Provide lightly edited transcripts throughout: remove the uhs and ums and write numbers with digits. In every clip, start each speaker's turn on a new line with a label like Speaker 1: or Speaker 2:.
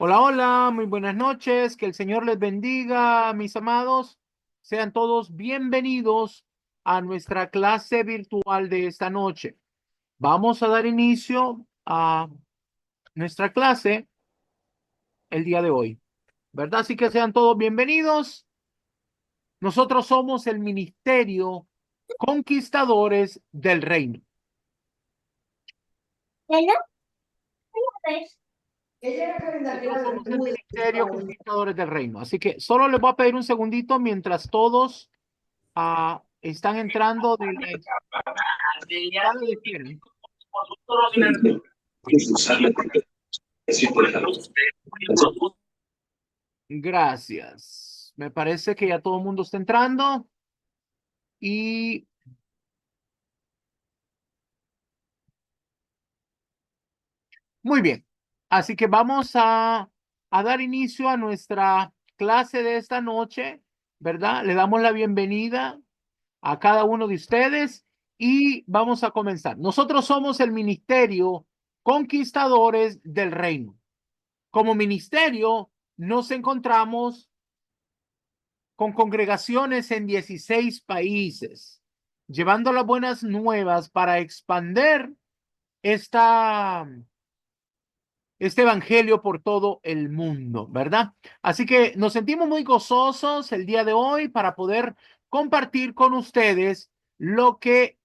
Speaker 1: Hola, hola, muy buenas noches. Que el Señor les bendiga, mis amados. Sean todos bienvenidos a nuestra clase virtual de esta noche. Vamos a dar inicio a nuestra clase el día de hoy, ¿verdad? Así que sean todos bienvenidos. Nosotros somos el Ministerio Conquistadores del Reino.
Speaker 2: Bueno, pues,
Speaker 1: Nosotros somos el Ministerio Conquistadores del Reino. Así que solo les voy a pedir un segundito mientras todos están entrando de la sala de espera. Gracias. Me parece que ya todo el mundo está entrando y muy bien. Así que vamos a dar inicio a nuestra clase de esta noche, ¿verdad? Le damos la bienvenida a cada uno de ustedes y vamos a comenzar. Nosotros somos el Ministerio Conquistadores del Reino. Como ministerio nos encontramos con congregaciones en 16 países, llevando las buenas nuevas para expander esta, este evangelio por todo el mundo, ¿verdad? Así que nos sentimos muy gozosos el día de hoy para poder compartir con ustedes lo que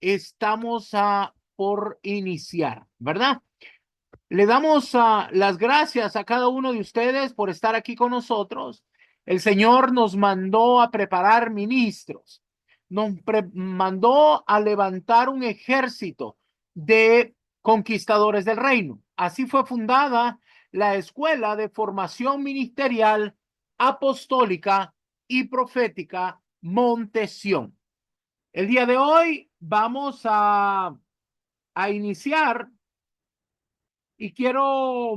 Speaker 1: estamos por iniciar, ¿verdad? Le damos las gracias a cada uno de ustedes por estar aquí con nosotros. El Señor nos mandó a preparar ministros, mandó a levantar un ejército de conquistadores del reino. Así fue fundada la Escuela de Formación Ministerial Apostólica y Profética Montesión. El día de hoy vamos a iniciar y quiero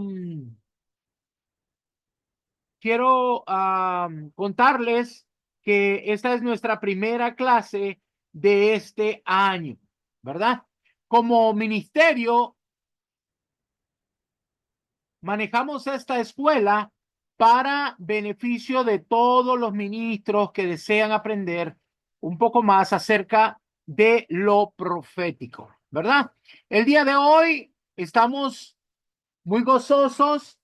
Speaker 1: contarles que esta es nuestra primera clase de este año, ¿verdad? Como ministerio, manejamos esta escuela para beneficio de todos los ministros que desean aprender un poco más acerca de lo profético, ¿verdad? El día de hoy estamos muy gozosos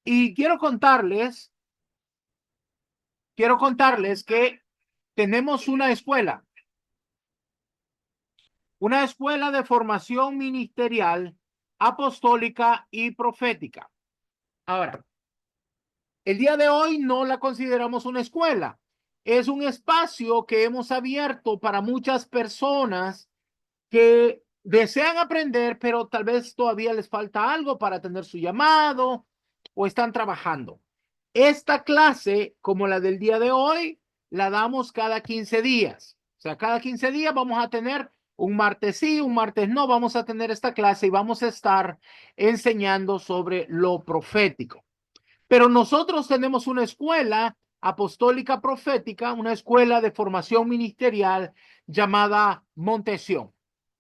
Speaker 1: y quiero contarles que tenemos una escuela de formación ministerial, apostólica y profética. Ahora, el día de hoy no la consideramos una escuela. Es un espacio que hemos abierto para muchas personas que desean aprender, pero tal vez todavía les falta algo para tener su llamado o están trabajando. Esta clase, como la del día de hoy, la damos cada 15 días. O sea, cada 15 días vamos a tener un martes sí, un martes no, vamos a tener esta clase y vamos a estar enseñando sobre lo profético. Pero nosotros tenemos una escuela apostólica profética, una escuela de formación ministerial llamada Montesión.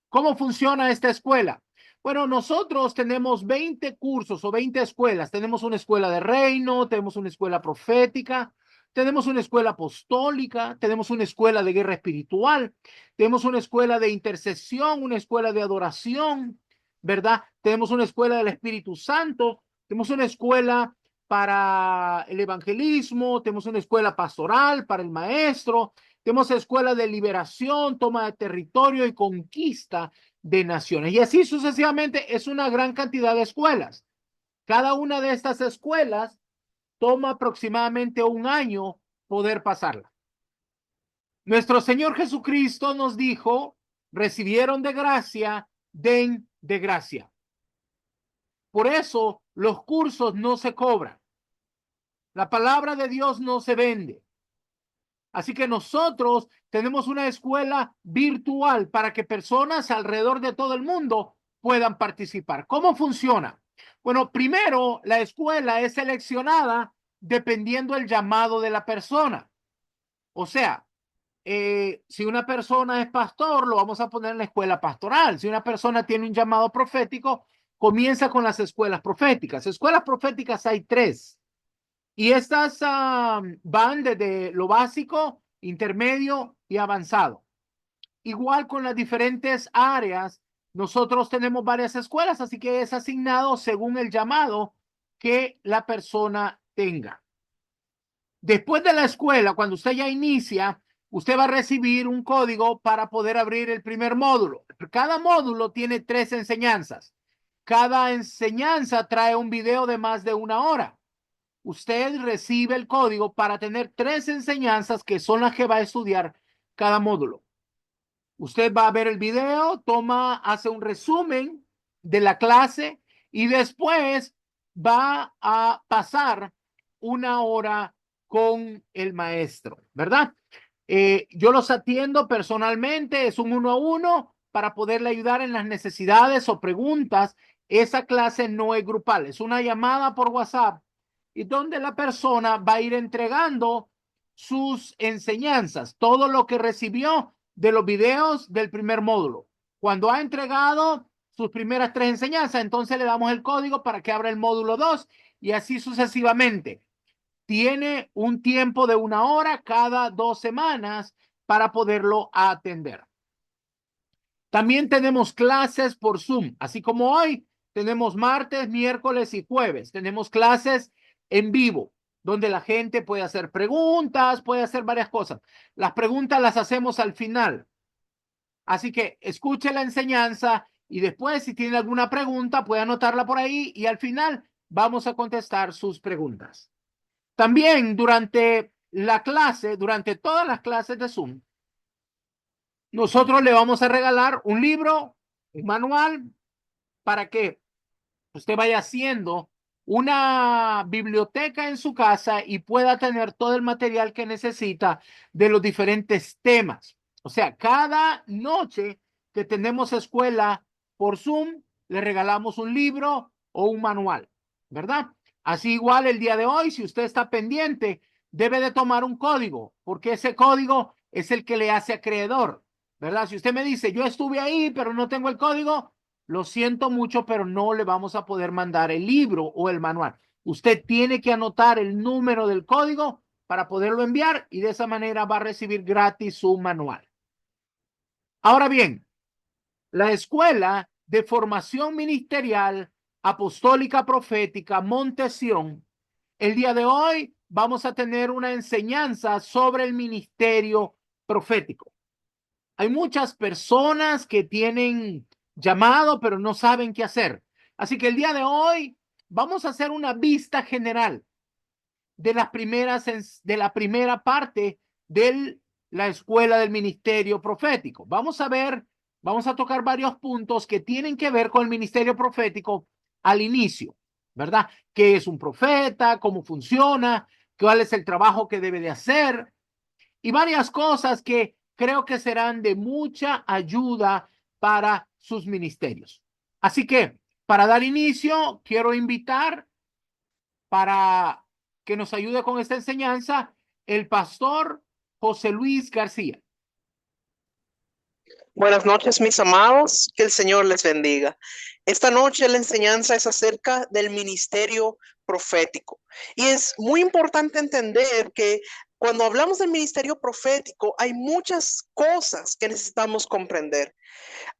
Speaker 1: ¿Cómo funciona esta escuela? Bueno, nosotros tenemos 20 cursos o 20 escuelas. Tenemos una escuela de reino, tenemos una escuela profética, tenemos una escuela apostólica, tenemos una escuela de guerra espiritual, tenemos una escuela de intercesión, una escuela de adoración, ¿verdad? Tenemos una escuela del Espíritu Santo, tenemos una escuela para el evangelismo, tenemos una escuela pastoral para el maestro, tenemos escuela de liberación, toma de territorio y conquista de naciones. Y así sucesivamente es una gran cantidad de escuelas. Cada una de estas escuelas toma aproximadamente un año poder pasarla. Nuestro Señor Jesucristo nos dijo, recibieron de gracia, den de gracia. Por eso los cursos no se cobran. La palabra de Dios no se vende. Así que nosotros tenemos una escuela virtual para que personas alrededor de todo el mundo puedan participar. ¿Cómo funciona? Bueno, primero la escuela es seleccionada dependiendo del llamado de la persona. O sea, si una persona es pastor, lo vamos a poner en la escuela pastoral. Si una persona tiene un llamado profético, comienza con las escuelas proféticas. Escuelas proféticas hay 3. Y estas van desde lo básico, intermedio y avanzado. Igual con las diferentes áreas, nosotros tenemos varias escuelas, así que es asignado según el llamado que la persona tenga. Después de la escuela, cuando usted ya inicia, usted va a recibir un código para poder abrir el primer módulo. Cada módulo tiene 3 enseñanzas. Cada enseñanza trae un video de más de 1 hora. Usted recibe el código para tener 3 enseñanzas que son las que va a estudiar cada módulo. Usted va a ver el video, hace un resumen de la clase y después va a pasar 1 hora con el maestro, ¿verdad? Yo los atiendo personalmente, es un 1 a 1 para poderle ayudar en las necesidades o preguntas. Esa clase no es grupal, es una llamada por WhatsApp y donde la persona va a ir entregando sus enseñanzas, todo lo que recibió de los videos del primer módulo. Cuando ha entregado sus primeras 3 enseñanzas, entonces le damos el código para que abra el módulo 2 y así sucesivamente. Tiene un tiempo de 1 hora cada 2 semanas para poderlo atender. También tenemos clases por Zoom, así como hoy tenemos martes, miércoles y jueves. Tenemos clases en vivo, donde la gente puede hacer preguntas, puede hacer varias cosas. Las preguntas las hacemos al final. Así que escuche la enseñanza y después, si tiene alguna pregunta, puede anotarla por ahí y al final vamos a contestar sus preguntas. También durante la clase, durante todas las clases de Zoom, nosotros le vamos a regalar un libro, un manual, para que usted vaya haciendo una biblioteca en su casa y pueda tener todo el material que necesita de los diferentes temas. O sea, cada noche que tenemos escuela por Zoom, le regalamos un libro o un manual, ¿verdad? Así igual el día de hoy, si usted está pendiente, debe de tomar un código, porque ese código es el que le hace acreedor, ¿verdad? Si usted me dice, yo estuve ahí, pero no tengo el código, lo siento mucho, pero no le vamos a poder mandar el libro o el manual. Usted tiene que anotar el número del código para poderlo enviar y de esa manera va a recibir gratis su manual. Ahora bien, la Escuela de Formación Ministerial Apostólica Profética Montesión, el día de hoy vamos a tener una enseñanza sobre el ministerio profético. Hay muchas personas que tienen llamado, pero no saben qué hacer. Así que el día de hoy vamos a hacer una vista general de la primera parte de la escuela del ministerio profético. Vamos a tocar varios puntos que tienen que ver con el ministerio profético al inicio, ¿verdad? ¿Qué es un profeta? ¿Cómo funciona? ¿Cuál es el trabajo que debe de hacer? Y varias cosas que creo que serán de mucha ayuda para sus ministerios. Así que, para dar inicio, quiero invitar para que nos ayude con esta enseñanza el pastor José Luis García.
Speaker 3: Buenas noches, mis amados, que el Señor les bendiga. Esta noche la enseñanza es acerca del ministerio profético. Y es muy importante entender que cuando hablamos del ministerio profético hay muchas cosas que necesitamos comprender.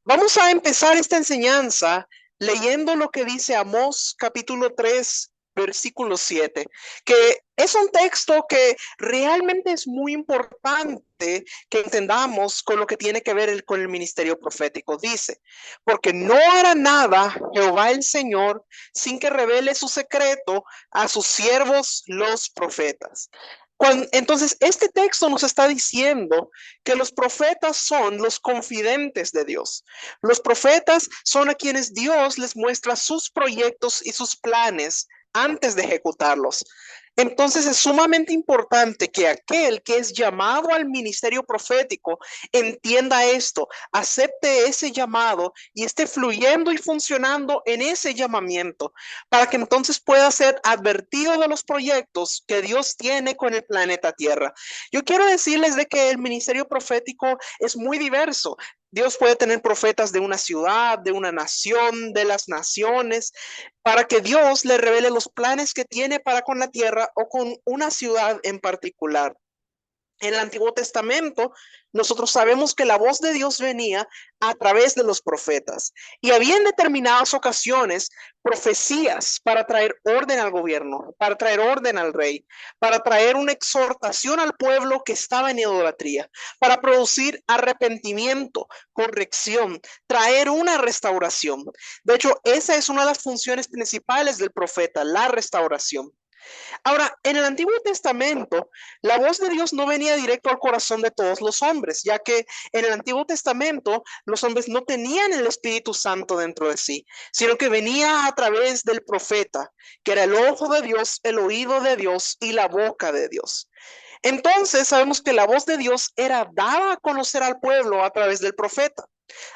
Speaker 3: Vamos a empezar esta enseñanza leyendo lo que dice Amós capítulo 3, versículo 7, que es un texto que realmente es muy importante que entendamos con lo que tiene que ver con el ministerio profético. Dice, porque no hará nada Jehová el Señor sin que revele su secreto a sus siervos los profetas. Entonces, este texto nos está diciendo que los profetas son los confidentes de Dios. Los profetas son a quienes Dios les muestra sus proyectos y sus planes antes de ejecutarlos. Entonces es sumamente importante que aquel que es llamado al ministerio profético entienda esto, acepte ese llamado y esté fluyendo y funcionando en ese llamamiento para que entonces pueda ser advertido de los proyectos que Dios tiene con el planeta Tierra. Yo quiero decirles de que el ministerio profético es muy diverso. Dios puede tener profetas de una ciudad, de una nación, de las naciones, para que Dios le revele los planes que tiene para con la tierra o con una ciudad en particular. En el Antiguo Testamento, nosotros sabemos que la voz de Dios venía a través de los profetas y había en determinadas ocasiones profecías para traer orden al gobierno, para traer orden al rey, para traer una exhortación al pueblo que estaba en idolatría, para producir arrepentimiento, corrección, traer una restauración. De hecho, esa es una de las funciones principales del profeta, la restauración. Ahora, en el Antiguo Testamento, la voz de Dios no venía directo al corazón de todos los hombres, ya que en el Antiguo Testamento los hombres no tenían el Espíritu Santo dentro de sí, sino que venía a través del profeta, que era el ojo de Dios, el oído de Dios y la boca de Dios. Entonces sabemos que la voz de Dios era dada a conocer al pueblo a través del profeta.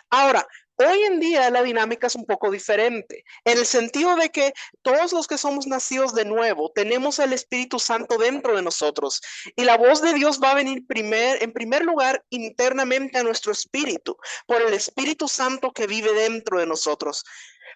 Speaker 3: Ahora, hoy en día la dinámica es un poco diferente, en el sentido de que todos los que somos nacidos de nuevo tenemos el Espíritu Santo dentro de nosotros y la voz de Dios va a venir en primer lugar internamente a nuestro espíritu, por el Espíritu Santo que vive dentro de nosotros.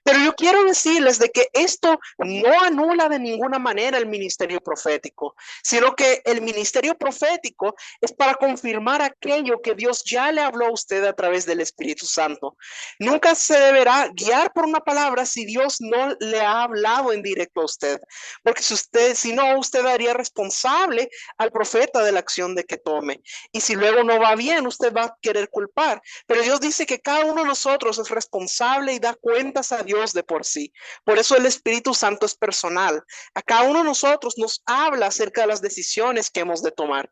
Speaker 3: Pero yo quiero decirles de que esto no anula de ninguna manera el ministerio profético, sino que el ministerio profético es para confirmar aquello que Dios ya le habló a usted a través del Espíritu Santo. Nunca se deberá guiar por una palabra si Dios no le ha hablado en directo a usted, porque si no, usted haría responsable al profeta de la acción de que tome. Y si luego no va bien, usted va a querer culpar. Pero Dios dice que cada uno de nosotros es responsable y da cuentas a Dios de por sí. Por eso el Espíritu Santo es personal. A cada uno de nosotros nos habla acerca de las decisiones que hemos de tomar.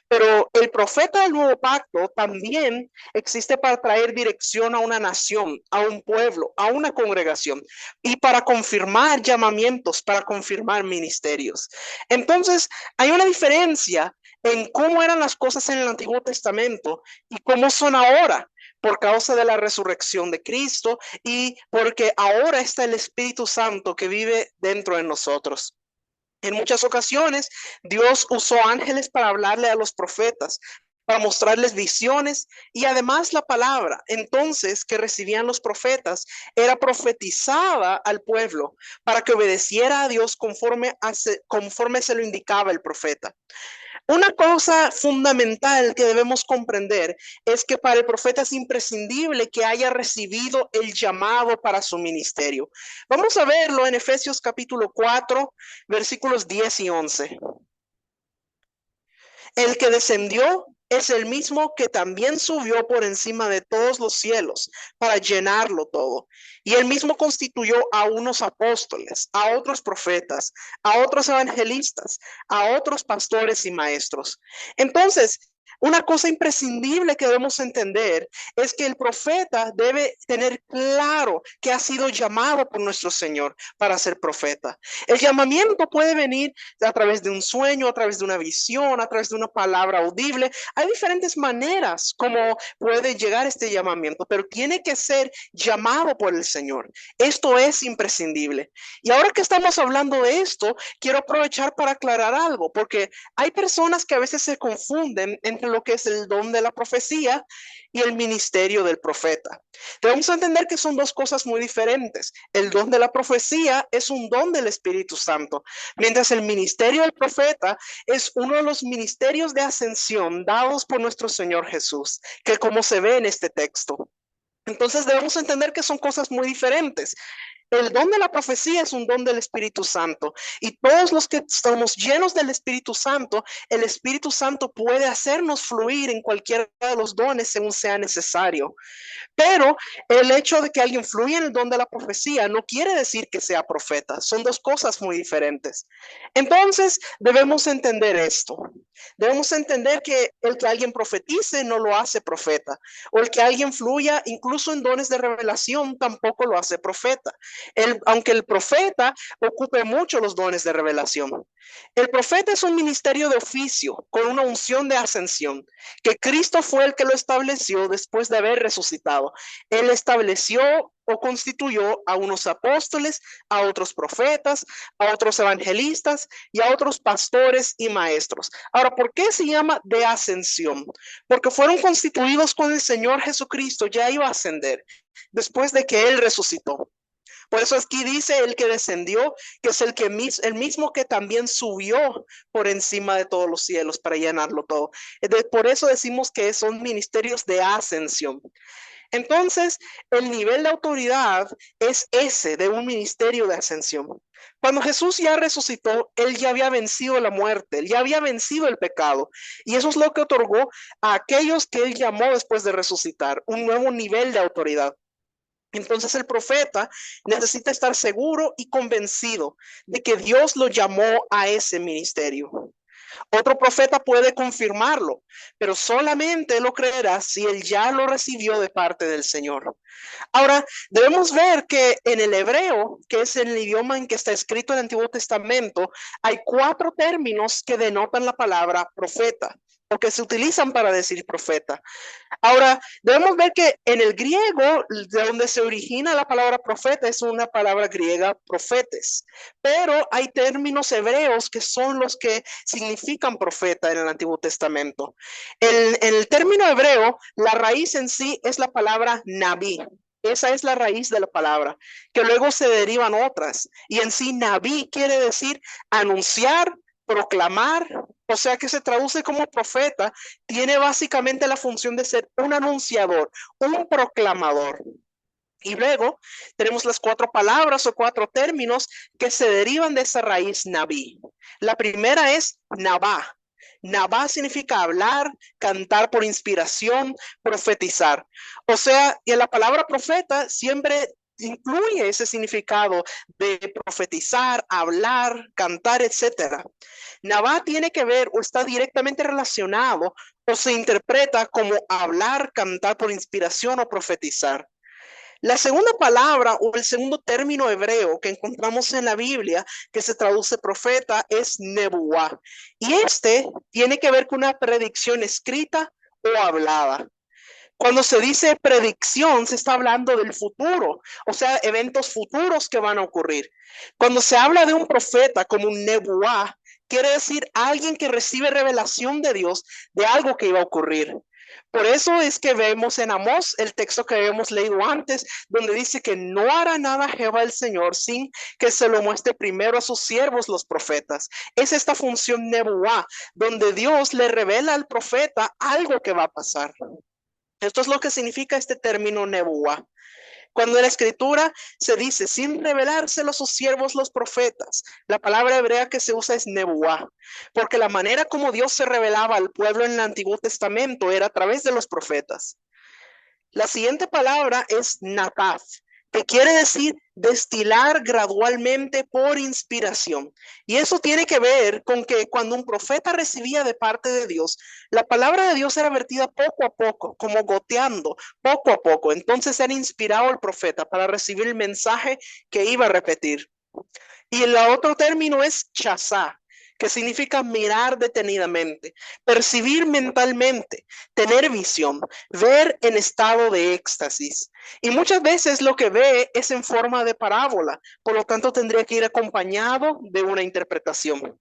Speaker 3: Pero el profeta del nuevo pacto también existe para traer dirección a una nación, a un pueblo, a una congregación y para confirmar llamamientos, para confirmar ministerios. Entonces, hay una diferencia en cómo eran las cosas en el Antiguo Testamento y cómo son ahora, por causa de la resurrección de Cristo y porque ahora está el Espíritu Santo que vive dentro de nosotros. En muchas ocasiones, Dios usó ángeles para hablarle a los profetas, para mostrarles visiones y además la palabra entonces que recibían los profetas era profetizada al pueblo para que obedeciera a Dios conforme se lo indicaba el profeta. Una cosa fundamental que debemos comprender es que para el profeta es imprescindible que haya recibido el llamado para su ministerio. Vamos a verlo en Efesios capítulo 4, versículos 10 y 11. El que descendió es el mismo que también subió por encima de todos los cielos para llenarlo todo. Y él mismo constituyó a unos apóstoles, a otros profetas, a otros evangelistas, a otros pastores y maestros. Entonces, una cosa imprescindible que debemos entender es que el profeta debe tener claro que ha sido llamado por nuestro Señor para ser profeta. El llamamiento puede venir a través de un sueño, a través de una visión, a través de una palabra audible. Hay diferentes maneras como puede llegar este llamamiento, pero tiene que ser llamado por el Señor. Esto es imprescindible. Y ahora que estamos hablando de esto, quiero aprovechar para aclarar algo, porque hay personas que a veces se confunden entre lo que es el don de la profecía y el ministerio del profeta. Debemos entender que son dos cosas muy diferentes. El don de la profecía es un don del Espíritu Santo, mientras el ministerio del profeta es uno de los ministerios de ascensión dados por nuestro Señor Jesús, que como se ve en este texto. Entonces debemos entender que son cosas muy diferentes. El don de la profecía es un don del Espíritu Santo y todos los que estamos llenos del Espíritu Santo, el Espíritu Santo puede hacernos fluir en cualquiera de los dones según sea necesario. Pero el hecho de que alguien fluya en el don de la profecía no quiere decir que sea profeta. Son dos cosas muy diferentes. Entonces debemos entender esto. Debemos entender que el que alguien profetice no lo hace profeta, o el que alguien fluya incluso en dones de revelación tampoco lo hace profeta. Aunque el profeta ocupe mucho los dones de revelación. El profeta es un ministerio de oficio con una unción de ascensión, que Cristo fue el que lo estableció después de haber resucitado. Él estableció o constituyó a unos apóstoles, a otros profetas, a otros evangelistas y a otros pastores y maestros. Ahora, ¿por qué se llama de ascensión? Porque fueron constituidos con el Señor Jesucristo, ya iba a ascender después de que Él resucitó. Por eso aquí dice el que descendió, que es el mismo que también subió por encima de todos los cielos para llenarlo todo. Por eso decimos que son ministerios de ascensión. Entonces, el nivel de autoridad es ese de un ministerio de ascensión. Cuando Jesús ya resucitó, Él ya había vencido la muerte, Él ya había vencido el pecado. Y eso es lo que otorgó a aquellos que Él llamó después de resucitar, un nuevo nivel de autoridad. Entonces el profeta necesita estar seguro y convencido de que Dios lo llamó a ese ministerio. Otro profeta puede confirmarlo, pero solamente lo creerá si él ya lo recibió de parte del Señor. Ahora, debemos ver que en el hebreo, que es el idioma en que está escrito el Antiguo Testamento, hay 4 términos que denotan la palabra profeta o que se utilizan para decir profeta. Ahora, debemos ver que en el griego, de donde se origina la palabra profeta, es una palabra griega, profetes, pero hay términos hebreos que son los que significan profeta en el Antiguo Testamento. En el término hebreo, la raíz en sí es la palabra nabí. Esa es la raíz de la palabra, que luego se derivan otras. Y en sí, nabí quiere decir anunciar, proclamar, o sea que se traduce como profeta, tiene básicamente la función de ser un anunciador, un proclamador. Y luego tenemos las 4 palabras o 4 términos que se derivan de esa raíz nabí. La primera es nabá. Nabá significa hablar, cantar por inspiración, profetizar. O sea, y la palabra profeta siempre incluye ese significado de profetizar, hablar, cantar, etcétera. Nabá tiene que ver o está directamente relacionado o se interpreta como hablar, cantar por inspiración o profetizar. La segunda palabra o el segundo término hebreo que encontramos en la Biblia que se traduce profeta es nebuá. Y este tiene que ver con una predicción escrita o hablada. Cuando se dice predicción, se está hablando del futuro, o sea, eventos futuros que van a ocurrir. Cuando se habla de un profeta como un nebuá, quiere decir alguien que recibe revelación de Dios de algo que iba a ocurrir. Por eso es que vemos en Amós el texto que habíamos leído antes, donde dice que no hará nada Jehová el Señor sin que se lo muestre primero a sus siervos los profetas. Es esta función nebuá, donde Dios le revela al profeta algo que va a pasar. Esto es lo que significa este término nebuá. Cuando en la escritura se dice sin revelárselo a sus siervos los profetas, la palabra hebrea que se usa es nebuá, porque la manera como Dios se revelaba al pueblo en el Antiguo Testamento era a través de los profetas. La siguiente palabra es nataf, que quiere decir destilar gradualmente por inspiración. Y eso tiene que ver con que cuando un profeta recibía de parte de Dios, la palabra de Dios era vertida poco a poco, como goteando, poco a poco. Entonces era inspirado el profeta para recibir el mensaje que iba a repetir. Y el otro término es chazá, que significa mirar detenidamente, percibir mentalmente, tener visión, ver en estado de éxtasis. Y muchas veces lo que ve es en forma de parábola, por lo tanto tendría que ir acompañado de una interpretación.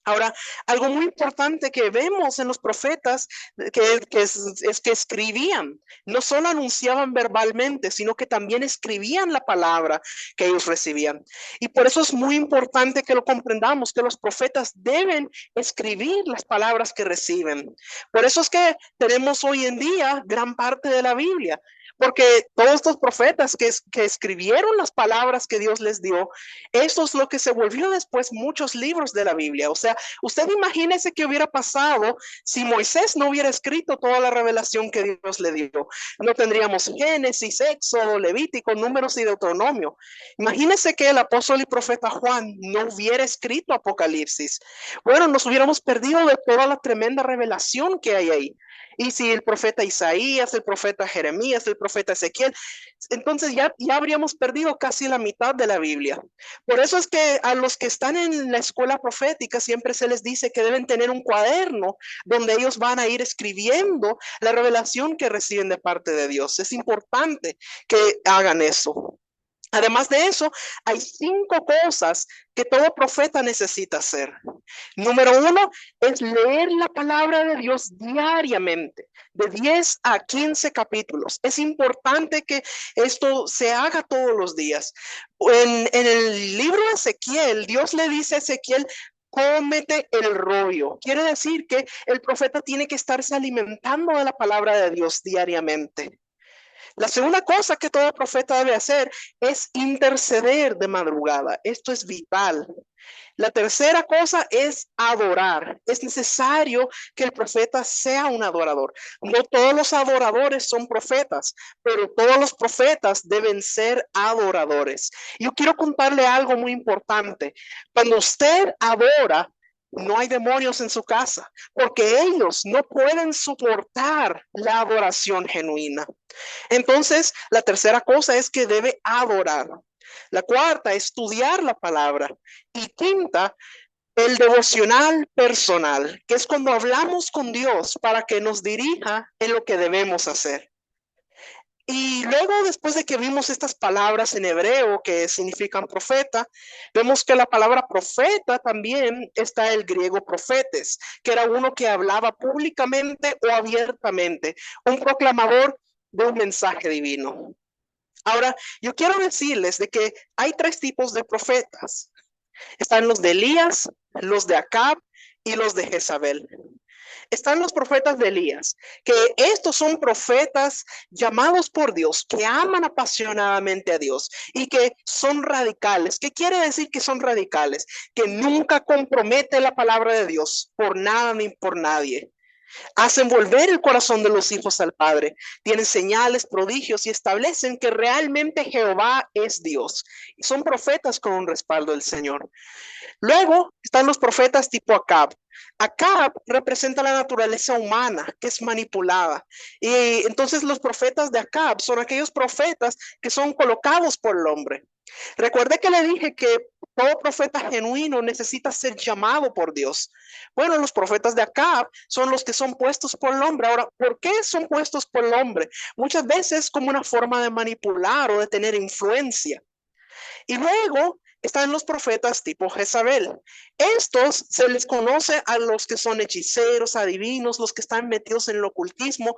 Speaker 3: Ahora, algo muy importante que vemos en los profetas es que escribían, no solo anunciaban verbalmente, sino que también escribían la palabra que ellos recibían. Y por eso es muy importante que lo comprendamos, que los profetas deben escribir las palabras que reciben. Por eso es que tenemos hoy en día gran parte de la Biblia. Porque todos estos profetas que escribieron las palabras que Dios les dio, eso es lo que se volvió después muchos libros de la Biblia. O sea, usted imagínese qué hubiera pasado si Moisés no hubiera escrito toda la revelación que Dios le dio. No tendríamos Génesis, Éxodo, Levítico, Números y Deuteronomio. Imagínese que el apóstol y profeta Juan no hubiera escrito Apocalipsis. Bueno, nos hubiéramos perdido de toda la tremenda revelación que hay ahí. Y si el profeta Isaías, el profeta Jeremías, el profeta profeta Ezequiel. Entonces ya habríamos perdido casi la mitad de la Biblia. Por eso es que a los que están en la escuela profética siempre se les dice que deben tener un cuaderno donde ellos van a ir escribiendo la revelación que reciben de parte de Dios. Es importante que hagan eso. Además de eso, hay 5 cosas que todo profeta necesita hacer. Número 1 es leer la palabra de Dios diariamente, de 10 a 15 capítulos. Es importante que esto se haga todos los días. En el libro de Ezequiel, Dios le dice a Ezequiel: cómete el rollo. Quiere decir que el profeta tiene que estarse alimentando de la palabra de Dios diariamente. La segunda cosa que todo profeta debe hacer es interceder de madrugada. Esto es vital. La tercera cosa es adorar. Es necesario que el profeta sea un adorador. No todos los adoradores son profetas, pero todos los profetas deben ser adoradores. Yo quiero contarle algo muy importante. Cuando usted adora, no hay demonios en su casa, porque ellos no pueden soportar la adoración genuina. Entonces, la tercera cosa es que debe adorar. La cuarta, estudiar la palabra. Y quinta, el devocional personal, que es cuando hablamos con Dios para que nos dirija en lo que debemos hacer. Y luego, después de que vimos estas palabras en hebreo que significan profeta, vemos que la palabra profeta también está el griego profetes, que era uno que hablaba públicamente o abiertamente, un proclamador de un mensaje divino. Ahora, yo quiero decirles de que hay 3 tipos de profetas. Están los de Elías, los de Acab y los de Jezabel. Están los profetas de Elías, que estos son profetas llamados por Dios, que aman apasionadamente a Dios y que son radicales. ¿Qué quiere decir que son radicales? Que nunca compromete la palabra de Dios por nada ni por nadie. Hacen volver el corazón de los hijos al Padre, tienen señales, prodigios y establecen que realmente Jehová es Dios. Y son profetas con un respaldo del Señor. Luego están los profetas tipo Acab. Acab representa la naturaleza humana que es manipulada. Y entonces los profetas de Acab son aquellos profetas que son colocados por el hombre. Recuerde que le dije que todo profeta genuino necesita ser llamado por Dios. Bueno, los profetas de Acab son los que son puestos por el hombre. Ahora, ¿por qué son puestos por el hombre? Muchas veces como una forma de manipular o de tener influencia. Y luego están los profetas tipo Jezabel. Estos se les conoce a los que son hechiceros, adivinos, los que están metidos en el ocultismo.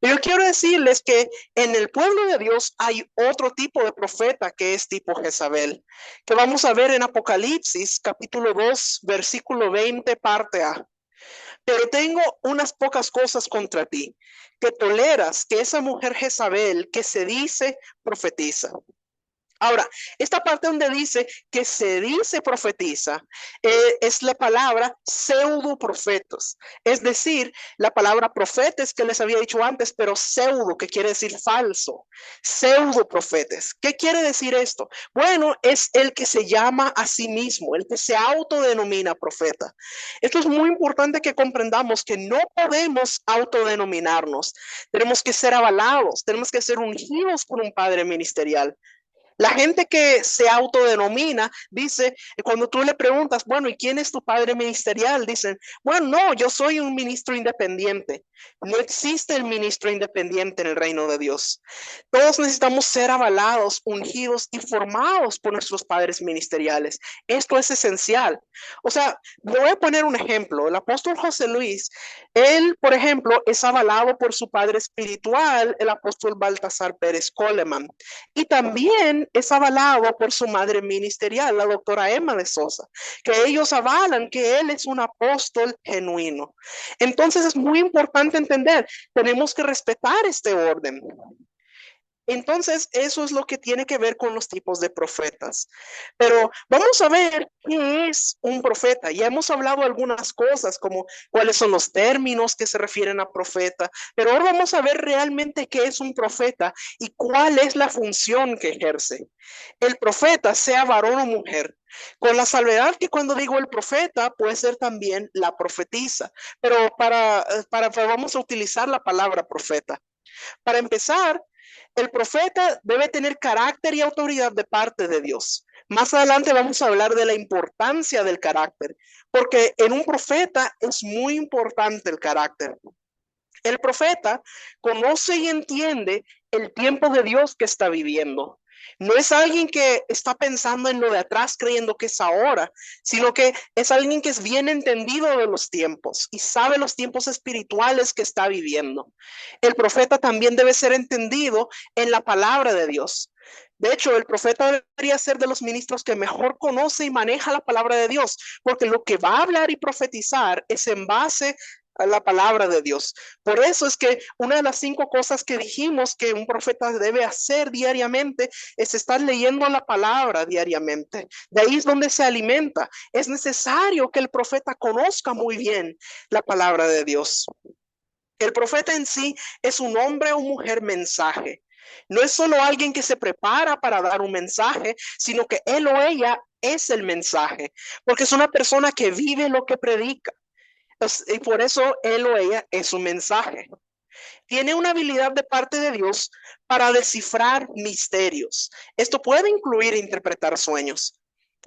Speaker 3: Pero yo quiero decirles que en el pueblo de Dios hay otro tipo de profeta que es tipo Jezabel, que vamos a ver en Apocalipsis, capítulo 2, versículo 20, parte A. Pero tengo unas pocas cosas contra ti, que toleras que esa mujer Jezabel que se dice profetiza. Ahora, esta parte donde dice que se dice profetiza, es la palabra pseudo profetos. Es decir, la palabra profetes que les había dicho antes, pero pseudo, que quiere decir falso. Pseudo profetes. ¿Qué quiere decir esto? Bueno, es el que se llama a sí mismo, el que se autodenomina profeta. Esto es muy importante que comprendamos que no podemos autodenominarnos. Tenemos que ser avalados, tenemos que ser ungidos por un padre ministerial. La gente que se autodenomina dice, cuando tú le preguntas, bueno, ¿y quién es tu padre ministerial? Dicen, bueno, no, yo soy un ministro independiente. No existe el ministro independiente en el reino de Dios. Todos necesitamos ser avalados, ungidos y formados por nuestros padres ministeriales. Esto es esencial. O sea, le voy a poner un ejemplo. El apóstol José Luis, él, por ejemplo, es avalado por su padre espiritual, el apóstol Baltasar Pérez Coleman. Y también es avalado por su madre ministerial, la doctora Emma de Sosa, que ellos avalan que él es un apóstol genuino. Entonces es muy importante entender, tenemos que respetar este orden. Entonces, eso es lo que tiene que ver con los tipos de profetas. Pero vamos a ver qué es un profeta. Ya hemos hablado algunas cosas, como cuáles son los términos que se refieren a profeta, pero ahora vamos a ver realmente qué es un profeta y cuál es la función que ejerce. El profeta, sea varón o mujer, con la salvedad que cuando digo el profeta, puede ser también la profetisa, pero vamos a utilizar la palabra profeta. Para empezar, El profeta debe tener carácter y autoridad de parte de Dios. Más adelante vamos a hablar de la importancia del carácter, porque en un profeta es muy importante el carácter. El profeta conoce y entiende el tiempo de Dios que está viviendo. No es alguien que está pensando en lo de atrás creyendo que es ahora, sino que es alguien que es bien entendido de los tiempos y sabe los tiempos espirituales que está viviendo. El profeta también debe ser entendido en la palabra de Dios. De hecho, el profeta debería ser de los ministros que mejor conoce y maneja la palabra de Dios, porque lo que va a hablar y profetizar es en base a la palabra de Dios. Por eso es que una de las 5 cosas que dijimos que un profeta debe hacer diariamente es estar leyendo la palabra diariamente. De ahí es donde se alimenta. Es necesario que el profeta conozca muy bien la palabra de Dios. El profeta en sí es un hombre o mujer mensaje. No es solo alguien que se prepara para dar un mensaje, sino que él o ella es el mensaje, porque es una persona que vive lo que predica. Y por eso él o ella es un mensaje. Tiene una habilidad de parte de Dios para descifrar misterios. Esto puede incluir interpretar sueños.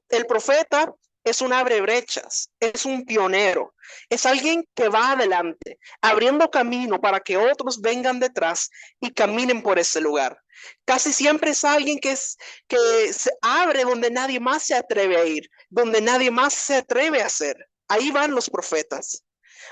Speaker 3: El profeta es un abre brechas, es un pionero, es alguien que va adelante, abriendo camino para que otros vengan detrás y caminen por ese lugar. Casi siempre es alguien que se abre donde nadie más se atreve a ir, donde nadie más se atreve a hacer. Ahí van los profetas.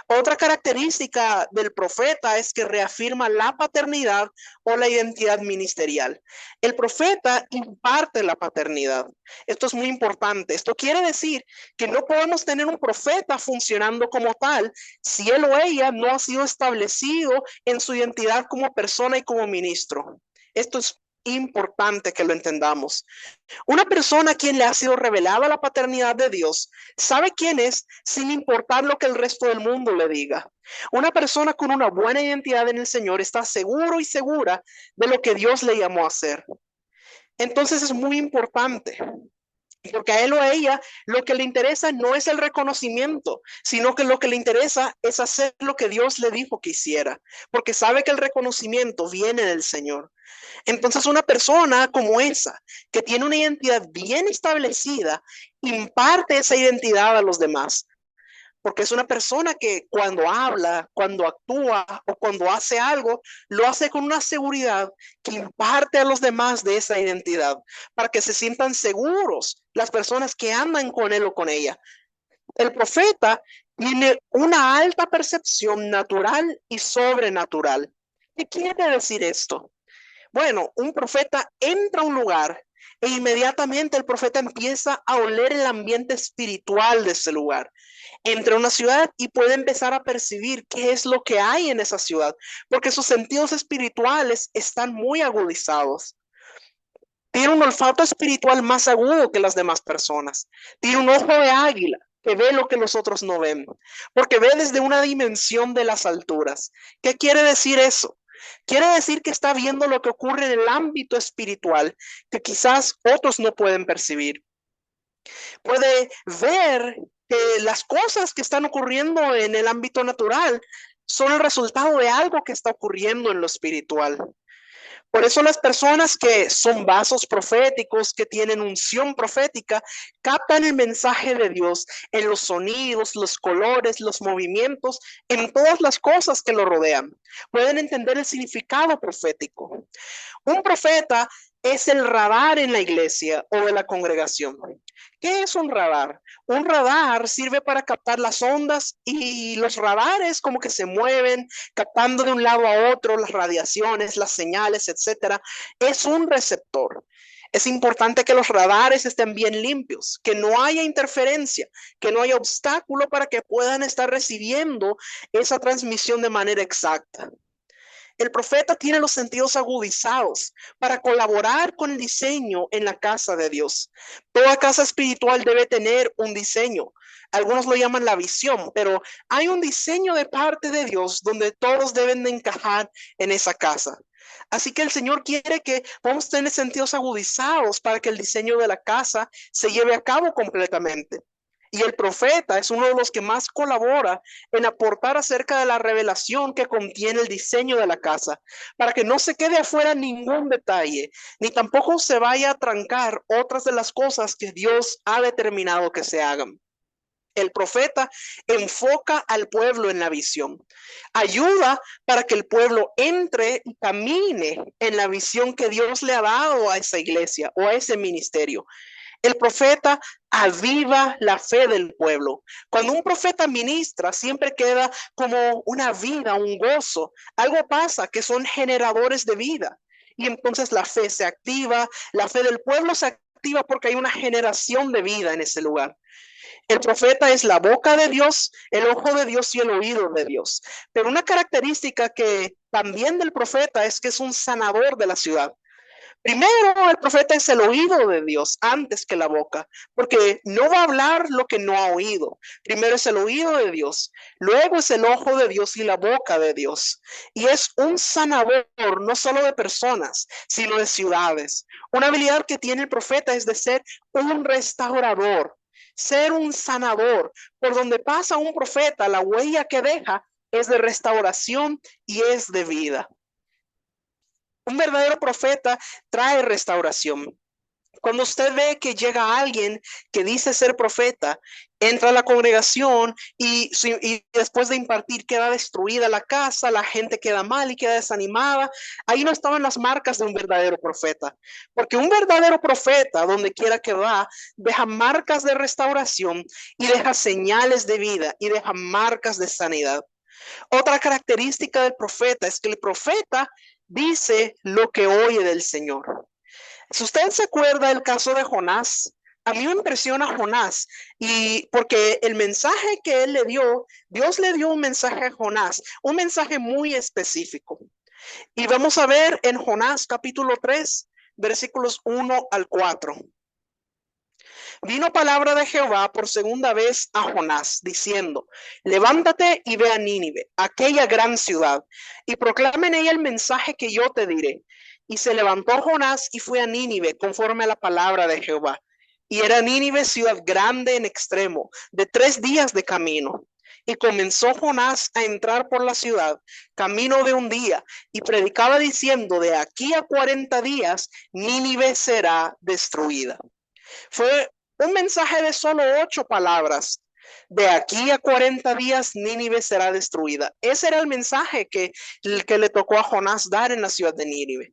Speaker 3: Otra característica del profeta es que reafirma la paternidad o la identidad ministerial. El profeta imparte la paternidad. Esto es muy importante. Esto quiere decir que no podemos tener un profeta funcionando como tal si él o ella no ha sido establecido en su identidad como persona y como ministro. Esto es importante que lo entendamos. Una persona a quien le ha sido revelada la paternidad de Dios sabe quién es sin importar lo que el resto del mundo le diga. Una persona con una buena identidad en el Señor está seguro y segura de lo que Dios le llamó a hacer. Entonces es muy importante, porque a él o a ella lo que le interesa no es el reconocimiento, sino que lo que le interesa es hacer lo que Dios le dijo que hiciera, porque sabe que el reconocimiento viene del Señor. Entonces una persona como esa, que tiene una identidad bien establecida, imparte esa identidad a los demás. Porque es una persona que cuando habla, cuando actúa o cuando hace algo, lo hace con una seguridad que imparte a los demás de esa identidad, para que se sientan seguros las personas que andan con él o con ella. El profeta tiene una alta percepción natural y sobrenatural. ¿Qué quiere decir esto? Bueno, un profeta entra a un lugar e inmediatamente el profeta empieza a oler el ambiente espiritual de ese lugar. Entra a una ciudad y puede empezar a percibir qué es lo que hay en esa ciudad, porque sus sentidos espirituales están muy agudizados. Tiene un olfato espiritual más agudo que las demás personas. Tiene un ojo de águila que ve lo que los otros no ven, porque ve desde una dimensión de las alturas. ¿Qué quiere decir eso? Quiere decir que está viendo lo que ocurre en el ámbito espiritual que quizás otros no pueden percibir. Puede ver que las cosas que están ocurriendo en el ámbito natural son el resultado de algo que está ocurriendo en lo espiritual. Por eso las personas que son vasos proféticos, que tienen unción profética, captan el mensaje de Dios en los sonidos, los colores, los movimientos, en todas las cosas que lo rodean. Pueden entender el significado profético. Un profeta es el radar en la iglesia o de la congregación. ¿Qué es un radar? Un radar sirve para captar las ondas y los radares como que se mueven, captando de un lado a otro las radiaciones, las señales, etcétera. Es un receptor. Es importante que los radares estén bien limpios, que no haya interferencia, que no haya obstáculo para que puedan estar recibiendo esa transmisión de manera exacta. El profeta tiene los sentidos agudizados para colaborar con el diseño en la casa de Dios. Toda casa espiritual debe tener un diseño. Algunos lo llaman la visión, pero hay un diseño de parte de Dios donde todos deben de encajar en esa casa. Así que el Señor quiere que podamos tener sentidos agudizados para que el diseño de la casa se lleve a cabo completamente. Y el profeta es uno de los que más colabora en aportar acerca de la revelación que contiene el diseño de la casa, para que no se quede afuera ningún detalle, ni tampoco se vaya a trancar otras de las cosas que Dios ha determinado que se hagan. El profeta enfoca al pueblo en la visión, ayuda para que el pueblo entre y camine en la visión que Dios le ha dado a esa iglesia o a ese ministerio. El profeta aviva la fe del pueblo. Cuando un profeta ministra, siempre queda como una vida, un gozo. Algo pasa que son generadores de vida. Y entonces la fe se activa, la fe del pueblo se activa porque hay una generación de vida en ese lugar. El profeta es la boca de Dios, el ojo de Dios y el oído de Dios. Pero una característica que también del profeta es que es un sanador de la ciudad. Primero, el profeta es el oído de Dios antes que la boca, porque no va a hablar lo que no ha oído. Primero es el oído de Dios, luego es el ojo de Dios y la boca de Dios. Y es un sanador no solo de personas, sino de ciudades. Una habilidad que tiene el profeta es de ser un restaurador, ser un sanador. Por donde pasa un profeta, la huella que deja es de restauración y es de vida. Un verdadero profeta trae restauración. Cuando usted ve que llega alguien que dice ser profeta, entra a la congregación y después de impartir queda destruida la casa, la gente queda mal y queda desanimada, ahí no estaban las marcas de un verdadero profeta. Porque un verdadero profeta, donde quiera que va, deja marcas de restauración y deja señales de vida y deja marcas de sanidad. Otra característica del profeta es que el profeta dice lo que oye del Señor. Si usted se acuerda del caso de Jonás, a mí me impresiona Jonás y porque el mensaje que él le dio, Dios le dio un mensaje a Jonás, un mensaje muy específico. Y vamos a ver en Jonás capítulo 3, versículos 1 al 4. Vino palabra de Jehová por segunda vez a Jonás, diciendo: levántate y ve a Nínive, aquella gran ciudad, y proclama en ella el mensaje que yo te diré. Y se levantó Jonás y fue a Nínive, conforme a la palabra de Jehová. Y era Nínive ciudad grande en extremo, de 3 días de camino. Y comenzó Jonás a entrar por la ciudad, camino de un día, y predicaba diciendo: de aquí a 40 días, Nínive será destruida. Fue un mensaje de solo 8 palabras. De aquí a 40 días, Nínive será destruida. Ese era el mensaje que le tocó a Jonás dar en la ciudad de Nínive.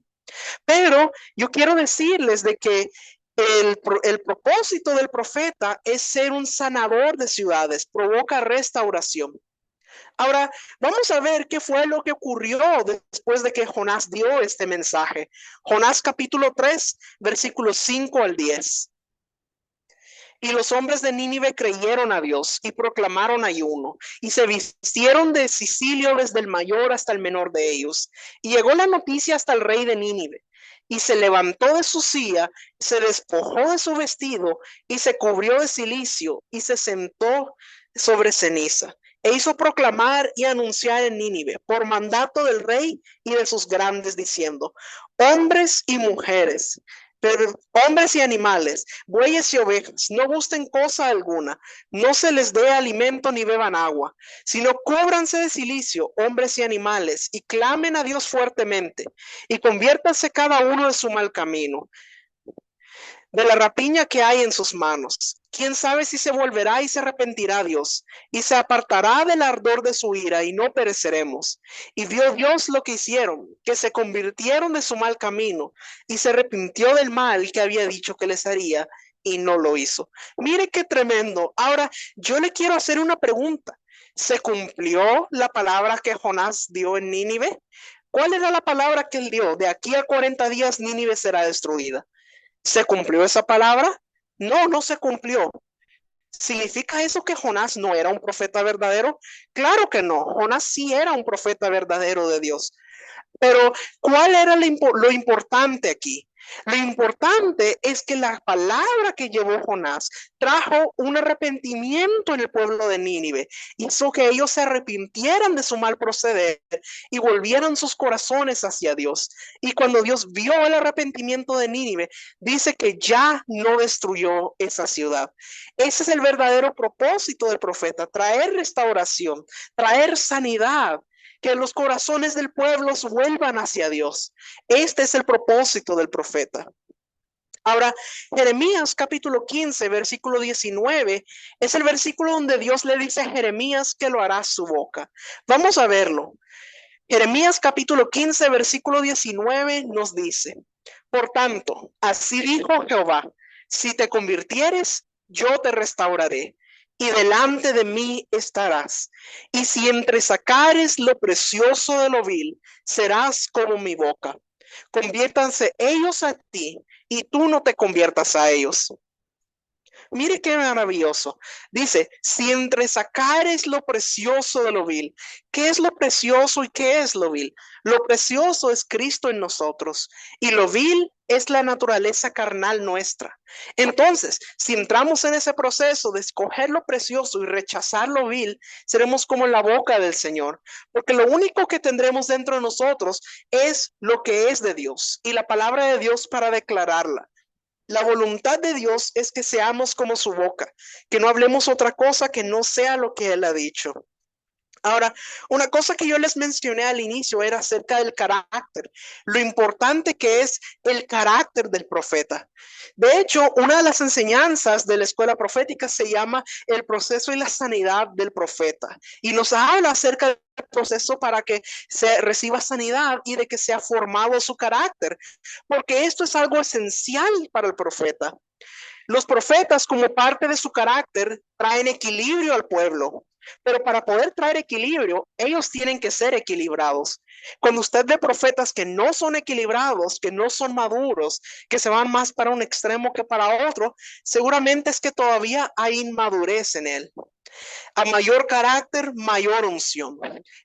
Speaker 3: Pero yo quiero decirles de que el propósito del profeta es ser un sanador de ciudades, provoca restauración. Ahora, vamos a ver qué fue lo que ocurrió después de que Jonás dio este mensaje. Jonás capítulo 3, versículos 5 al 10. Y los hombres de Nínive creyeron a Dios y proclamaron ayuno, y se vistieron de cisilio desde el mayor hasta el menor de ellos. Y llegó la noticia hasta el rey de Nínive, y se levantó de su silla, se despojó de su vestido, y se cubrió de cilicio, y se sentó sobre ceniza. E hizo proclamar y anunciar en Nínive, por mandato del rey y de sus grandes, diciendo: hombres y mujeres, pero hombres y animales, bueyes y ovejas, no gusten cosa alguna, no se les dé alimento ni beban agua, sino cúbranse de cilicio, hombres y animales, y clamen a Dios fuertemente, y conviértanse cada uno de su mal camino, de la rapiña que hay en sus manos. Quién sabe si se volverá y se arrepentirá Dios, y se apartará del ardor de su ira, y no pereceremos. Y vio Dios lo que hicieron, que se convirtieron de su mal camino, y se arrepintió del mal que había dicho que les haría, y no lo hizo. Mire qué tremendo. Ahora, yo le quiero hacer una pregunta. ¿Se cumplió la palabra que Jonás dio en Nínive? ¿Cuál era la palabra que él dio? De aquí a 40 días Nínive será destruida. ¿Se cumplió esa palabra? No, no se cumplió. ¿Significa eso que Jonás no era un profeta verdadero? Claro que no. Jonás sí era un profeta verdadero de Dios. Pero, ¿cuál era lo importante aquí? Lo importante es que la palabra que llevó Jonás trajo un arrepentimiento en el pueblo de Nínive, hizo que ellos se arrepintieran de su mal proceder y volvieran sus corazones hacia Dios. Y cuando Dios vio el arrepentimiento de Nínive, dice que ya no destruyó esa ciudad. Ese es el verdadero propósito del profeta, traer restauración, traer sanidad, que los corazones del pueblo vuelvan hacia Dios. Este es el propósito del profeta. Ahora, Jeremías capítulo 15, versículo 19, es el versículo donde Dios le dice a Jeremías que lo hará su boca. Vamos a verlo. Jeremías capítulo 15, versículo 19 nos dice, por tanto, así dijo Jehová, si te convirtieres, yo te restauraré y delante de mí estarás. Y si entresacares lo precioso de lo vil, serás como mi boca. Conviértanse ellos a ti y tú no te conviertas a ellos. Mire qué maravilloso. Dice, si entresacares lo precioso de lo vil. ¿Qué es lo precioso y qué es lo vil? Lo precioso es Cristo en nosotros y lo vil es la naturaleza carnal nuestra. Entonces, si entramos en ese proceso de escoger lo precioso y rechazar lo vil, seremos como la boca del Señor, porque lo único que tendremos dentro de nosotros es lo que es de Dios y la palabra de Dios para declararla. La voluntad de Dios es que seamos como su boca, que no hablemos otra cosa que no sea lo que Él ha dicho. Ahora, una cosa que yo les mencioné al inicio era acerca del carácter, lo importante que es el carácter del profeta. De hecho, una de las enseñanzas de la escuela profética se llama el proceso y la sanidad del profeta. Y nos habla acerca del proceso para que se reciba sanidad y de que sea formado su carácter, porque esto es algo esencial para el profeta. Los profetas, como parte de su carácter, traen equilibrio al pueblo. Pero para poder traer equilibrio, ellos tienen que ser equilibrados. Cuando usted ve profetas que no son equilibrados, que no son maduros, que se van más para un extremo que para otro, seguramente es que todavía hay inmadurez en él. A mayor carácter, mayor unción.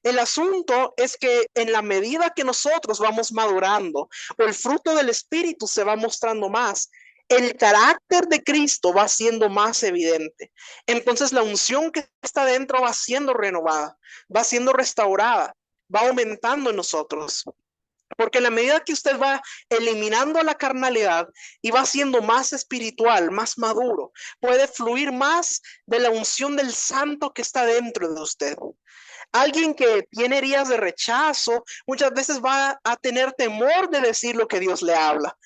Speaker 3: El asunto es que en la medida que nosotros vamos madurando o el fruto del Espíritu se va mostrando más, el carácter de Cristo va siendo más evidente. Entonces la unción que está dentro va siendo renovada, va siendo restaurada, va aumentando en nosotros. Porque en la medida que usted va eliminando la carnalidad y va siendo más espiritual, más maduro, puede fluir más de la unción del santo que está dentro de usted. Alguien que tiene heridas de rechazo muchas veces va a tener temor de decir lo que Dios le habla.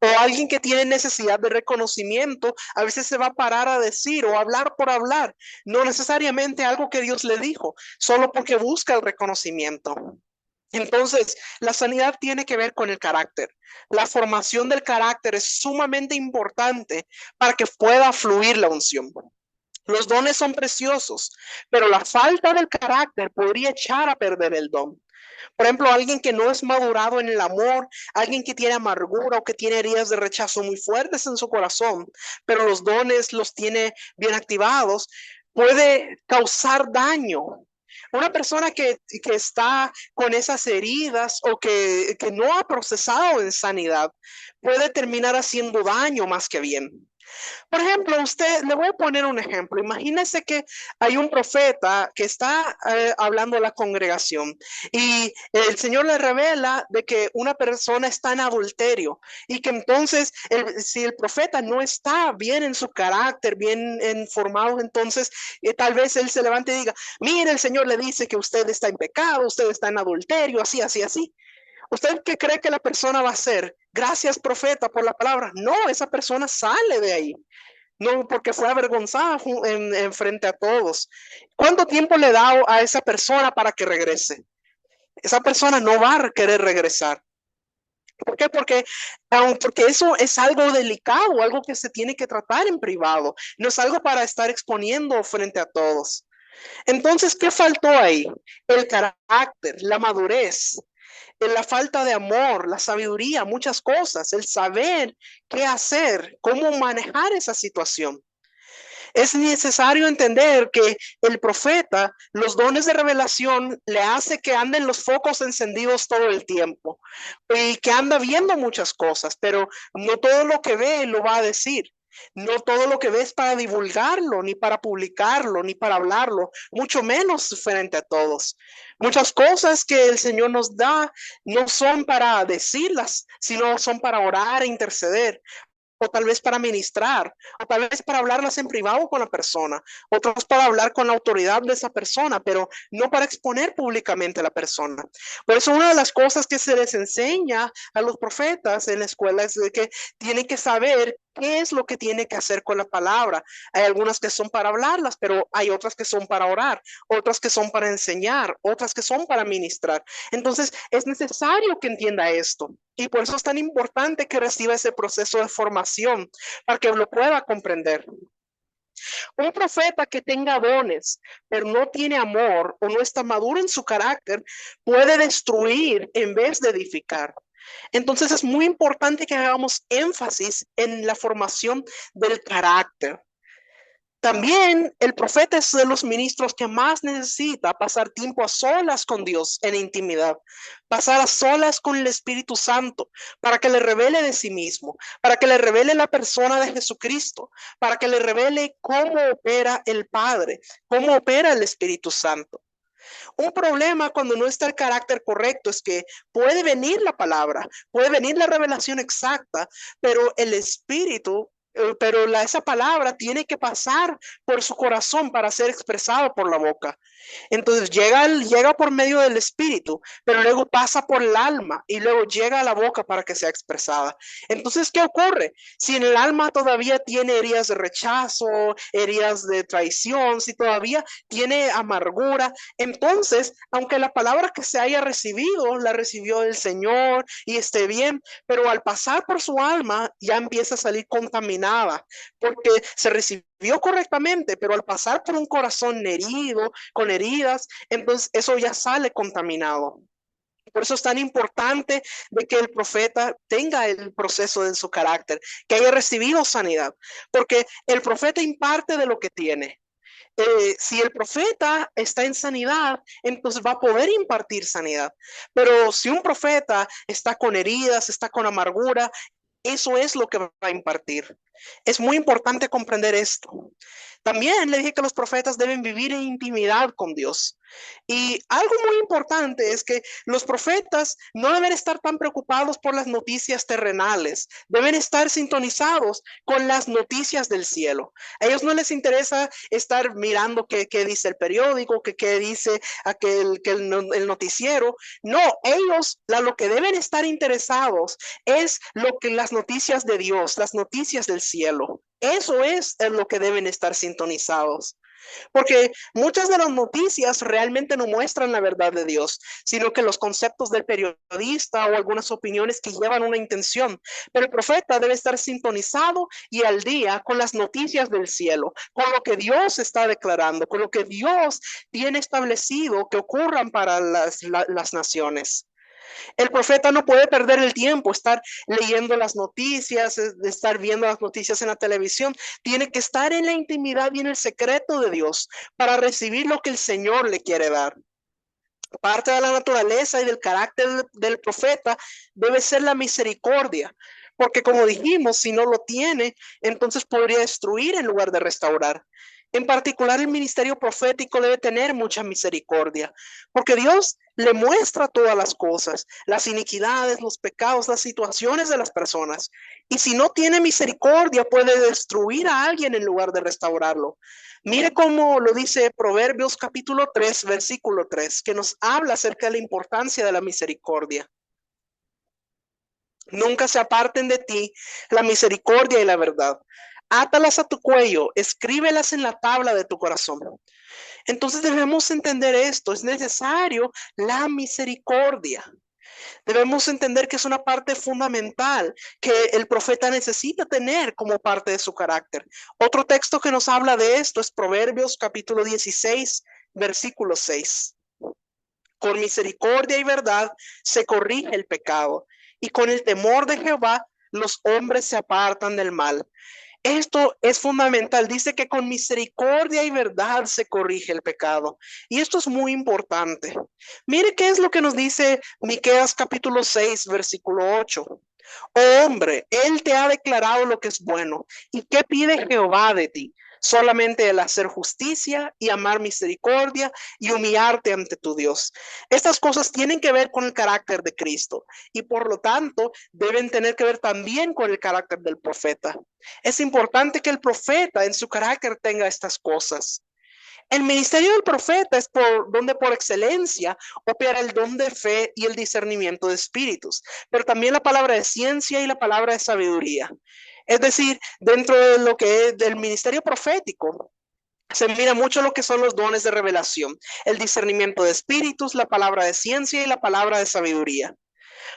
Speaker 3: O alguien que tiene necesidad de reconocimiento a veces se va a parar a decir o hablar por hablar, no necesariamente algo que Dios le dijo, solo porque busca el reconocimiento. Entonces, la sanidad tiene que ver con el carácter. La formación del carácter es sumamente importante para que pueda fluir la unción. Los dones son preciosos, pero la falta del carácter podría echar a perder el don. Por ejemplo, alguien que no es madurado en el amor, alguien que tiene amargura o que tiene heridas de rechazo muy fuertes en su corazón, pero los dones los tiene bien activados, puede causar daño. Una persona que está con esas heridas o que no ha procesado en sanidad puede terminar haciendo daño más que bien. Por ejemplo, le voy a poner un ejemplo. Imagínese que hay un profeta que está hablando a la congregación y el Señor le revela de que una persona está en adulterio y que entonces si el profeta no está bien en su carácter, bien formado, entonces tal vez él se levante y diga, mire, el Señor le dice que usted está en pecado, usted está en adulterio, así, así, así. ¿Usted qué cree que la persona va a hacer? Gracias, profeta, por la palabra. No, esa persona sale de ahí. No, porque fue avergonzada en frente a todos. ¿Cuánto tiempo le da a esa persona para que regrese? Esa persona no va a querer regresar. ¿Por qué? Porque eso es algo delicado, algo que se tiene que tratar en privado. No es algo para estar exponiendo frente a todos. Entonces, ¿qué faltó ahí? El carácter, la madurez, la falta de amor, la sabiduría, muchas cosas, el saber qué hacer, cómo manejar esa situación. Es necesario entender que el profeta, los dones de revelación le hace que anden los focos encendidos todo el tiempo y que anda viendo muchas cosas, pero no todo lo que ve lo va a decir. No todo lo que ve es para divulgarlo, ni para publicarlo, ni para hablarlo, mucho menos frente a todos. Muchas cosas que el Señor nos da no son para decirlas, sino son para orar e interceder, o tal vez para ministrar, o tal vez para hablarlas en privado con la persona, otros para hablar con la autoridad de esa persona, pero no para exponer públicamente a la persona. Por eso una de las cosas que se les enseña a los profetas en la escuela es de que tienen que saber qué es lo que tiene que hacer con la palabra. Hay algunas que son para hablarlas, pero hay otras que son para orar, otras que son para enseñar, otras que son para ministrar. Entonces es necesario que entienda esto. Y por eso es tan importante que reciba ese proceso de formación para que lo pueda comprender. Un profeta que tenga dones, pero no tiene amor o no está maduro en su carácter, puede destruir en vez de edificar. Entonces es muy importante que hagamos énfasis en la formación del carácter. También el profeta es de los ministros que más necesita pasar tiempo a solas con Dios en intimidad, pasar a solas con el Espíritu Santo para que le revele de sí mismo, para que le revele la persona de Jesucristo, para que le revele cómo opera el Padre, cómo opera el Espíritu Santo. Un problema cuando no está el carácter correcto es que puede venir la palabra, puede venir la revelación exacta, pero el Espíritu esa palabra tiene que pasar por su corazón para ser expresado por la boca. Entonces llega por medio del espíritu, pero luego pasa por el alma y luego llega a la boca para que sea expresada. Entonces, ¿qué ocurre? Si en el alma todavía tiene heridas de rechazo, heridas de traición, si todavía tiene amargura, entonces, aunque la palabra que se haya recibido, la recibió del Señor y esté bien, pero al pasar por su alma ya empieza a salir contaminada porque se recibió correctamente, pero al pasar por un corazón herido, con heridas, entonces eso ya sale contaminado. Por eso es tan importante de que el profeta tenga el proceso de su carácter, que haya recibido sanidad, porque el profeta imparte de lo que tiene. Si el profeta está en sanidad, entonces va a poder impartir sanidad. Pero si un profeta está con heridas, está con amargura, eso es lo que va a impartir. Es muy importante comprender esto. También le dije que los profetas deben vivir en intimidad con Dios. Y algo muy importante es que los profetas no deben estar tan preocupados por las noticias terrenales, deben estar sintonizados con las noticias del cielo. A ellos no les interesa estar mirando qué dice el periódico, qué dice el noticiero. No, ellos lo que deben estar interesados es lo que las noticias de Dios, las noticias del cielo. Eso es en lo que deben estar sintonizados. Porque muchas de las noticias realmente no muestran la verdad de Dios, sino que los conceptos del periodista o algunas opiniones que llevan una intención. Pero el profeta debe estar sintonizado y al día con las noticias del cielo, con lo que Dios está declarando, con lo que Dios tiene establecido que ocurran para las naciones. El profeta no puede perder el tiempo, estar leyendo las noticias, estar viendo las noticias en la televisión. Tiene que estar en la intimidad y en el secreto de Dios para recibir lo que el Señor le quiere dar. Parte de la naturaleza y del carácter del profeta debe ser la misericordia, porque como dijimos, si no lo tiene, entonces podría destruir en lugar de restaurar. En particular, el ministerio profético debe tener mucha misericordia, porque Dios le muestra todas las cosas, las iniquidades, los pecados, las situaciones de las personas. Y si no tiene misericordia, puede destruir a alguien en lugar de restaurarlo. Mire cómo lo dice Proverbios capítulo 3, versículo 3, que nos habla acerca de la importancia de la misericordia. Nunca se aparten de ti la misericordia y la verdad. Átalas a tu cuello, escríbelas en la tabla de tu corazón. Entonces debemos entender esto, es necesario la misericordia. Debemos entender que es una parte fundamental que el profeta necesita tener como parte de su carácter. Otro texto que nos habla de esto es Proverbios capítulo 16, versículo 6. Con misericordia y verdad se corrige el pecado, y con el temor de Jehová los hombres se apartan del mal. Esto es fundamental. Dice que con misericordia y verdad se corrige el pecado. Y esto es muy importante. Mire qué es lo que nos dice Miqueas capítulo 6, versículo 8. Oh hombre, él te ha declarado lo que es bueno. ¿Y qué pide Jehová de ti? Solamente el hacer justicia y amar misericordia y humillarte ante tu Dios. Estas cosas tienen que ver con el carácter de Cristo y por lo tanto deben tener que ver también con el carácter del profeta. Es importante que el profeta en su carácter tenga estas cosas. El ministerio del profeta es por donde por excelencia opera el don de fe y el discernimiento de espíritus, pero también la palabra de ciencia y la palabra de sabiduría. Es decir, dentro de lo que es del ministerio profético, se mira mucho lo que son los dones de revelación, el discernimiento de espíritus, la palabra de ciencia y la palabra de sabiduría.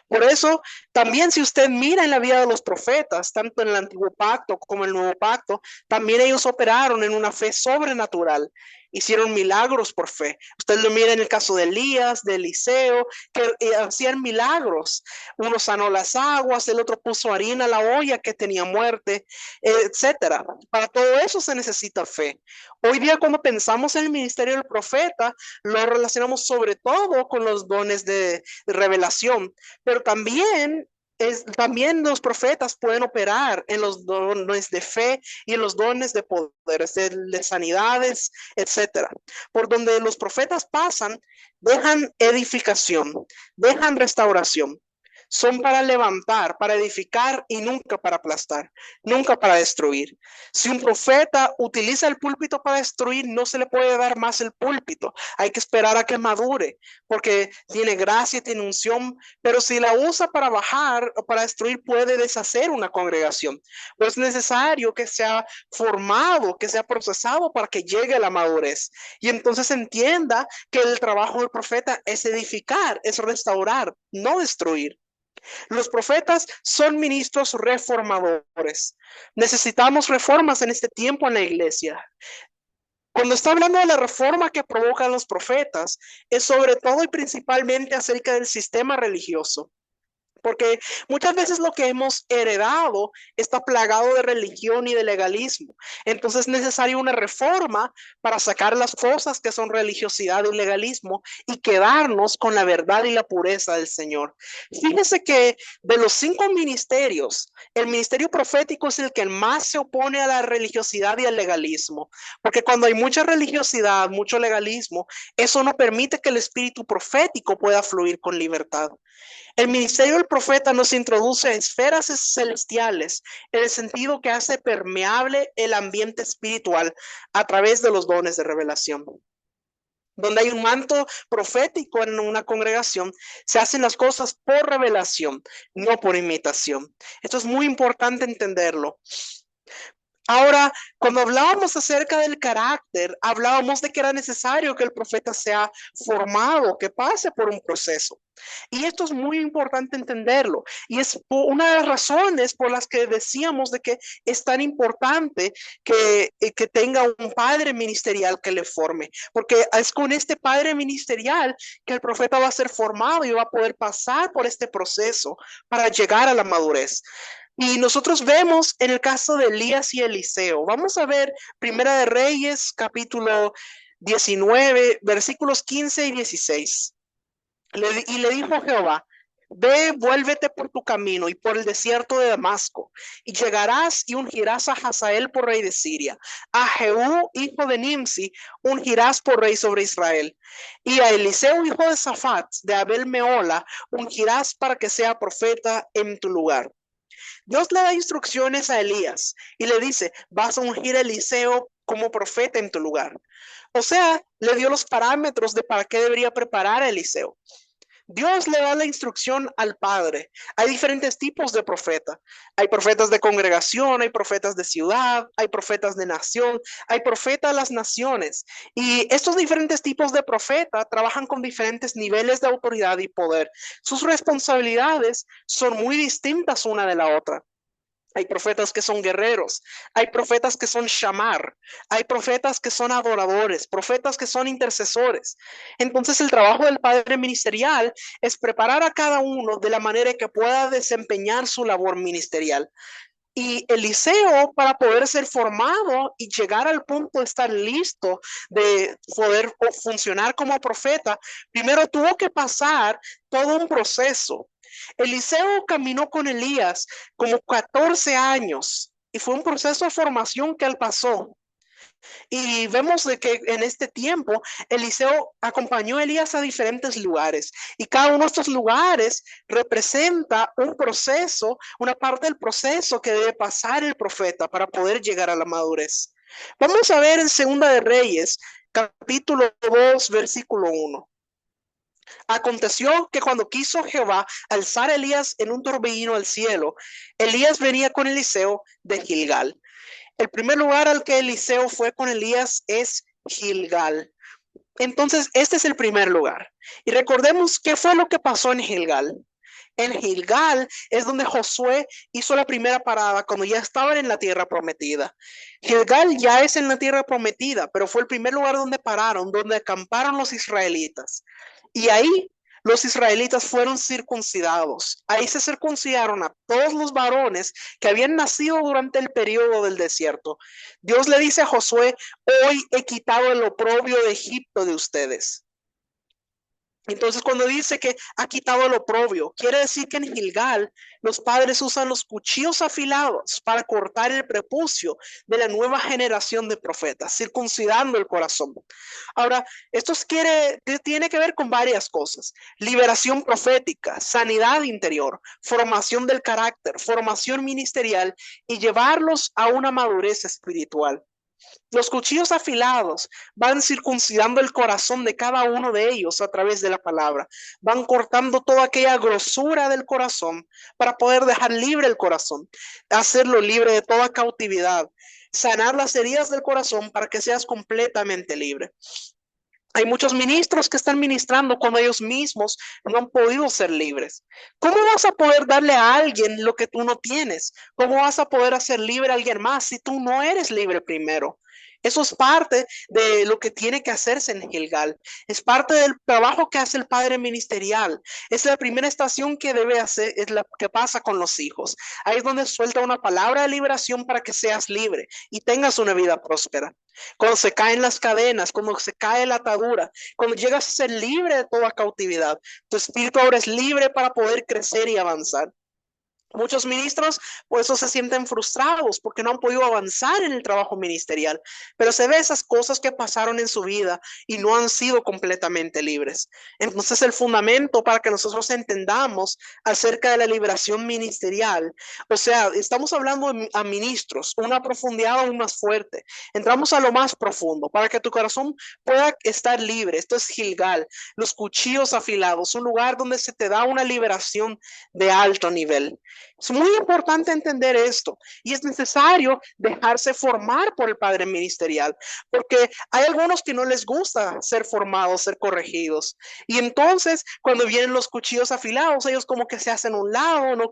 Speaker 3: Por eso, también si usted mira en la vida de los profetas, tanto en el antiguo pacto como en el nuevo pacto, también ellos operaron en una fe sobrenatural. Hicieron milagros por fe. Usted lo mira en el caso de Elías, de Eliseo, que hacían milagros. Uno sanó las aguas, el otro puso harina a la olla que tenía muerte, etcétera. Para todo eso se necesita fe. Hoy día cuando pensamos en el ministerio del profeta, lo relacionamos sobre todo con los dones de revelación, pero también los profetas pueden operar en los dones de fe y en los dones de poderes, de sanidades, etcétera. Por donde los profetas pasan, dejan edificación, dejan restauración. Son para levantar, para edificar y nunca para aplastar, nunca para destruir. Si un profeta utiliza el púlpito para destruir, no se le puede dar más el púlpito. Hay que esperar a que madure, porque tiene gracia, tiene unción, pero si la usa para bajar o para destruir, puede deshacer una congregación. Pues es necesario que sea formado, que sea procesado para que llegue a la madurez. Y entonces entienda que el trabajo del profeta es edificar, es restaurar, no destruir. Los profetas son ministros reformadores. Necesitamos reformas en este tiempo en la iglesia. Cuando está hablando de la reforma que provocan los profetas, es sobre todo y principalmente acerca del sistema religioso. Porque muchas veces lo que hemos heredado está plagado de religión y de legalismo. Entonces es necesaria una reforma para sacar las cosas que son religiosidad y legalismo y quedarnos con la verdad y la pureza del Señor. Fíjese que de los 5 ministerios, el ministerio profético es el que más se opone a la religiosidad y al legalismo. Porque cuando hay mucha religiosidad, mucho legalismo, eso no permite que el espíritu profético pueda fluir con libertad. El ministerio del profeta nos introduce a esferas celestiales en el sentido que hace permeable el ambiente espiritual a través de los dones de revelación. Donde hay un manto profético en una congregación, se hacen las cosas por revelación, no por imitación. Esto es muy importante entenderlo. Ahora, cuando hablábamos acerca del carácter, hablábamos de que era necesario que el profeta sea formado, que pase por un proceso. Y esto es muy importante entenderlo. Y es una de las razones por las que decíamos de que es tan importante que tenga un padre ministerial que le forme. Porque es con este padre ministerial que el profeta va a ser formado y va a poder pasar por este proceso para llegar a la madurez. Y nosotros vemos en el caso de Elías y Eliseo. Vamos a ver Primera de Reyes, capítulo 19, versículos 15 y 16. Y le dijo Jehová: ve, vuélvete por tu camino y por el desierto de Damasco, y llegarás y ungirás a Hazael por rey de Siria, a Jehú, hijo de Nimsi, ungirás por rey sobre Israel, y a Eliseo, hijo de Safat, de Abel Meola, ungirás para que sea profeta en tu lugar. Dios le da instrucciones a Elías y le dice: vas a ungir a Eliseo como profeta en tu lugar. O sea, le dio los parámetros de para qué debería preparar a Eliseo. Dios le da la instrucción al padre. Hay diferentes tipos de profeta. Hay profetas de congregación, hay profetas de ciudad, hay profetas de nación, hay profetas de las naciones. Y estos diferentes tipos de profeta trabajan con diferentes niveles de autoridad y poder. Sus responsabilidades son muy distintas una de la otra. Hay profetas que son guerreros, hay profetas que son shamar, hay profetas que son adoradores, profetas que son intercesores. Entonces el trabajo del padre ministerial es preparar a cada uno de la manera que pueda desempeñar su labor ministerial. Y Eliseo, para poder ser formado y llegar al punto de estar listo de poder funcionar como profeta, primero tuvo que pasar todo un proceso. Eliseo caminó con Elías como 14 años y fue un proceso de formación que él pasó. Y vemos de que en este tiempo Eliseo acompañó a Elías a diferentes lugares y cada uno de estos lugares representa un proceso, una parte del proceso que debe pasar el profeta para poder llegar a la madurez. Vamos a ver en Segunda de Reyes, capítulo 2, versículo 1. Aconteció que cuando quiso Jehová alzar a Elías en un torbellino al cielo, Elías venía con Eliseo de Gilgal. El primer lugar al que Eliseo fue con Elías es Gilgal. Entonces, este es el primer lugar. Y recordemos qué fue lo que pasó en Gilgal. En Gilgal es donde Josué hizo la primera parada cuando ya estaban en la tierra prometida. Gilgal ya es en la tierra prometida, pero fue el primer lugar donde pararon, donde acamparon los israelitas. Y ahí los israelitas fueron circuncidados. Ahí se circuncidaron a todos los varones que habían nacido durante el periodo del desierto. Dios le dice a Josué, hoy he quitado el oprobio de Egipto de ustedes. Entonces, cuando dice que ha quitado el oprobio, quiere decir que en Gilgal los padres usan los cuchillos afilados para cortar el prepucio de la nueva generación de profetas, circuncidando el corazón. Ahora, esto tiene que ver con varias cosas: liberación profética, sanidad interior, formación del carácter, formación ministerial y llevarlos a una madurez espiritual. Los cuchillos afilados van circuncidando el corazón de cada uno de ellos a través de la palabra. Van cortando toda aquella grosura del corazón para poder dejar libre el corazón, hacerlo libre de toda cautividad, sanar las heridas del corazón para que seas completamente libre. Hay muchos ministros que están ministrando cuando ellos mismos no han podido ser libres. ¿Cómo vas a poder darle a alguien lo que tú no tienes? ¿Cómo vas a poder hacer libre a alguien más si tú no eres libre primero? Eso es parte de lo que tiene que hacerse en Gilgal. Es parte del trabajo que hace el padre ministerial. Es la primera estación que debe hacer, es la que pasa con los hijos. Ahí es donde suelta una palabra de liberación para que seas libre y tengas una vida próspera. Cuando se caen las cadenas, cuando se cae la atadura, cuando llegas a ser libre de toda cautividad, tu espíritu ahora es libre para poder crecer y avanzar. Muchos ministros por eso se sienten frustrados porque no han podido avanzar en el trabajo ministerial, pero se ve esas cosas que pasaron en su vida y no han sido completamente libres. Entonces el fundamento para que nosotros entendamos acerca de la liberación ministerial, o sea, estamos hablando a ministros, una profundidad aún más fuerte. Entramos a lo más profundo para que tu corazón pueda estar libre. Esto es Gilgal, los cuchillos afilados, un lugar donde se te da una liberación de alto nivel. Es muy importante entender esto y es necesario dejarse formar por el padre ministerial, porque hay algunos que no les gusta ser formados, ser corregidos. Y entonces cuando vienen los cuchillos afilados, ellos como que se hacen a un lado, no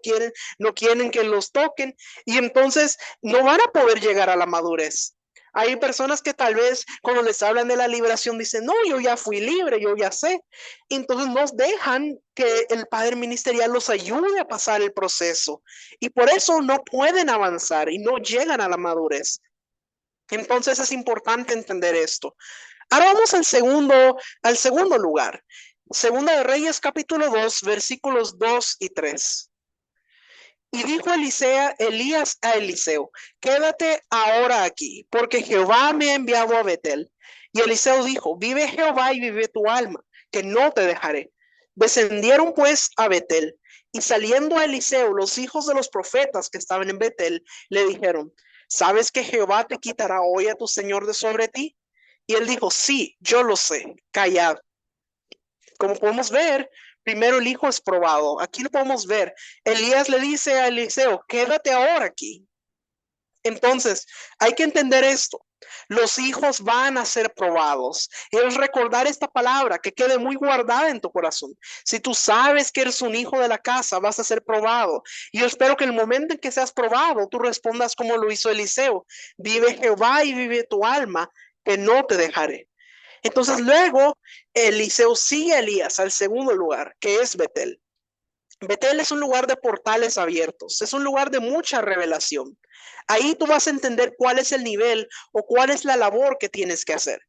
Speaker 3: quieren que los toquen y entonces no van a poder llegar a la madurez. Hay personas que tal vez cuando les hablan de la liberación dicen, no, yo ya fui libre, yo ya sé. Entonces nos dejan que el padre ministerial los ayude a pasar el proceso. Y por eso no pueden avanzar y no llegan a la madurez. Entonces es importante entender esto. Ahora vamos al segundo lugar. Segunda de Reyes capítulo 2, versículos 2 y 3. Y dijo Elías a Eliseo, quédate ahora aquí, porque Jehová me ha enviado a Betel. Y Eliseo dijo, vive Jehová y vive tu alma, que no te dejaré. Descendieron pues a Betel, y saliendo a Eliseo, los hijos de los profetas que estaban en Betel, le dijeron, ¿sabes que Jehová te quitará hoy a tu señor de sobre ti? Y él dijo, sí, yo lo sé, callad. Como podemos ver, primero el hijo es probado. Aquí lo podemos ver. Elías le dice a Eliseo, quédate ahora aquí. Entonces, hay que entender esto. Los hijos van a ser probados. Y es recordar esta palabra que quede muy guardada en tu corazón. Si tú sabes que eres un hijo de la casa, vas a ser probado. Y yo espero que el momento en que seas probado, tú respondas como lo hizo Eliseo. Vive Jehová y vive tu alma, que no te dejaré. Entonces luego Eliseo sigue a Elías al segundo lugar, que es Betel. Betel es un lugar de portales abiertos, es un lugar de mucha revelación. Ahí tú vas a entender cuál es el nivel o cuál es la labor que tienes que hacer.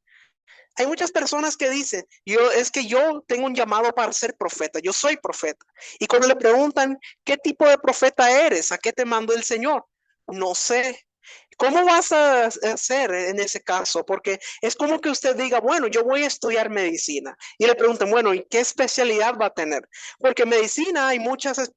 Speaker 3: Hay muchas personas que dicen, es que yo tengo un llamado para ser profeta, yo soy profeta. Y cuando le preguntan, ¿qué tipo de profeta eres? ¿A qué te mandó el Señor? No sé. ¿Cómo vas a hacer en ese caso? Porque es como que usted diga, bueno, yo voy a estudiar medicina. Y le preguntan, bueno, ¿y qué especialidad va a tener? Porque medicina hay muchas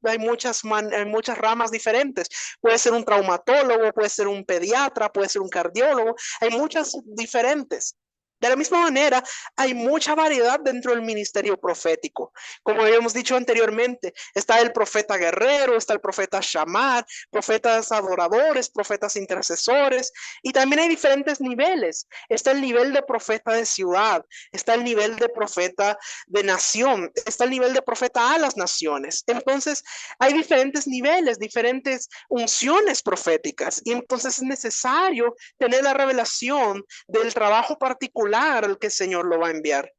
Speaker 3: ramas diferentes. Puede ser un traumatólogo, puede ser un pediatra, puede ser un cardiólogo. Hay muchas diferentes. De la misma manera, hay mucha variedad dentro del ministerio profético. Como habíamos dicho anteriormente, está el profeta guerrero, está el profeta shamar, profetas adoradores, profetas intercesores, y también hay diferentes niveles. Está el nivel de profeta de ciudad, está el nivel de profeta de nación, está el nivel de profeta a las naciones. Entonces, hay diferentes niveles, diferentes unciones proféticas, y entonces es necesario tener la revelación del trabajo particular al que el Señor lo va a enviar.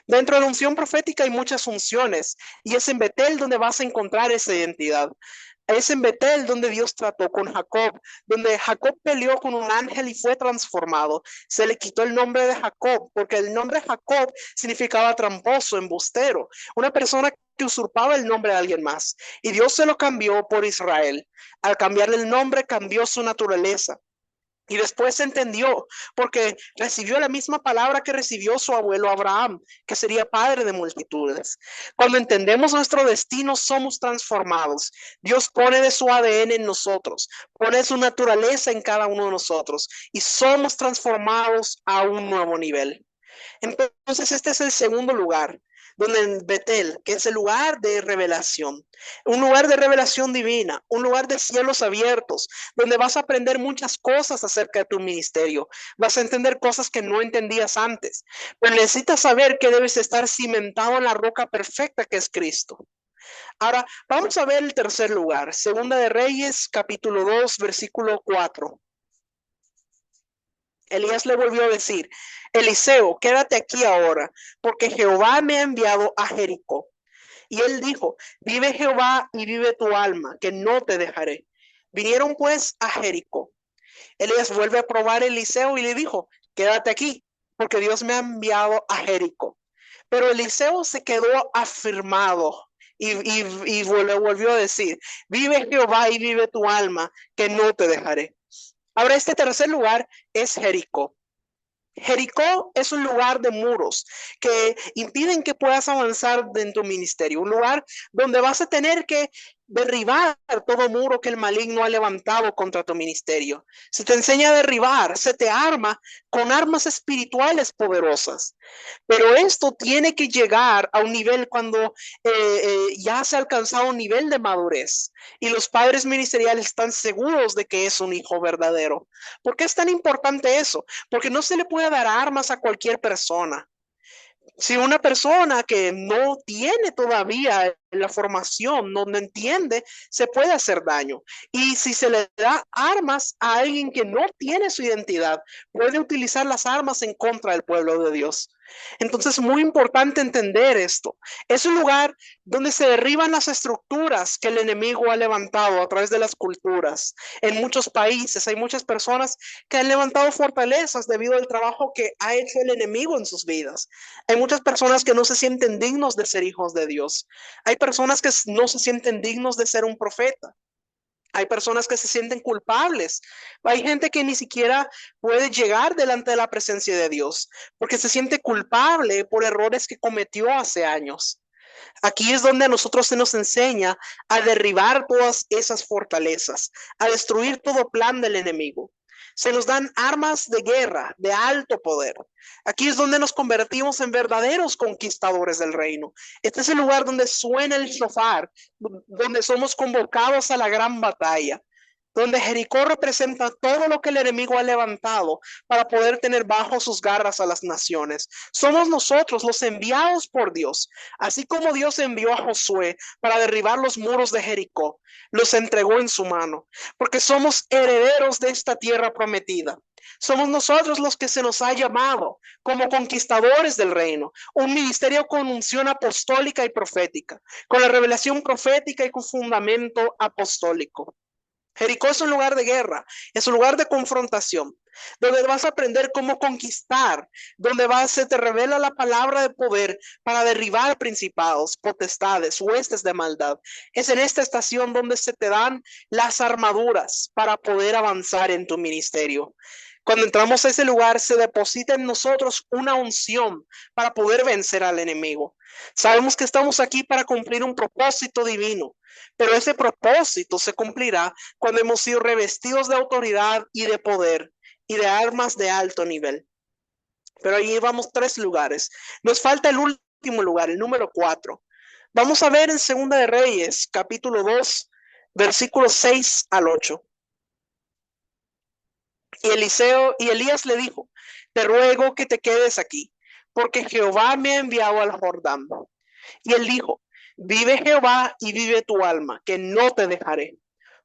Speaker 3: Dentro de la unción profética hay muchas unciones y es en Betel donde vas a encontrar esa identidad. Es en Betel donde Dios trató con Jacob, donde Jacob peleó con un ángel y fue transformado. Se le quitó el nombre de Jacob porque el nombre Jacob significaba tramposo, embustero, una persona que usurpaba el nombre de alguien más. Y Dios se lo cambió por Israel. Al cambiarle el nombre cambió su naturaleza. Y después entendió, porque recibió la misma palabra que recibió su abuelo Abraham, que sería padre de multitudes. Cuando entendemos nuestro destino, somos transformados. Dios pone de su ADN en nosotros, pone su naturaleza en cada uno de nosotros y somos transformados a un nuevo nivel. Entonces, este es el segundo lugar, donde en Betel, que es el lugar de revelación, un lugar de revelación divina, un lugar de cielos abiertos, donde vas a aprender muchas cosas acerca de tu ministerio, vas a entender cosas que no entendías antes, pero necesitas saber que debes estar cimentado en la roca perfecta que es Cristo. Ahora, vamos a ver el tercer lugar, Segunda de Reyes, capítulo 2, versículo 4. Elías le volvió a decir, Eliseo, quédate aquí ahora, porque Jehová me ha enviado a Jericó. Y él dijo, vive Jehová y vive tu alma, que no te dejaré. Vinieron pues a Jericó. Elías vuelve a probar a Eliseo y le dijo, quédate aquí, porque Dios me ha enviado a Jericó. Pero Eliseo se quedó afirmado y volvió a decir, vive Jehová y vive tu alma, que no te dejaré. Ahora, este tercer lugar es Jericó. Jericó es un lugar de muros que impiden que puedas avanzar en tu ministerio, un lugar donde vas a tener que derribar todo muro que el maligno ha levantado contra tu ministerio. Se te enseña a derribar, se te arma con armas espirituales poderosas. Pero esto tiene que llegar a un nivel cuando ya se ha alcanzado un nivel de madurez y los padres ministeriales están seguros de que es un hijo verdadero. ¿Por qué es tan importante eso? Porque no se le puede dar armas a cualquier persona. Si una persona que no tiene todavía la formación, no entiende, se puede hacer daño. Y si se le da armas a alguien que no tiene su identidad, puede utilizar las armas en contra del pueblo de Dios. Entonces es muy importante entender esto. Es un lugar donde se derriban las estructuras que el enemigo ha levantado a través de las culturas. En muchos países hay muchas personas que han levantado fortalezas debido al trabajo que ha hecho el enemigo en sus vidas. Hay muchas personas que no se sienten dignos de ser hijos de Dios. Hay personas que no se sienten dignos de ser un profeta. Hay personas que se sienten culpables. Hay gente que ni siquiera puede llegar delante de la presencia de Dios porque se siente culpable por errores que cometió hace años. Aquí es donde a nosotros se nos enseña a derribar todas esas fortalezas, a destruir todo plan del enemigo. Se nos dan armas de guerra de alto poder. Aquí es donde nos convertimos en verdaderos conquistadores del reino. Este es el lugar donde suena el shofar, donde somos convocados a la gran batalla, donde Jericó representa todo lo que el enemigo ha levantado para poder tener bajo sus garras a las naciones. Somos nosotros los enviados por Dios, así como Dios envió a Josué para derribar los muros de Jericó, los entregó en su mano, porque somos herederos de esta tierra prometida. Somos nosotros los que se nos ha llamado como conquistadores del reino, un ministerio con unción apostólica y profética, con la revelación profética y con fundamento apostólico. Jericó es un lugar de guerra, es un lugar de confrontación, donde vas a aprender cómo conquistar, donde se te revela la palabra de poder para derribar principados, potestades, huestes de maldad. Es en esta estación donde se te dan las armaduras para poder avanzar en tu ministerio. Cuando entramos a ese lugar, se deposita en nosotros una unción para poder vencer al enemigo. Sabemos que estamos aquí para cumplir un propósito divino, pero ese propósito se cumplirá cuando hemos sido revestidos de autoridad y de poder y de armas de alto nivel. Pero allí vamos 3 lugares. Nos falta el último lugar, el número 4. Vamos a ver en Segunda de Reyes, capítulo 2, versículos 6 al 8. Y Elías le dijo: te ruego que te quedes aquí, porque Jehová me ha enviado al Jordán. Y él dijo: vive Jehová y vive tu alma, que no te dejaré.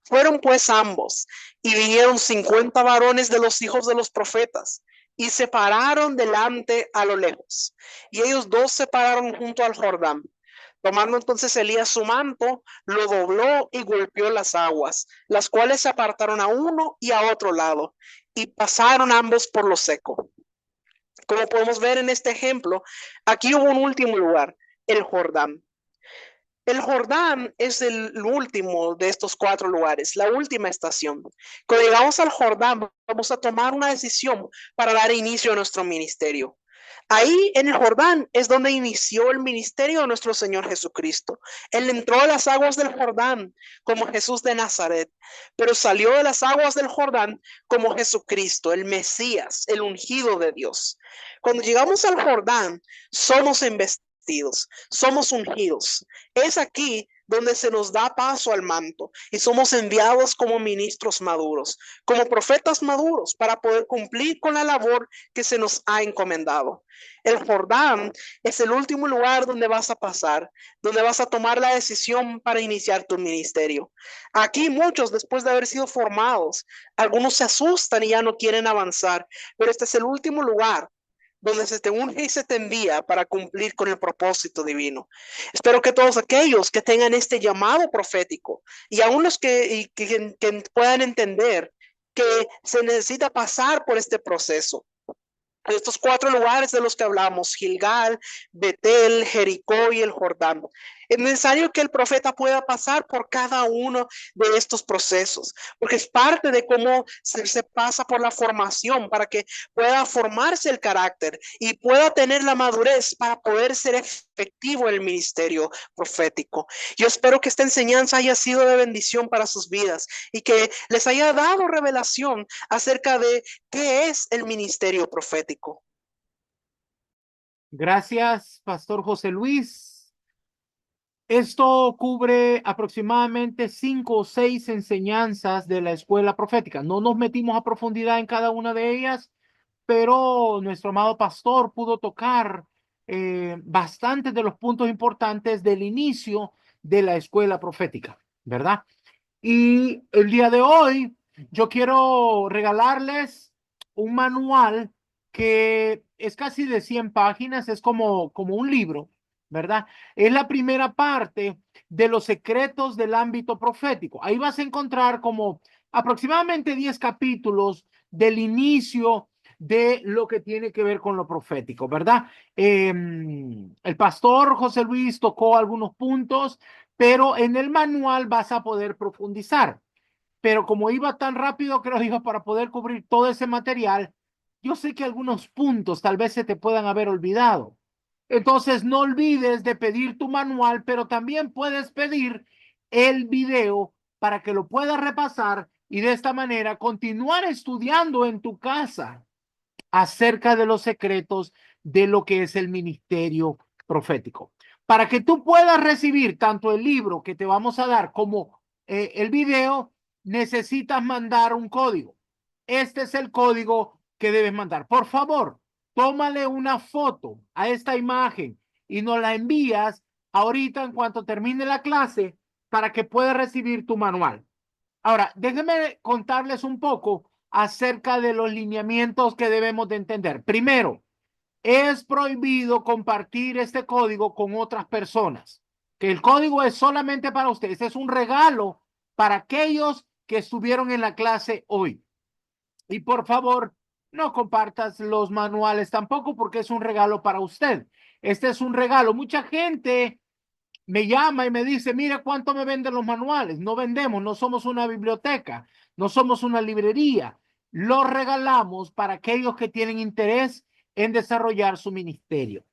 Speaker 3: Fueron pues ambos, y vinieron 50 varones de los hijos de los profetas, y se pararon delante a lo lejos. Y ellos 2 se pararon junto al Jordán. Tomando entonces Elías su manto, lo dobló y golpeó las aguas, las cuales se apartaron a uno y a otro lado, y pasaron ambos por lo seco. Como podemos ver en este ejemplo, aquí hubo un último lugar, el Jordán. El Jordán es el último de estos 4 lugares, la última estación. Cuando llegamos al Jordán, vamos a tomar una decisión para dar inicio a nuestro ministerio. Ahí en el Jordán es donde inició el ministerio de nuestro Señor Jesucristo. Él entró a las aguas del Jordán como Jesús de Nazaret, pero salió de las aguas del Jordán como Jesucristo, el Mesías, el ungido de Dios. Cuando llegamos al Jordán, somos investidos, somos ungidos. Es aquí donde se nos da paso al manto y somos enviados como ministros maduros, como profetas maduros, para poder cumplir con la labor que se nos ha encomendado. El Jordán es el último lugar donde vas a pasar, donde vas a tomar la decisión para iniciar tu ministerio. Aquí muchos, después de haber sido formados, algunos se asustan y ya no quieren avanzar, pero este es el último lugar donde se te unge y se te envía para cumplir con el propósito divino. Espero que todos aquellos que tengan este llamado profético y aún los que puedan entender que se necesita pasar por este proceso. Estos 4 lugares de los que hablamos, Gilgal, Betel, Jericó y el Jordán. Es necesario que el profeta pueda pasar por cada uno de estos procesos, porque es parte de cómo se pasa por la formación, para que pueda formarse el carácter y pueda tener la madurez para poder ser efectivo en el ministerio profético. Yo espero que esta enseñanza haya sido de bendición para sus vidas y que les haya dado revelación acerca de qué es el ministerio profético.
Speaker 1: Gracias, Pastor José Luis. Esto cubre aproximadamente 5 o 6 enseñanzas de la escuela profética. No nos metimos a profundidad en cada una de ellas, pero nuestro amado pastor pudo tocar bastantes de los puntos importantes del inicio de la escuela profética, ¿verdad? Y el día de hoy yo quiero regalarles un manual que es casi de 100 páginas, es como un libro, ¿verdad? Es la primera parte de los secretos del ámbito profético. Ahí vas a encontrar como aproximadamente 10 capítulos del inicio de lo que tiene que ver con lo profético, ¿verdad? El pastor José Luis tocó algunos puntos, pero en el manual vas a poder profundizar. Pero como iba tan rápido, creo yo, para poder cubrir todo ese material, yo sé que algunos puntos tal vez se te puedan haber olvidado. Entonces, no olvides de pedir tu manual, pero también puedes pedir el video para que lo puedas repasar y de esta manera continuar estudiando en tu casa acerca de los secretos de lo que es el ministerio profético. Para que tú puedas recibir tanto el libro que te vamos a dar como el video, necesitas mandar un código. Este es el código que debes mandar. Por favor, tómale una foto a esta imagen y nos la envías ahorita en cuanto termine la clase para que puedas recibir tu manual. Ahora, déjenme contarles un poco acerca de los lineamientos que debemos de entender. Primero, es prohibido compartir este código con otras personas. Que el código es solamente para ustedes. Es un regalo para aquellos que estuvieron en la clase hoy. Y por favor, no compartas los manuales tampoco porque es un regalo para usted. Este es un regalo. Mucha gente me llama y me dice, mira cuánto me venden los manuales. No vendemos, no somos una biblioteca, no somos una librería. Los regalamos para aquellos que tienen interés en desarrollar su ministerio.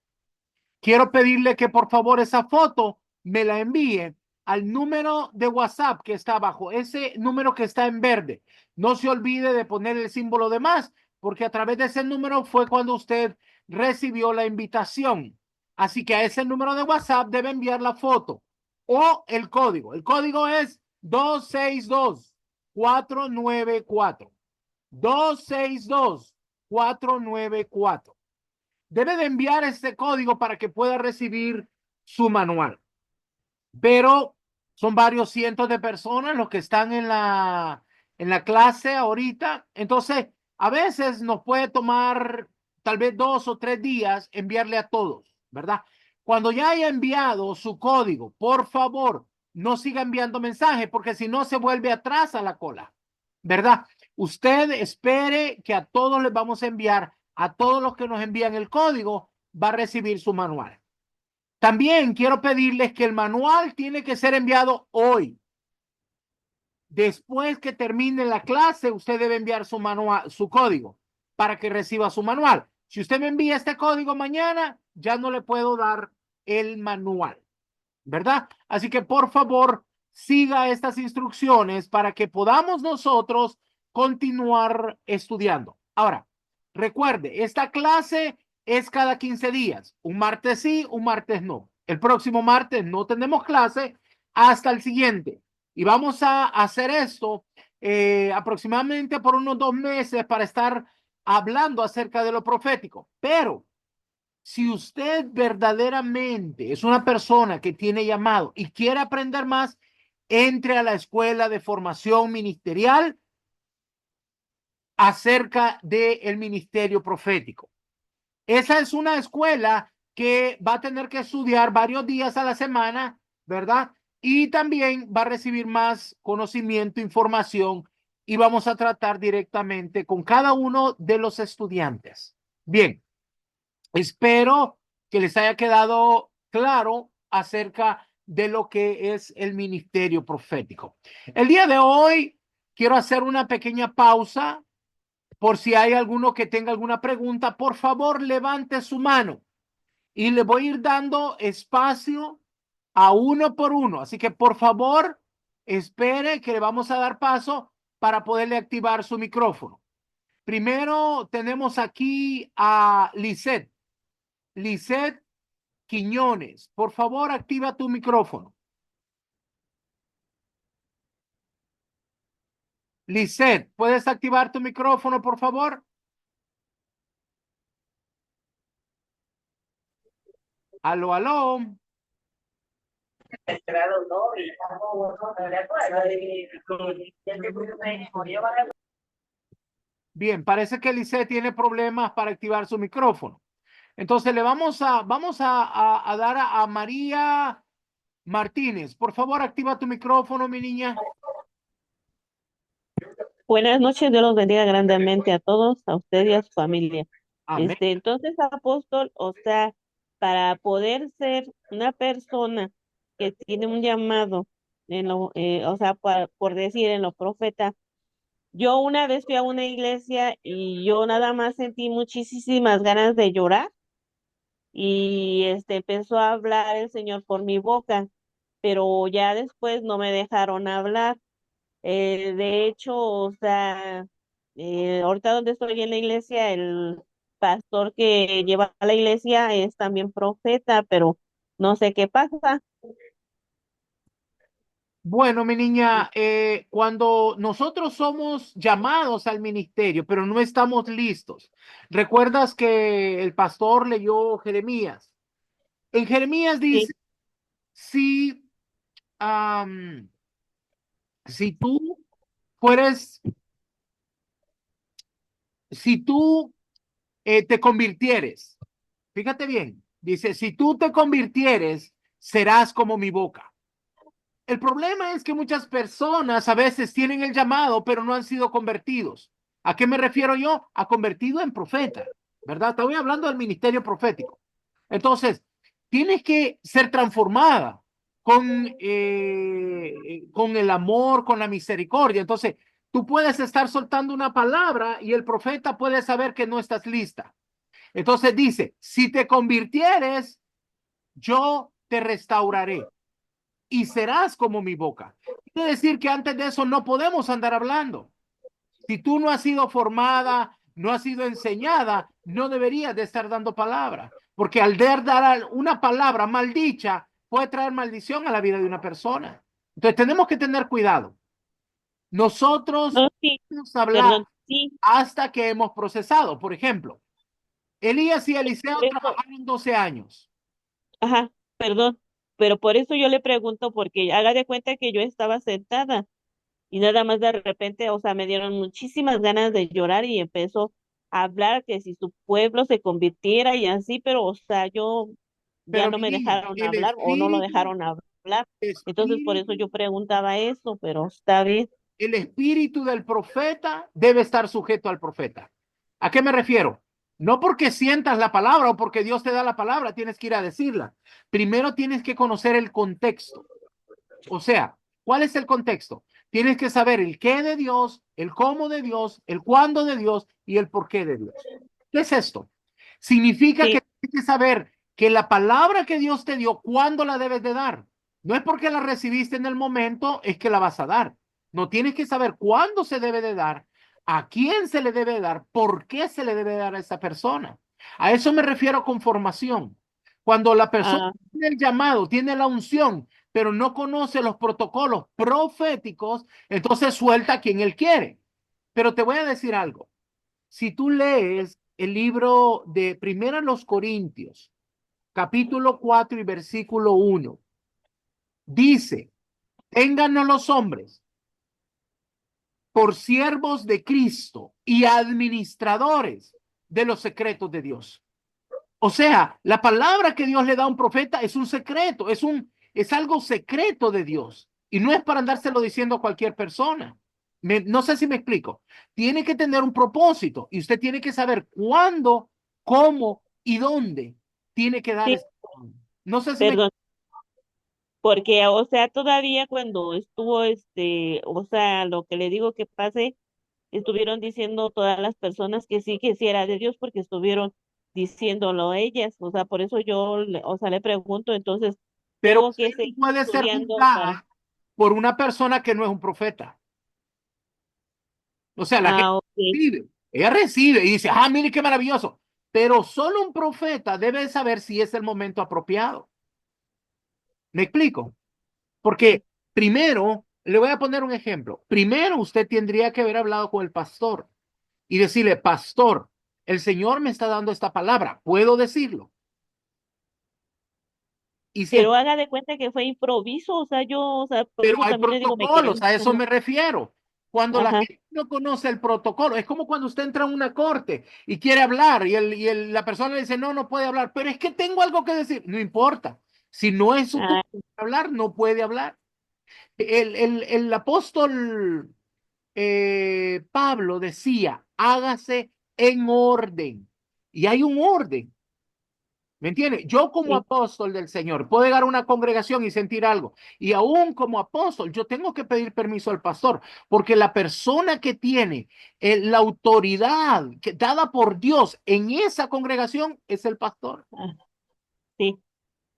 Speaker 1: Quiero pedirle que por favor esa foto me la envíe al número de WhatsApp que está abajo, ese número que está en verde. No se olvide de poner el símbolo de más, porque a través de ese número fue cuando usted recibió la invitación. Así que a ese número de WhatsApp debe enviar la foto o el código. El código es 262-494. 262-494. Debe de enviar este código para que pueda recibir su manual. Pero son varios cientos de personas los que están en la clase ahorita. Entonces, a veces nos puede tomar tal vez 2 o 3 días enviarle a todos, ¿verdad? Cuando ya haya enviado su código, por favor, no siga enviando mensajes porque si no se vuelve atrás a la cola, ¿verdad? Usted espere que a todos les vamos a enviar, a todos los que nos envían el código, va a recibir su manual. También quiero pedirles que el manual tiene que ser enviado hoy. Después que termine la clase, usted debe enviar su manual, su código, para que reciba su manual. Si usted me envía este código mañana, ya no le puedo dar el manual, ¿verdad? Así que por favor, siga estas instrucciones para que podamos nosotros continuar estudiando. Ahora, recuerde, esta clase es cada 15 días, un martes sí, un martes no. El próximo martes no tenemos clase hasta el siguiente. Y vamos a hacer esto aproximadamente por unos 2 meses para estar hablando acerca de lo profético. Pero si usted verdaderamente es una persona que tiene llamado y quiere aprender más, entre a la escuela de formación ministerial acerca del ministerio profético. Esa es una escuela que va a tener que estudiar varios días a la semana, ¿verdad? Y también va a recibir más conocimiento, información y vamos a tratar directamente con cada uno de los estudiantes. Bien, espero que les haya quedado claro acerca de lo que es el ministerio profético. El día de hoy quiero hacer una pequeña pausa por si hay alguno que tenga alguna pregunta. Por favor, levante su mano y le voy a ir dando espacio a uno por uno. Así que por favor, espere que le vamos a dar paso para poderle activar su micrófono. Primero tenemos aquí a Lisette. Lisette Quiñones, por favor, activa tu micrófono. Lisette, ¿puedes activar tu micrófono, por favor? Aló, aló. Bien, parece que Lisette tiene problemas para activar su micrófono. Entonces le vamos a dar a María Martínez. Por favor, activa tu micrófono, mi niña.
Speaker 4: Buenas noches, Dios los bendiga grandemente a todos, a usted y a su familia.
Speaker 1: Amén.
Speaker 4: Entonces, apóstol, o sea, para poder ser una persona que tiene un llamado o sea, por decir en lo profeta, yo una vez fui a una iglesia y yo nada más sentí muchísimas ganas de llorar y empezó a hablar el Señor por mi boca, pero ya después no me dejaron hablar. De hecho, o sea, ahorita donde estoy en la iglesia, el pastor que lleva a la iglesia es también profeta, pero no sé qué pasa.
Speaker 1: Bueno, mi niña, cuando nosotros somos llamados al ministerio, pero no estamos listos, ¿recuerdas que el pastor leyó Jeremías? En Jeremías
Speaker 4: Sí,
Speaker 1: dice, si, si tú fueres si tú te convirtieres, fíjate bien, dice, si tú te convirtieres, serás como mi boca. El problema es que muchas personas a veces tienen el llamado, pero no han sido convertidos. ¿A qué me refiero yo? A convertido en profeta, ¿verdad? Estoy hablando del ministerio profético. Entonces, tienes que ser transformada con el amor, con la misericordia. Entonces, tú puedes estar soltando una palabra y el profeta puede saber que no estás lista. Entonces dice, si te convirtieres, yo te restauraré y serás como mi boca. Quiere decir que antes de eso no podemos andar hablando. Si tú no has sido formada, no has sido enseñada, no deberías de estar dando palabra, porque al dar una palabra maldicha puede traer maldición a la vida de una persona. Entonces tenemos que tener cuidado. Nosotros
Speaker 4: No, sí,
Speaker 1: podemos hablar
Speaker 4: perdón, sí,
Speaker 1: hasta que hemos procesado. Por ejemplo, Elías y Eliseo
Speaker 4: por eso,
Speaker 1: trabajaron 12 años.
Speaker 4: ajá, perdón, pero por eso yo le pregunto, porque haga de cuenta que yo estaba sentada y nada más de repente, o sea, me dieron muchísimas ganas de llorar y empezó a hablar que si su pueblo se convirtiera y así, pero, o sea, yo ya
Speaker 1: Pero
Speaker 4: no
Speaker 1: mi
Speaker 4: me
Speaker 1: niña,
Speaker 4: dejaron hablar o no lo dejaron hablar. Entonces, por eso
Speaker 1: espíritu,
Speaker 4: yo preguntaba eso, pero está bien.
Speaker 1: el espíritu del profeta debe estar sujeto al profeta. ¿A qué me refiero? No porque sientas la palabra o porque Dios te da la palabra, tienes que ir a decirla. Primero tienes que conocer el contexto. O sea, ¿cuál es el contexto? Tienes que saber el qué de Dios, el cómo de Dios, el cuándo de Dios y el por qué de Dios. ¿Qué es esto? Significa que
Speaker 4: Sí,
Speaker 1: tienes que saber que la palabra que Dios te dio, ¿cuándo la debes de dar? No es porque la recibiste en el momento, es que la vas a dar. No tienes que saber cuándo se debe de dar, a quién se le debe dar, por qué se le debe dar a esa persona. A eso me refiero con formación. Cuando la persona
Speaker 4: ah,
Speaker 1: tiene el llamado, tiene la unción, pero no conoce los protocolos proféticos, entonces suelta a quien él quiere. Pero te voy a decir algo. Si tú lees el libro de Primera los Corintios, capítulo 4 y versículo 1, dice, téngannos los hombres por siervos de Cristo y administradores de los secretos de Dios. O sea, la palabra que Dios le da a un profeta es un secreto, es algo secreto de Dios y no es para andárselo diciendo a cualquier persona. No sé si me explico. Tiene que tener un propósito y usted tiene que saber cuándo, cómo y dónde tiene que dar
Speaker 4: sí,
Speaker 1: ese. No sé si me.
Speaker 4: perdón. Porque, o sea, todavía cuando estuvo, o sea, lo que le digo que pase, estuvieron diciendo todas las personas que sí era de Dios, porque estuvieron diciéndolo ellas, o sea, por eso yo, o sea, le pregunto, entonces,
Speaker 1: Pero
Speaker 4: tengo
Speaker 1: usted
Speaker 4: que
Speaker 1: no
Speaker 4: seguir
Speaker 1: puede ser
Speaker 4: estudiando para,
Speaker 1: juzgada por una persona que no es un profeta. O sea, la gente
Speaker 4: ok,
Speaker 1: recibe, ella recibe y dice, ah, mire qué maravilloso. Pero solo un profeta debe saber si es el momento apropiado. ¿Me explico?
Speaker 4: sí,
Speaker 1: Porque primero, le voy a poner un ejemplo. Primero usted tendría que haber hablado con el pastor y decirle, pastor, el Señor me está dando esta palabra, ¿puedo decirlo? Y si el,
Speaker 4: pero haga de cuenta que fue improviso, o sea, yo, o sea, por
Speaker 1: pero
Speaker 4: eso
Speaker 1: hay
Speaker 4: también le digo, me quedé,
Speaker 1: protocolos, a eso
Speaker 4: ajá,
Speaker 1: me refiero. Cuando la
Speaker 4: ajá,
Speaker 1: gente no conoce el protocolo, es como cuando usted entra a una corte y quiere hablar la persona le dice, no, no puede hablar, pero es que tengo algo que decir. No importa. Si no es su turno
Speaker 4: ah,
Speaker 1: de hablar, no puede hablar. El apóstol Pablo decía, hágase en orden. Y hay un orden. ¿Me entiendes? Yo como
Speaker 4: sí,
Speaker 1: apóstol del Señor puedo llegar a una congregación y sentir algo. Y aún como apóstol, yo tengo que pedir permiso al pastor, porque la persona que tiene la autoridad dada por Dios en esa congregación es el pastor.
Speaker 4: ah, sí,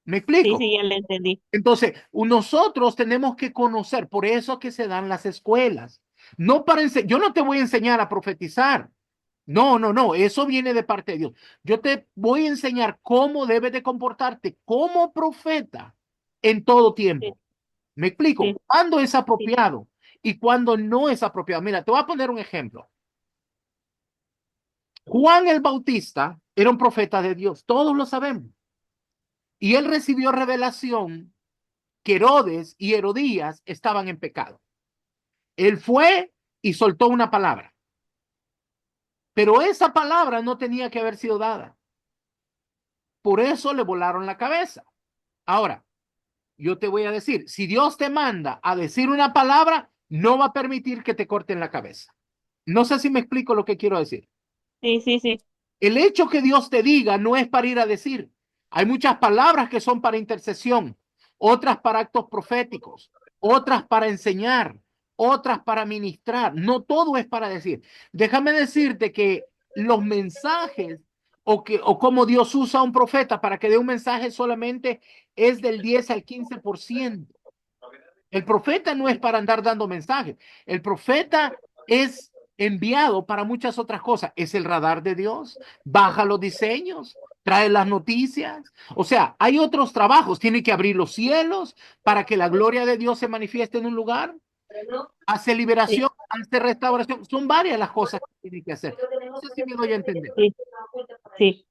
Speaker 1: ¿Me
Speaker 4: sí,
Speaker 1: explico?
Speaker 4: sí, ya le entendí,
Speaker 1: Entonces, nosotros tenemos que conocer, por eso que se dan las escuelas. No para yo no te voy a enseñar a profetizar. No, no, no, eso viene de parte de Dios. Yo te voy a enseñar cómo debes de comportarte como profeta en todo
Speaker 4: sí,
Speaker 1: tiempo. ¿Me explico?
Speaker 4: sí,
Speaker 1: Cuándo es
Speaker 4: sí,
Speaker 1: apropiado y cuándo no es apropiado. Mira, te voy a poner un ejemplo. Juan el Bautista era un profeta de Dios, todos lo sabemos. Y él recibió revelación que Herodes y Herodías estaban en pecado. Él fue y soltó una palabra. Pero esa palabra no tenía que haber sido dada. Por eso le volaron la cabeza. Ahora, yo te voy a decir, si Dios te manda a decir una palabra, no va a permitir que te corten la cabeza. No sé si me explico lo que quiero decir.
Speaker 4: Sí, sí, sí.
Speaker 1: El hecho que Dios te diga no es para ir a decir. Hay muchas palabras que son para intercesión, otras para actos proféticos, otras para enseñar, otras para ministrar. No todo es para decir. Déjame decirte que los mensajes o cómo Dios usa a un profeta para que dé un mensaje solamente es del 10 al 15%. El profeta no es para andar dando mensajes. El profeta es enviado para muchas otras cosas. Es el radar de Dios, baja los diseños, trae las noticias. O sea, hay otros trabajos. Tiene que abrir los cielos para que la gloria de Dios se manifieste en un lugar. Hace liberación,
Speaker 4: Sí,
Speaker 1: hace restauración. Son varias las cosas que tiene que hacer. No sé si me doy a entender.
Speaker 4: sí, sí.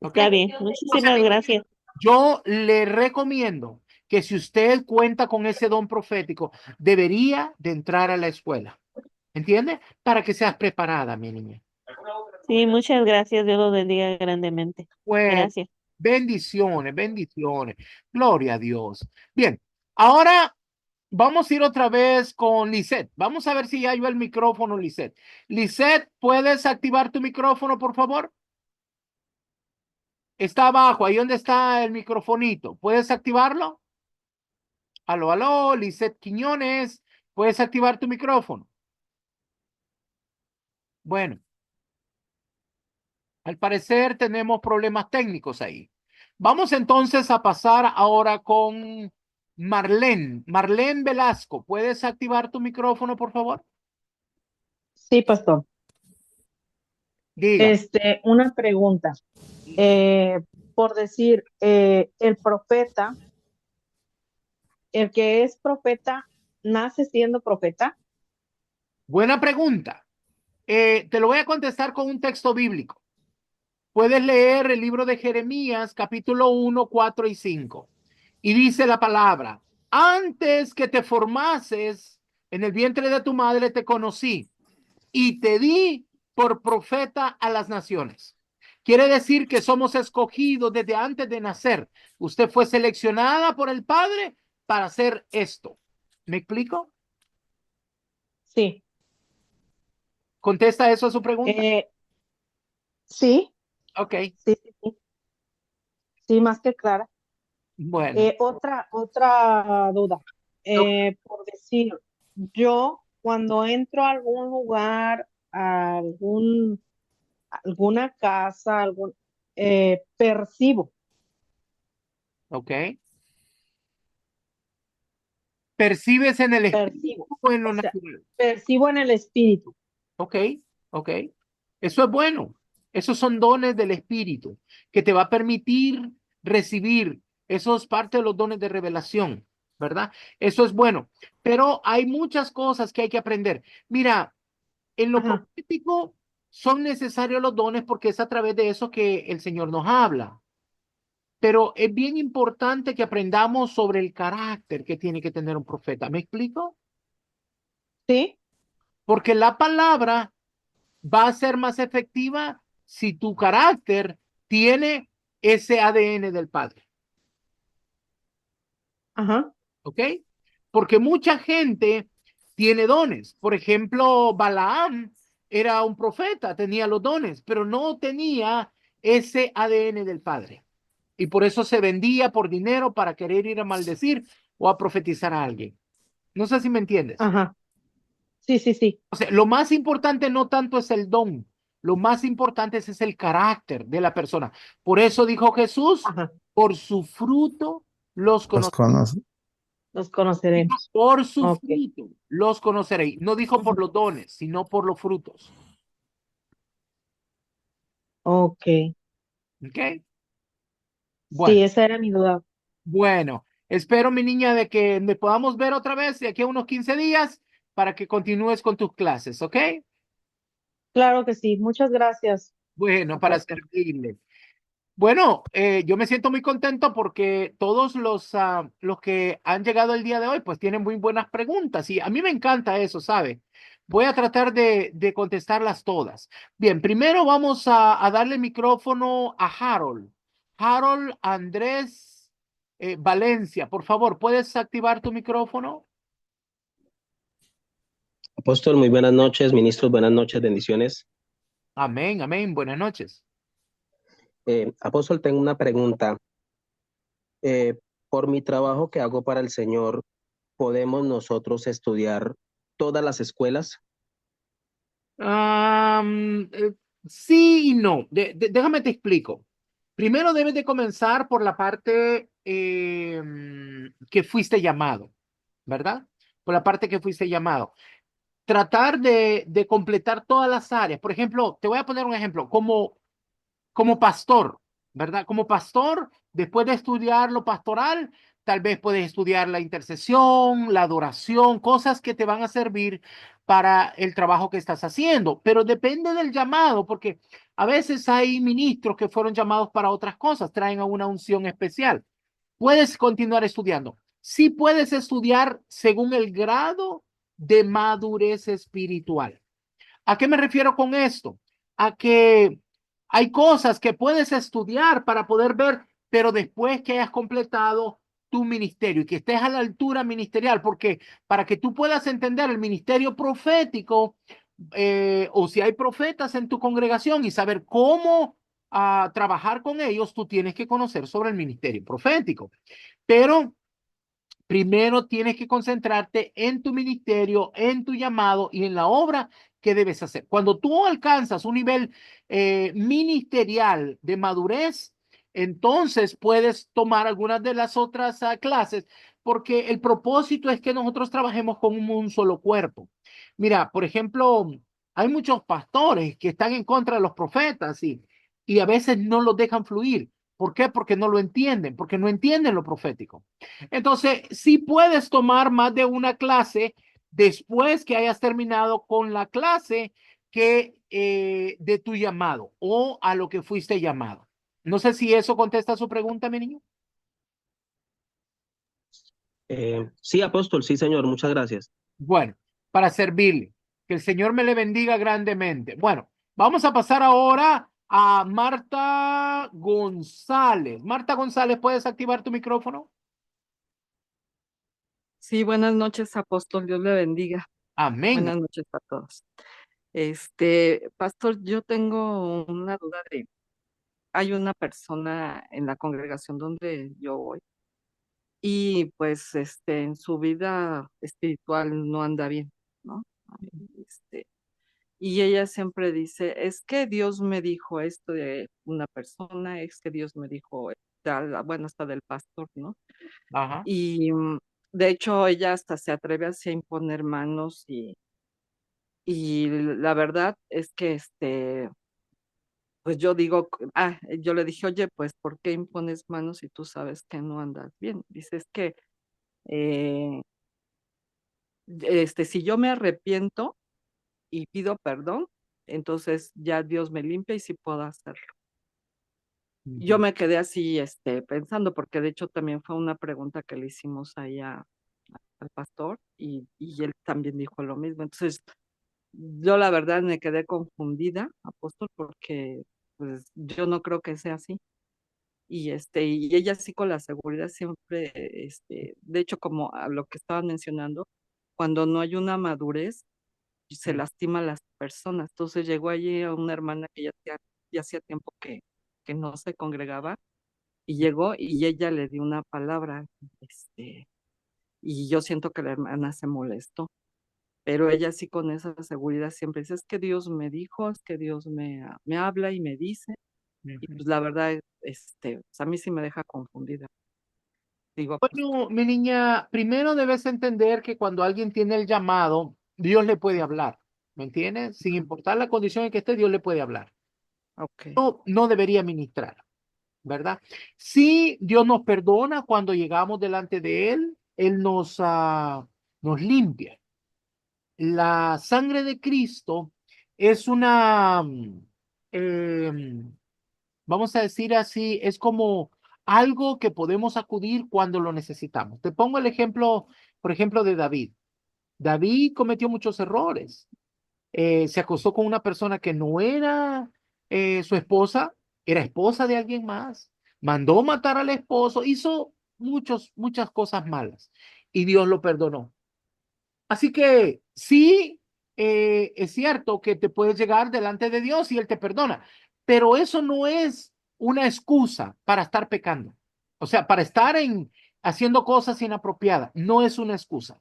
Speaker 1: ¿Ok?
Speaker 4: Está bien.
Speaker 1: Entonces,
Speaker 4: Muchísimas gracias.
Speaker 1: yo le recomiendo que si usted cuenta con ese don profético, debería de entrar a la escuela. ¿Entiende? Para que seas preparada, mi niña.
Speaker 4: Sí, muchas gracias. Dios los bendiga grandemente.
Speaker 1: Pues
Speaker 4: Gracias.
Speaker 1: bendiciones, bendiciones. Gloria a Dios. Bien, ahora vamos a ir otra vez con Lisette. Vamos a ver si ya hay el micrófono, Lisette. Lisette, ¿puedes activar tu micrófono, por favor? Está abajo, ahí donde está el microfonito. ¿Puedes activarlo? Aló, aló, Lisette Quiñones. ¿Puedes activar tu micrófono? Bueno, al parecer tenemos problemas técnicos ahí. Vamos entonces a pasar ahora con Marlene. Marlene Velasco, ¿puedes activar tu micrófono, por favor?
Speaker 5: Sí, pastor.
Speaker 1: Diga.
Speaker 5: Una pregunta. Eh, por decir, el profeta, el que es profeta, nace siendo profeta.
Speaker 1: Buena pregunta. Te lo voy a contestar con un texto bíblico. Puedes leer el libro de Jeremías, capítulo 1, 4 y 5. Y dice la palabra, antes que te formases en el vientre de tu madre te conocí y te di por profeta a las naciones. Quiere decir que somos escogidos desde antes de nacer. Usted fue seleccionada por el Padre para hacer esto. ¿Me explico?
Speaker 5: Sí.
Speaker 1: ¿Contesta eso a su pregunta?
Speaker 5: Eh, sí,
Speaker 1: Ok,
Speaker 5: sí, sí, sí, sí, más que clara.
Speaker 1: bueno.
Speaker 5: Otra duda. Por decir, yo cuando entro a algún lugar, a alguna casa, percibo,
Speaker 1: Ok. ¿Percibes en el espíritu
Speaker 5: percibo.
Speaker 1: o en lo
Speaker 5: O sea,
Speaker 1: natural?
Speaker 5: percibo en el espíritu.
Speaker 1: Ok, ok. Eso es bueno. Esos son dones del espíritu que te va a permitir recibir. Eso es parte de los dones de revelación, ¿verdad? Eso es bueno. Pero hay muchas cosas que hay que aprender. Mira, en lo
Speaker 5: Ajá,
Speaker 1: profético son necesarios los dones porque es a través de eso que el Señor nos habla. Pero es bien importante que aprendamos sobre el carácter que tiene que tener un profeta. ¿Me explico?
Speaker 5: sí,
Speaker 1: Porque la palabra va a ser más efectiva si tu carácter tiene ese ADN del Padre.
Speaker 5: ajá,
Speaker 1: ¿Ok? Porque mucha gente tiene dones. Por ejemplo, Balaam era un profeta, tenía los dones, pero no tenía ese ADN del Padre. Y por eso se vendía por dinero para querer ir a maldecir o a profetizar a alguien. No sé si me entiendes.
Speaker 5: ajá. Sí, sí, sí.
Speaker 1: O sea, lo más importante no tanto es el don, lo más importante es el carácter de la persona. Por eso dijo Jesús,
Speaker 5: Ajá.
Speaker 1: por su fruto los
Speaker 6: Los
Speaker 1: conoceréis.
Speaker 6: conoce.
Speaker 5: Los conoceremos.
Speaker 1: Por su
Speaker 5: Ok.
Speaker 1: fruto los conoceréis. No dijo por
Speaker 5: Ujú.
Speaker 1: los dones, sino por los frutos.
Speaker 5: Ok.
Speaker 1: ¿Ok?
Speaker 5: Sí,
Speaker 1: Bueno,
Speaker 5: esa era mi duda.
Speaker 1: bueno. Espero, mi niña, de que me podamos ver otra vez de aquí a unos 15 días para que continúes con tus clases, ¿ok?
Speaker 5: Claro que sí. Muchas gracias,
Speaker 1: Bueno, para
Speaker 5: apóstol.
Speaker 1: servirle. Bueno, yo me siento muy contento porque todos los que han llegado el día de hoy pues tienen muy buenas preguntas y a mí me encanta eso, ¿sabe? Voy a tratar de contestarlas todas. Bien, primero vamos a darle micrófono a Harold. Harold Andrés Valencia, por favor, ¿puedes activar tu micrófono?
Speaker 6: Apóstol, muy buenas noches, ministros, buenas noches, bendiciones.
Speaker 1: Amén, amén. Buenas noches.
Speaker 6: Apóstol, tengo una pregunta. Por mi trabajo que hago para el Señor, ¿podemos nosotros estudiar todas las escuelas?
Speaker 1: Am, eh, sí y no. Déjame te explico. Primero debes de comenzar por la parte que fuiste llamado, ¿verdad? Por la parte que fuiste llamado. Tratar de completar todas las áreas. Por ejemplo, te voy a poner un ejemplo, como pastor, ¿verdad? Como pastor, después de estudiar lo pastoral, tal vez puedes estudiar la intercesión, la adoración, cosas que te van a servir para el trabajo que estás haciendo, pero depende del llamado, porque a veces hay ministros que fueron llamados para otras cosas, traen a una unción especial. Puedes continuar estudiando. Sí puedes estudiar según el grado de madurez espiritual. ¿A qué me refiero con esto? A que hay cosas que puedes estudiar para poder ver, pero después que hayas completado tu ministerio y que estés a la altura ministerial, porque para que tú puedas entender el ministerio profético, o si hay profetas en tu congregación y saber cómo trabajar con ellos, tú tienes que conocer sobre el ministerio profético. Pero primero tienes que concentrarte en tu ministerio, en tu llamado y en la obra que debes hacer. Cuando tú alcanzas un nivel ministerial de madurez, entonces puedes tomar algunas de las otras clases, porque el propósito es que nosotros trabajemos con un solo cuerpo. Mira, por ejemplo, hay muchos pastores que están en contra de los profetas y a veces no los dejan fluir. ¿Por qué? Porque no lo entienden, porque no entienden lo profético. Entonces, sí puedes tomar más de una clase después que hayas terminado con la clase de tu llamado o a lo que fuiste llamado. No sé si eso contesta su pregunta, mi niño.
Speaker 6: Sí, apóstol, sí, señor, muchas gracias.
Speaker 1: Bueno, para servirle. Que el Señor me le bendiga grandemente. Bueno, vamos a pasar ahora a Marta González. Marta González, ¿puedes activar tu micrófono?
Speaker 7: Sí, buenas noches, apóstol, Dios le bendiga.
Speaker 1: Amén.
Speaker 7: Buenas noches a todos. Pastor, yo tengo una duda hay una persona en la congregación donde yo voy y pues en su vida espiritual no anda bien, ¿no? Este, y ella siempre dice, es que Dios me dijo esto de una persona, es que Dios me dijo tal, bueno, hasta del pastor, ¿no?
Speaker 1: Ajá.
Speaker 7: Y de hecho ella hasta se atreve así a imponer manos y la verdad es que pues yo digo, yo le dije, oye, pues ¿por qué impones manos si tú sabes que no andas bien? Dices que eh, si yo me arrepiento y pido perdón, entonces ya Dios me limpia y sí puedo hacerlo. Yo
Speaker 1: Ujú.
Speaker 7: me quedé así, pensando, porque de hecho también fue una pregunta que le hicimos ahí al pastor y él también dijo lo mismo. Entonces, yo la verdad me quedé confundida, apóstol, porque pues yo no creo que sea así. Y ella sí con la seguridad siempre, de hecho, como a lo que estaban mencionando, cuando no hay una madurez, se lastima a las personas. Entonces llegó allí a una hermana que ya hacía tiempo que no se congregaba, y llegó y ella le dio una palabra, y yo siento que la hermana se molestó, pero ella sí con esa seguridad siempre dice, es que Dios me dijo, es que Dios me habla y me dice, y
Speaker 1: Ujú.
Speaker 7: pues la verdad, pues, a mí sí me deja confundida. Digo, pues,
Speaker 1: Bueno, mi niña, primero debes entender que cuando alguien tiene el llamado, Dios le puede hablar, ¿me entiendes? Sin importar la condición en que esté, Dios le puede hablar.
Speaker 7: ok,
Speaker 1: No, no debería ministrar, ¿verdad? Sí, Dios nos perdona cuando llegamos delante de Él, Él nos limpia. La sangre de Cristo es vamos a decir así, es como algo que podemos acudir cuando lo necesitamos. Te pongo el ejemplo, por ejemplo, de David. David cometió muchos errores. Se acostó con una persona que no era su esposa, era esposa de alguien más. Mandó matar al esposo, hizo muchas cosas malas y Dios lo perdonó. Así que sí, es cierto que te puedes llegar delante de Dios y Él te perdona, pero eso no es una excusa para estar pecando. O sea, para estar haciendo cosas inapropiadas, no es una excusa,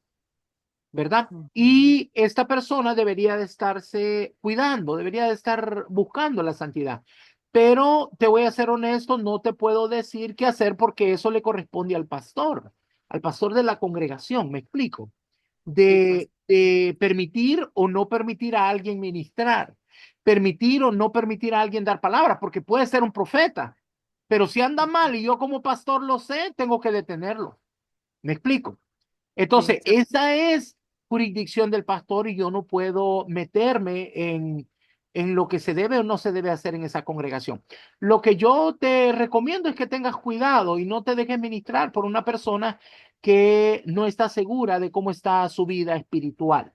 Speaker 1: ¿verdad? Y esta persona debería de estarse cuidando, debería de estar buscando la santidad. Pero te voy a ser honesto, no te puedo decir qué hacer porque eso le corresponde al pastor de la congregación, ¿me explico? De permitir o no permitir a alguien ministrar, permitir o no permitir a alguien dar palabras, porque puede ser un profeta, pero si anda mal y yo como pastor lo sé, tengo que detenerlo. ¿Me explico? Entonces,
Speaker 7: Sí.
Speaker 1: esa es jurisdicción del pastor y yo no puedo meterme en lo que se debe o no se debe hacer en esa congregación. Lo que yo te recomiendo es que tengas cuidado y no te dejes ministrar por una persona que no está segura de cómo está su vida espiritual,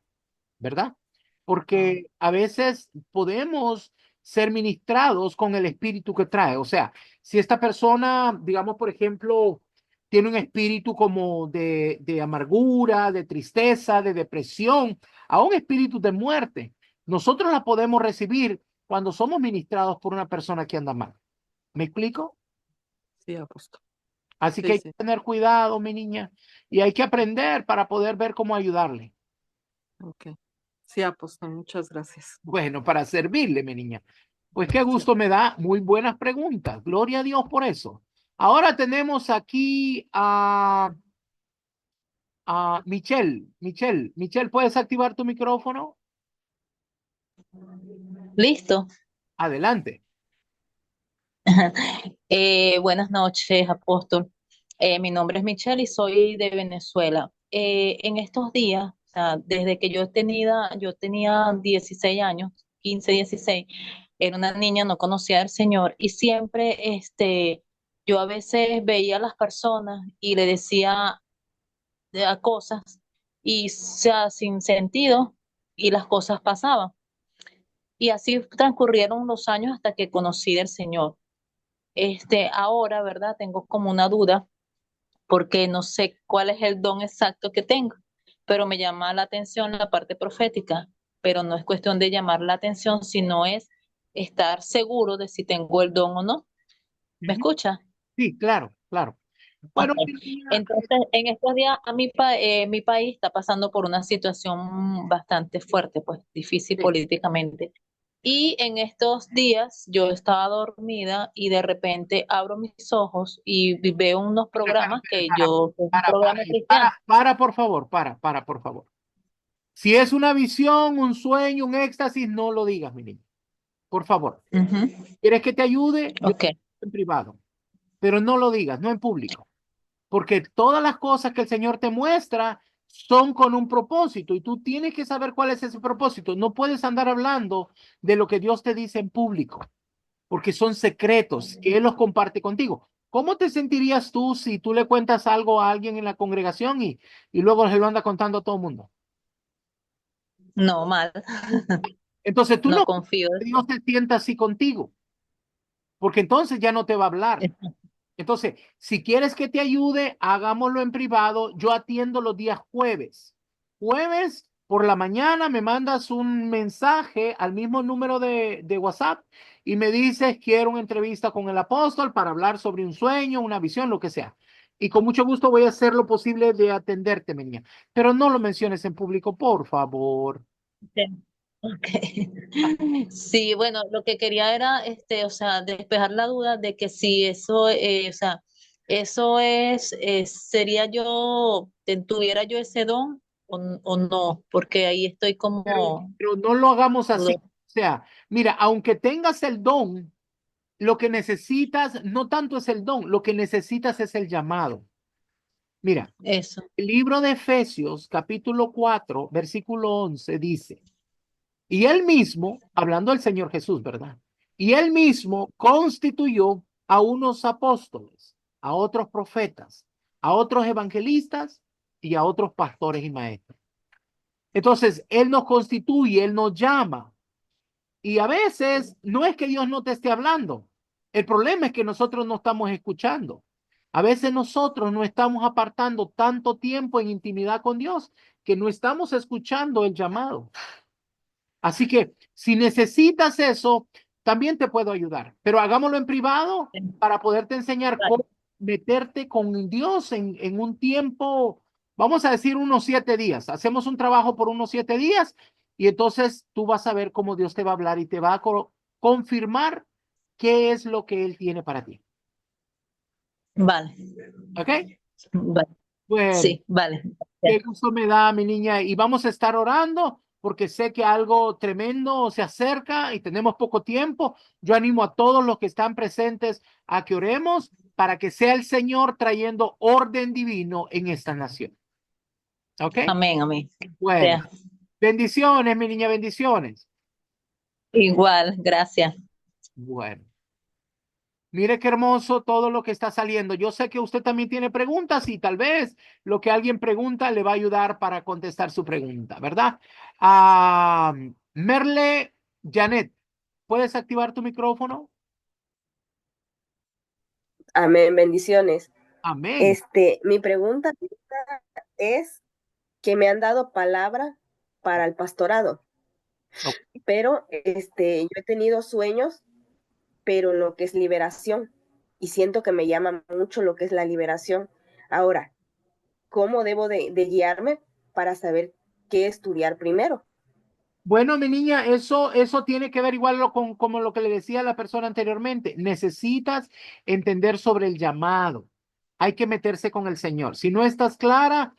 Speaker 1: ¿verdad? Porque a veces podemos ser ministrados con el espíritu que trae. O sea, si esta persona, digamos, por ejemplo, tiene un espíritu como de amargura, de tristeza, de depresión, a un espíritu de muerte, nosotros la podemos recibir cuando somos ministrados por una persona que anda mal. ¿Me explico?
Speaker 7: Sí, apóstol.
Speaker 1: Así
Speaker 7: Sí,
Speaker 1: que hay que
Speaker 7: sí.
Speaker 1: tener cuidado, mi niña, y hay que aprender para poder ver cómo ayudarle.
Speaker 7: Ok. Sí, apóstol, muchas gracias.
Speaker 1: Bueno, para servirle, mi niña. Pues qué gusto me da. Muy buenas preguntas. Gloria a Dios por eso. Ahora tenemos aquí a Michelle. Michelle, ¿puedes activar tu micrófono?
Speaker 8: Listo.
Speaker 1: Adelante.
Speaker 8: Buenas noches, apóstol. Mi nombre es Michelle y soy de Venezuela. En estos días, o sea, desde que yo tenía 16 años, 15, 16, era una niña, no conocía al Señor y siempre, yo a veces veía a las personas y le decía cosas y, o sea, sin sentido y las cosas pasaban. Y así transcurrieron los años hasta que conocí del Señor. Ahora, ¿verdad? Tengo como una duda porque no sé cuál es el don exacto que tengo, pero me llama la atención la parte profética, pero no es cuestión de llamar la atención, sino es estar seguro de si tengo el don o no. ¿Me
Speaker 1: Ujú.
Speaker 8: escucha?
Speaker 1: Sí, claro, claro.
Speaker 8: Ok.
Speaker 1: Bueno, mi niña,
Speaker 8: Entonces, en estos días mi país está pasando por una situación bastante fuerte, pues difícil
Speaker 1: sí,
Speaker 8: políticamente. Y en estos días yo estaba dormida y de repente abro mis ojos y veo unos programas que yo, es un programa cristiano.
Speaker 1: por favor, por favor. Si es una visión, un sueño, un éxtasis, no lo digas, mi niña. Por favor.
Speaker 8: Ujú.
Speaker 1: ¿Quieres que te ayude? Yo
Speaker 8: Ok.
Speaker 1: en privado, pero no lo digas, no en público, porque todas las cosas que el Señor te muestra son con un propósito y tú tienes que saber cuál es ese propósito. No puedes andar hablando de lo que Dios te dice en público, porque son secretos que Él los comparte contigo. ¿Cómo te sentirías tú si tú le cuentas algo a alguien en la congregación y luego se lo anda contando a todo el mundo?
Speaker 8: No, mal.
Speaker 1: Entonces tú
Speaker 8: No
Speaker 1: no,
Speaker 8: confío.
Speaker 1: Dios se sienta así contigo, porque entonces ya no te va a hablar. Entonces, si quieres que te ayude, hagámoslo en privado. Yo atiendo los días jueves. Jueves por la mañana me mandas un mensaje al mismo número de WhatsApp y me dices, quiero una entrevista con el apóstol para hablar sobre un sueño, una visión, lo que sea. Y con mucho gusto voy a hacer lo posible de atenderte, mi niña. Pero no lo menciones en público, por favor.
Speaker 8: Sí. Ok. Sí, bueno, lo que quería era, o sea, despejar la duda de que si eso, o sea, eso es, sería yo, tuviera yo ese don o no, porque ahí estoy
Speaker 1: Pero,
Speaker 8: como
Speaker 1: pero no lo hagamos así.
Speaker 8: dudosa.
Speaker 1: O sea, mira, aunque tengas el don, lo que necesitas no tanto es el don, lo que necesitas es el llamado. Mira,
Speaker 8: Eso.
Speaker 1: el libro de Efesios, capítulo 4 versículo 11 dice, y él mismo, hablando del Señor Jesús, ¿verdad? Y él mismo constituyó a unos apóstoles, a otros profetas, a otros evangelistas y a otros pastores y maestros. Entonces, Él nos constituye, Él nos llama. Y a veces no es que Dios no te esté hablando. El problema es que nosotros no estamos escuchando. A veces nosotros no estamos apartando tanto tiempo en intimidad con Dios que no estamos escuchando el llamado. Así que si necesitas eso, también te puedo ayudar, pero hagámoslo en privado para poderte enseñar
Speaker 8: Vale.
Speaker 1: cómo meterte con Dios en un tiempo, vamos a decir unos 7 días. Hacemos un trabajo por unos 7 días y entonces tú vas a ver cómo Dios te va a hablar y te va a confirmar qué es lo que Él tiene para ti.
Speaker 8: Vale,
Speaker 1: ¿Ok?
Speaker 8: vale,
Speaker 1: Bueno.
Speaker 8: sí, vale.
Speaker 1: Qué gusto me da, mi niña. Y vamos a estar orando porque sé que algo tremendo se acerca y tenemos poco tiempo. Yo animo a todos los que están presentes a que oremos para que sea el Señor trayendo orden divino en esta nación. ¿Ok?
Speaker 8: Amén, amén.
Speaker 1: Bueno,
Speaker 8: Sea.
Speaker 1: bendiciones, mi niña, bendiciones.
Speaker 8: Igual, gracias.
Speaker 1: Bueno, mire qué hermoso todo lo que está saliendo. Yo sé que usted también tiene preguntas y tal vez lo que alguien pregunta le va a ayudar para contestar su pregunta, ¿verdad? Merle Janet, ¿puedes activar tu micrófono?
Speaker 9: Amén, bendiciones.
Speaker 1: Amén.
Speaker 9: Mi pregunta es que me han dado palabra para el pastorado,
Speaker 1: Ok.
Speaker 9: pero yo he tenido sueños, pero en lo que es liberación, y siento que me llama mucho lo que es la liberación. Ahora, ¿cómo debo de guiarme para saber qué estudiar primero?
Speaker 1: Bueno, mi niña, eso tiene que ver igual con como lo que le decía a la persona anteriormente. Necesitas entender sobre el llamado. Hay que meterse con el Señor. Si no estás clara,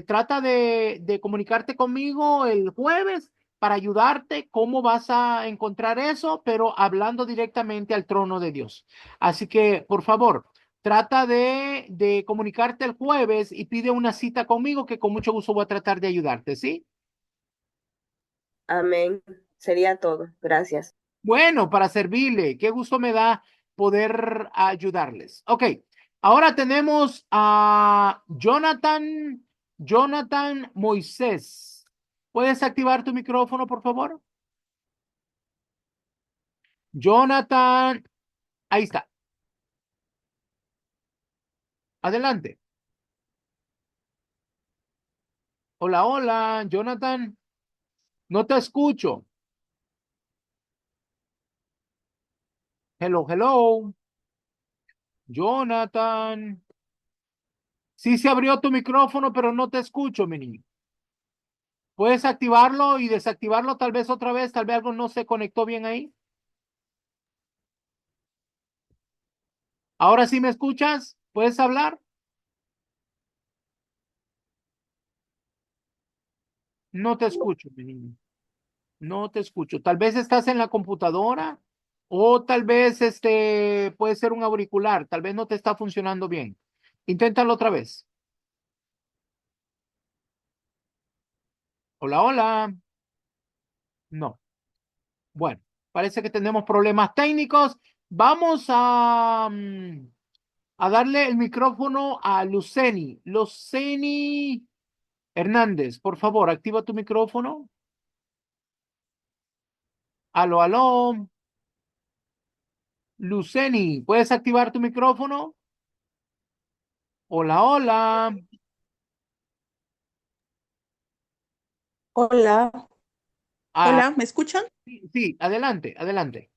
Speaker 1: trata de comunicarte conmigo el jueves para ayudarte cómo vas a encontrar eso, pero hablando directamente al trono de Dios. Así que, por favor, trata de comunicarte el jueves y pide una cita conmigo que con mucho gusto voy a tratar de ayudarte, ¿sí?
Speaker 9: Amén. Sería todo. Gracias.
Speaker 1: Bueno, para servirle, qué gusto me da poder ayudarles. Ok, ahora tenemos a Jonathan Moisés. ¿Puedes activar tu micrófono, por favor? Jonathan, ahí está. Adelante. Hola, hola, Jonathan. No te escucho. Hello, hello. Jonathan. Sí se abrió tu micrófono, pero no te escucho, mi niño. Puedes activarlo y desactivarlo tal vez otra vez, tal vez algo no se conectó bien ahí. Ahora sí me escuchas, ¿puedes hablar? No te escucho, mi niño. No te escucho. Tal vez estás en la computadora o tal vez puede ser un auricular, tal vez no te está funcionando bien. Inténtalo otra vez. Hola, hola. No. Bueno, parece que tenemos problemas técnicos. Vamos a darle el micrófono a Luceni. Luceni Hernández, por favor, activa tu micrófono. Aló, aló. Luceni, ¿puedes activar tu micrófono? Hola, hola.
Speaker 10: Hola,
Speaker 1: Ah,
Speaker 10: hola, ¿me escuchan?
Speaker 1: sí, sí, adelante, adelante.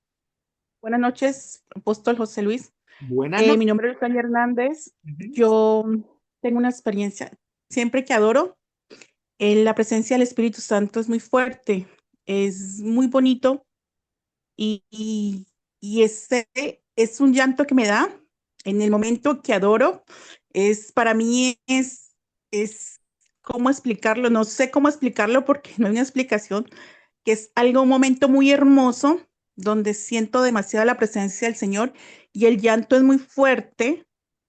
Speaker 10: Buenas noches, Apóstol José Luis.
Speaker 1: Buenas noches.
Speaker 10: Mi nombre es Tania Hernández.
Speaker 1: Ujú.
Speaker 10: Yo tengo una experiencia. Siempre que adoro, la presencia del Espíritu Santo es muy fuerte, es muy bonito y ese es un llanto que me da en el momento que adoro. Para mí es, ¿cómo explicarlo? No sé cómo explicarlo porque no hay una explicación, que es algo, un momento muy hermoso donde siento demasiado la presencia del Señor y el llanto es muy fuerte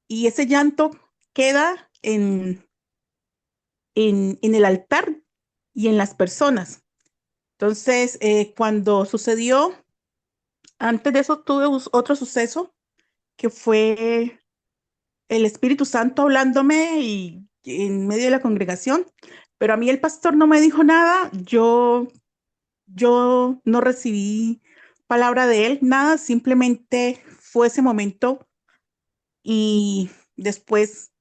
Speaker 10: y ese llanto queda en el altar y en las personas. Entonces, cuando sucedió, antes de eso tuve otro suceso que fue el Espíritu Santo hablándome y en medio de la congregación, pero a mí el pastor no me dijo nada, yo no recibí palabra de él, nada, simplemente fue ese momento y después,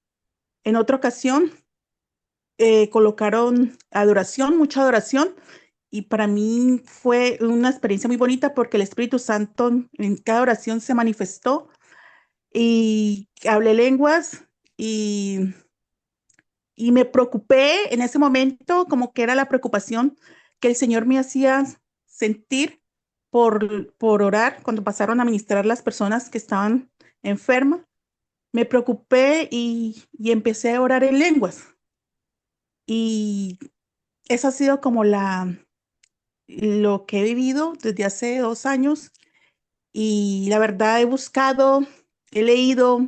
Speaker 10: en otra ocasión, colocaron adoración, mucha adoración, y para mí fue una experiencia muy bonita porque el Espíritu Santo en cada oración se manifestó y hablé lenguas y, y me preocupé en ese momento, como que era la preocupación que el Señor me hacía sentir por orar cuando pasaron a ministrar las personas que estaban enfermas. Me preocupé y empecé a orar en lenguas. Y eso ha sido como lo que he vivido desde hace 2 años. Y la verdad he buscado, he leído,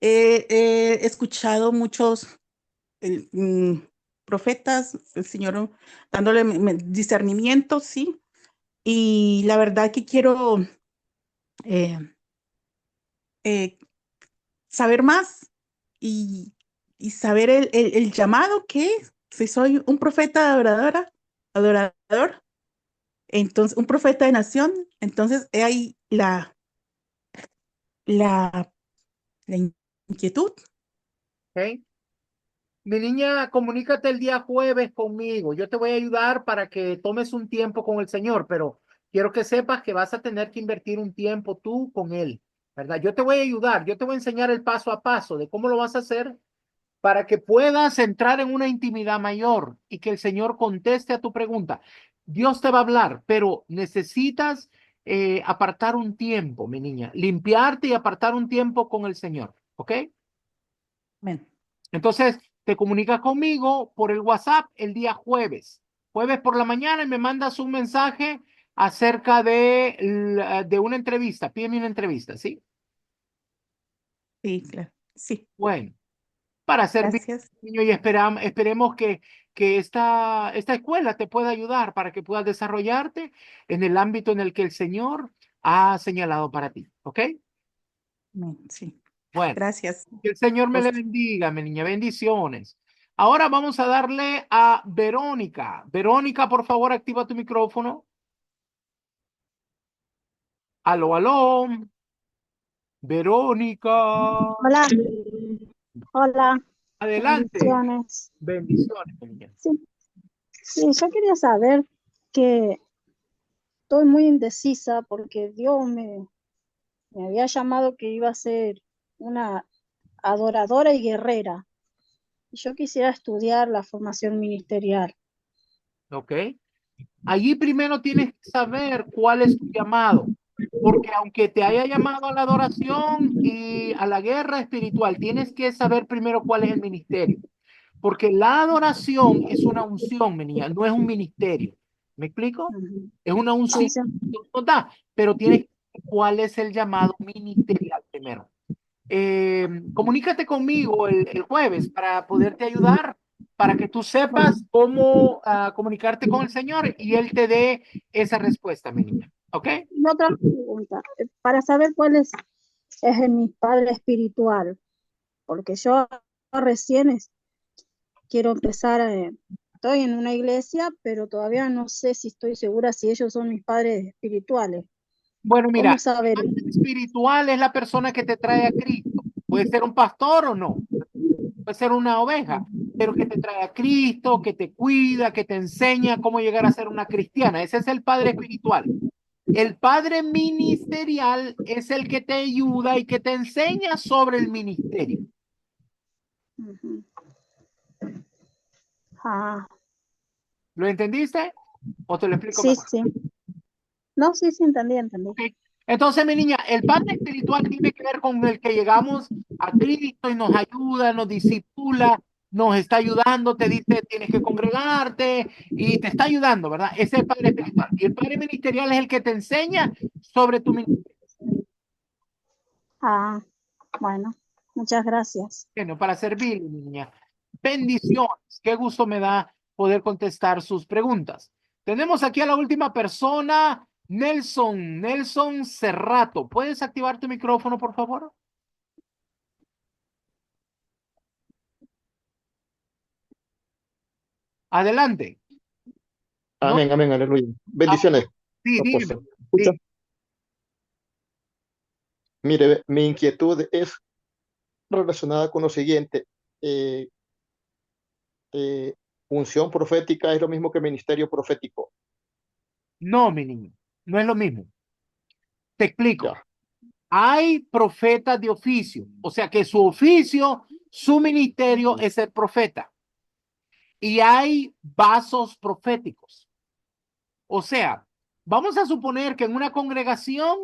Speaker 10: he escuchado muchos profetas, el Señor dándole discernimiento, sí. Y la verdad que quiero eh, eh, saber más y saber el llamado que es. Si soy un profeta adorador, entonces un profeta de nación, entonces he ahí la, la inquietud.
Speaker 1: ¿Ok? Mi niña, comunícate el día jueves conmigo. Yo te voy a ayudar para que tomes un tiempo con el Señor, pero quiero que sepas que vas a tener que invertir un tiempo tú con Él, ¿verdad? Yo te voy a ayudar, yo te voy a enseñar el paso a paso de cómo lo vas a hacer para que puedas entrar en una intimidad mayor y que el Señor conteste a tu pregunta. Dios te va a hablar, pero necesitas apartar un tiempo, mi niña, limpiarte y apartar un tiempo con el Señor, ¿ok?
Speaker 10: Amén.
Speaker 1: Entonces, te comunicas conmigo por el WhatsApp el día jueves por la mañana, y me mandas un mensaje acerca de una entrevista. Pídeme una entrevista, ¿sí?
Speaker 10: Sí, claro. Sí,
Speaker 1: Bueno, para servir,
Speaker 10: gracias.
Speaker 1: niño, y esperemos que esta escuela te pueda ayudar para que puedas desarrollarte en el ámbito en el que el Señor ha señalado para ti, ¿ok?
Speaker 10: Amén, sí,
Speaker 1: Bueno,
Speaker 10: gracias.
Speaker 1: que el Señor me le
Speaker 10: Pues,
Speaker 1: bendiga, mi niña. Bendiciones. Ahora vamos a darle a Verónica. Verónica, por favor, activa tu micrófono. Aló, aló. Verónica.
Speaker 2: Hola, hola,
Speaker 1: Adelante.
Speaker 2: bendiciones.
Speaker 1: Bendiciones, mi niña.
Speaker 2: Sí, sí, yo quería saber que estoy muy indecisa porque Dios me había llamado que iba a ser una adoradora y guerrera. Y yo quisiera estudiar la formación ministerial.
Speaker 1: ¿Ok? Allí primero tienes que saber cuál es tu llamado. Porque aunque te haya llamado a la adoración y a la guerra espiritual, tienes que saber primero cuál es el ministerio. Porque la adoración es una unción, mi niña, no es un ministerio. ¿Me explico?
Speaker 2: Ujú.
Speaker 1: Es una
Speaker 2: Sí,
Speaker 1: unción
Speaker 2: sí.
Speaker 1: que Dios nos da, pero tienes que saber cuál es el llamado ministerial primero. Comunícate conmigo el jueves para poderte ayudar, para que tú
Speaker 2: Bueno,
Speaker 1: sepas cómo comunicarte con el Señor y Él te dé esa respuesta, mi niña. ¿Ok?
Speaker 2: y otra pregunta, para saber cuál es mi padre espiritual, porque yo recién quiero empezar, estoy en una iglesia, pero todavía no sé si estoy segura si ellos son mis padres espirituales.
Speaker 1: Bueno,
Speaker 2: ¿Cómo
Speaker 1: mira,
Speaker 2: saber?
Speaker 1: el padre espiritual es la persona que te trae a Cristo. Puede ser un pastor o no, puede ser una oveja, pero que te trae a Cristo, que te cuida, que te enseña cómo llegar a ser una cristiana. Ese es el padre espiritual. El padre ministerial es el que te ayuda y que te enseña sobre el ministerio.
Speaker 2: Ujú. Ah,
Speaker 1: ¿Lo entendiste? ¿O te lo explico
Speaker 2: sí,
Speaker 1: mejor?
Speaker 2: sí. No, sí, sí, entendí.
Speaker 1: Ok. Entonces, mi niña, el padre espiritual tiene que ver con el que llegamos a Cristo y nos ayuda, nos discipula, nos está ayudando, te dice tienes que congregarte y te está ayudando, ¿verdad? Ese es el padre espiritual. Y el padre ministerial es el que te enseña sobre tu ministerio.
Speaker 2: Ah, bueno, muchas gracias.
Speaker 1: Bueno, para servirle, mi niña. Bendiciones. Qué gusto me da poder contestar sus preguntas. Tenemos aquí a la última persona, Nelson Cerrato. ¿Puedes activar tu micrófono, por favor? Adelante. No,
Speaker 11: Amén, amén, aleluya. Bendiciones,
Speaker 1: sí, dime.
Speaker 11: apóstol. ¿Escucha?
Speaker 1: Sí.
Speaker 11: Mire, mi inquietud es relacionada con lo siguiente. Eh, eh, Unción profética es lo mismo que ministerio profético.
Speaker 1: No, mi niño, no es lo mismo. Te explico.
Speaker 11: Ya,
Speaker 1: Hay profetas de oficio, o sea que su oficio, su ministerio es ser profeta. Y hay vasos proféticos. O sea, vamos a suponer que en una congregación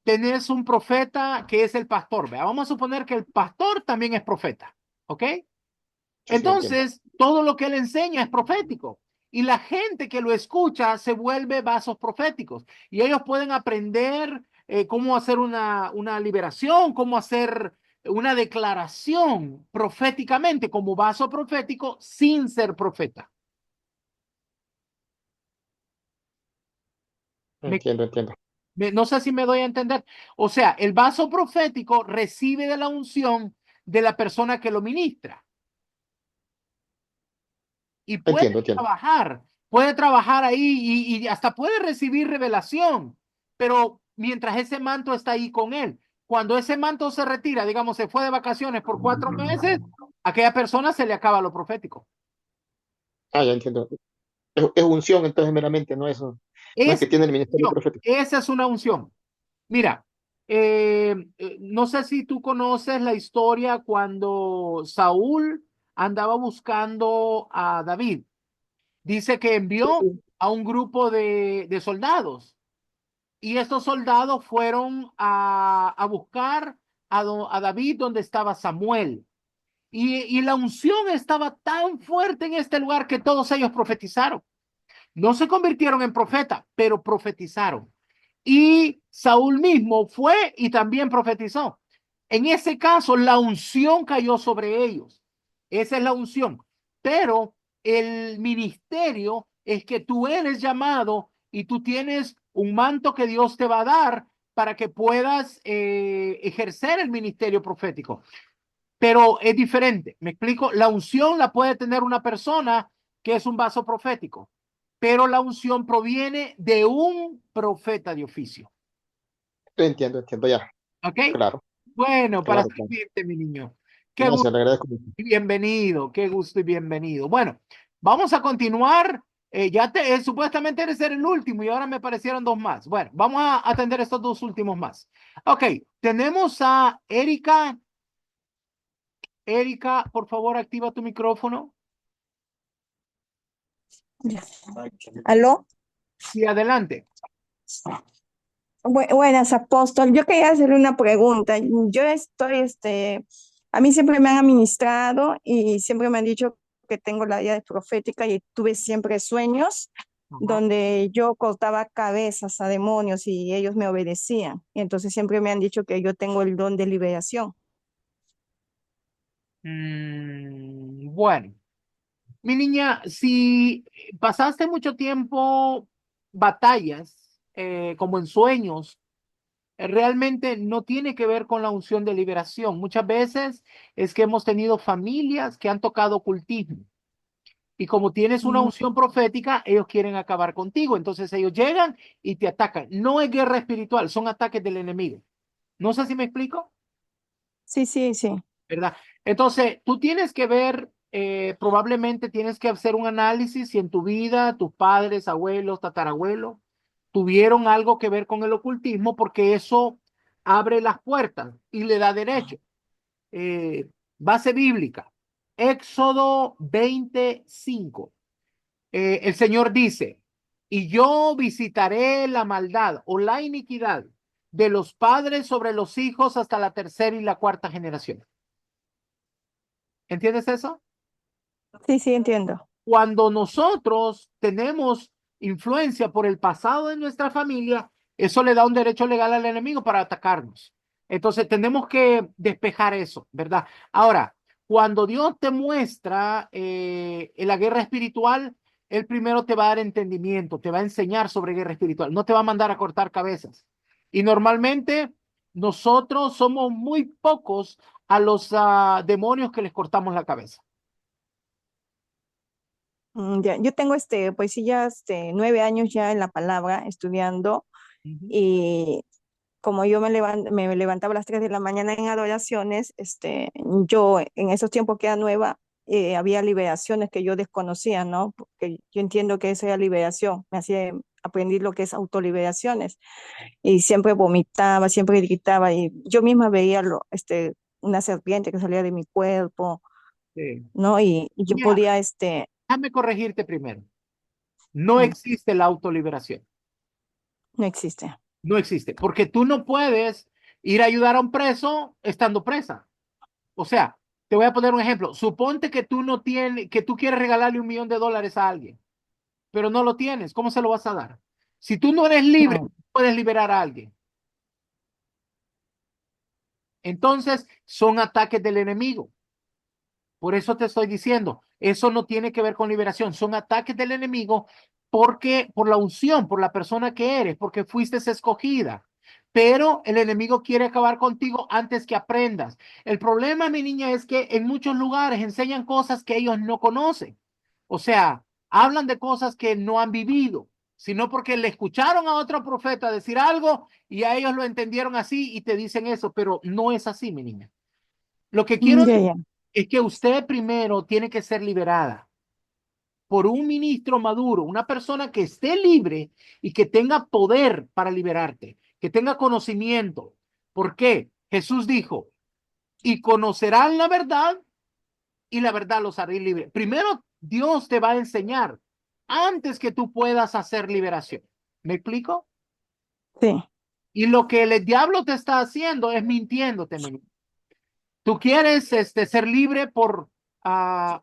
Speaker 1: tenés un profeta que es el pastor. ¿Vea? Vamos a suponer que el pastor también es profeta. ¿Ok?
Speaker 11: sí, sí, entiendo.
Speaker 1: Entonces, todo lo que él enseña es profético. Y la gente que lo escucha se vuelve vasos proféticos. Y ellos pueden aprender cómo hacer una liberación, cómo hacer una declaración proféticamente como vaso profético sin ser profeta. Me-
Speaker 11: Entiendo.
Speaker 1: no sé si me doy a entender. O sea, el vaso profético recibe de la unción de la persona que lo ministra. Y
Speaker 11: Entiendo.
Speaker 1: puede trabajar ahí y hasta puede recibir revelación, pero mientras ese manto está ahí con él, cuando ese manto se retira, digamos, se fue de vacaciones por 4 meses, a aquella persona se le acaba lo profético.
Speaker 11: Ah, ya entiendo. Es unción, entonces meramente, no es
Speaker 1: Es
Speaker 11: que tiene el ministerio
Speaker 1: unción,
Speaker 11: profético.
Speaker 1: esa es una unción. Mira, no sé si tú conoces la historia cuando Saúl andaba buscando a David. Dice que envió a un grupo de soldados y estos soldados fueron a buscar a David donde estaba Samuel. Y la unción estaba tan fuerte en este lugar que todos ellos profetizaron. No se convirtieron en profeta, pero profetizaron. Y Saúl mismo fue y también profetizó. En ese caso, la unción cayó sobre ellos. Esa es la unción. Pero el ministerio es que tú eres llamado y tú tienes un manto que Dios te va a dar para que puedas ejercer el ministerio profético. Pero es diferente. Me explico. La unción la puede tener una persona que es un vaso profético, pero la unción proviene de un profeta de oficio.
Speaker 11: Entiendo, ya.
Speaker 1: ¿Ok?
Speaker 11: Claro,
Speaker 1: Bueno, para
Speaker 11: claro.
Speaker 1: servirte, mi niño. Qué
Speaker 11: Gracias,
Speaker 1: gusto
Speaker 11: le agradezco mucho.
Speaker 1: y bienvenido. Qué gusto y bienvenido. Bueno, vamos a continuar. Supuestamente eres el último y ahora me parecieron dos más. Bueno, vamos a atender estos dos últimos más. Ok, tenemos a Erika. Erika, por favor, activa tu micrófono.
Speaker 12: ¿Aló?
Speaker 1: Sí, adelante.
Speaker 12: Buenas, apóstol. Yo quería hacerle una pregunta. Yo estoy, a mí siempre me han administrado y siempre me han dicho que tengo la vida de profética y tuve siempre sueños donde yo cortaba cabezas a demonios y ellos me obedecían. Y entonces siempre me han dicho que yo tengo el don de liberación.
Speaker 1: Bueno, mi niña, si pasaste mucho tiempo batallas, como en sueños, realmente no tiene que ver con la unción de liberación. Muchas veces es que hemos tenido familias que han tocado ocultismo. Y como tienes una
Speaker 12: Mm,
Speaker 1: unción profética, ellos quieren acabar contigo. Entonces ellos llegan y te atacan. No es guerra espiritual, son ataques del enemigo. No sé si me explico,
Speaker 12: Sí, sí, sí.
Speaker 1: ¿verdad? Entonces, tú tienes que ver, probablemente tienes que hacer un análisis si en tu vida tus padres, abuelos, tatarabuelos tuvieron algo que ver con el ocultismo, porque eso abre las puertas y le da derecho. Base bíblica, Éxodo 25. El Señor dice, y yo visitaré la maldad o la iniquidad de los padres sobre los hijos hasta la tercera y la cuarta generación. ¿Entiendes eso?
Speaker 12: Sí, sí, entiendo.
Speaker 1: Cuando nosotros tenemos influencia por el pasado de nuestra familia, eso le da un derecho legal al enemigo para atacarnos. Entonces tenemos que despejar eso, ¿verdad? Ahora, cuando Dios te muestra en la guerra espiritual, Él primero te va a dar entendimiento, te va a enseñar sobre guerra espiritual, no te va a mandar a cortar cabezas. Y normalmente nosotros somos muy pocos a los demonios que les cortamos la cabeza.
Speaker 12: Ya, yo tengo pues sí, ya 9 años ya en la palabra estudiando
Speaker 1: Ujú.
Speaker 12: y como yo me levantaba a las 3 de la mañana en adoraciones, yo en esos tiempos que era nueva, había liberaciones que yo desconocía, ¿no? Porque yo entiendo que esa era liberación, me hacía aprendí lo que es autoliberaciones y siempre vomitaba, siempre gritaba y yo misma veía una serpiente que salía de mi cuerpo,
Speaker 1: Sí.
Speaker 12: ¿no? Y yo
Speaker 1: Mira,
Speaker 12: podía,
Speaker 1: déjame corregirte primero. No
Speaker 12: mm,
Speaker 1: existe la autoliberación.
Speaker 12: no existe.
Speaker 1: No existe. Porque tú no puedes ir a ayudar a un preso estando presa. O sea, te voy a poner un ejemplo. Suponte que tú no tienes, que tú quieres regalarle $1 millón a alguien, pero no lo tienes. ¿Cómo se lo vas a dar? Si tú no eres libre,
Speaker 12: Mm,
Speaker 1: puedes liberar a alguien. Entonces, son ataques del enemigo. Por eso te estoy diciendo, eso no tiene que ver con liberación, son ataques del enemigo porque por la unción, por la persona que eres, porque fuiste escogida. Pero el enemigo quiere acabar contigo antes que aprendas. El problema, mi niña, es que en muchos lugares enseñan cosas que ellos no conocen. O sea, hablan de cosas que no han vivido, sino porque le escucharon a otro profeta decir algo y a ellos lo entendieron así y te dicen eso, pero no es así, mi niña. Lo que quiero
Speaker 12: ya, ya.
Speaker 1: es que usted primero tiene que ser liberada por un ministro maduro, una persona que esté libre y que tenga poder para liberarte, que tenga conocimiento. ¿Por qué? Jesús dijo, y conocerán la verdad y la verdad los hará libre. Primero, Dios te va a enseñar antes que tú puedas hacer liberación. ¿Me explico?
Speaker 12: Sí.
Speaker 1: Y lo que el diablo te está haciendo es mintiéndote, mi niño. Tú quieres ser libre por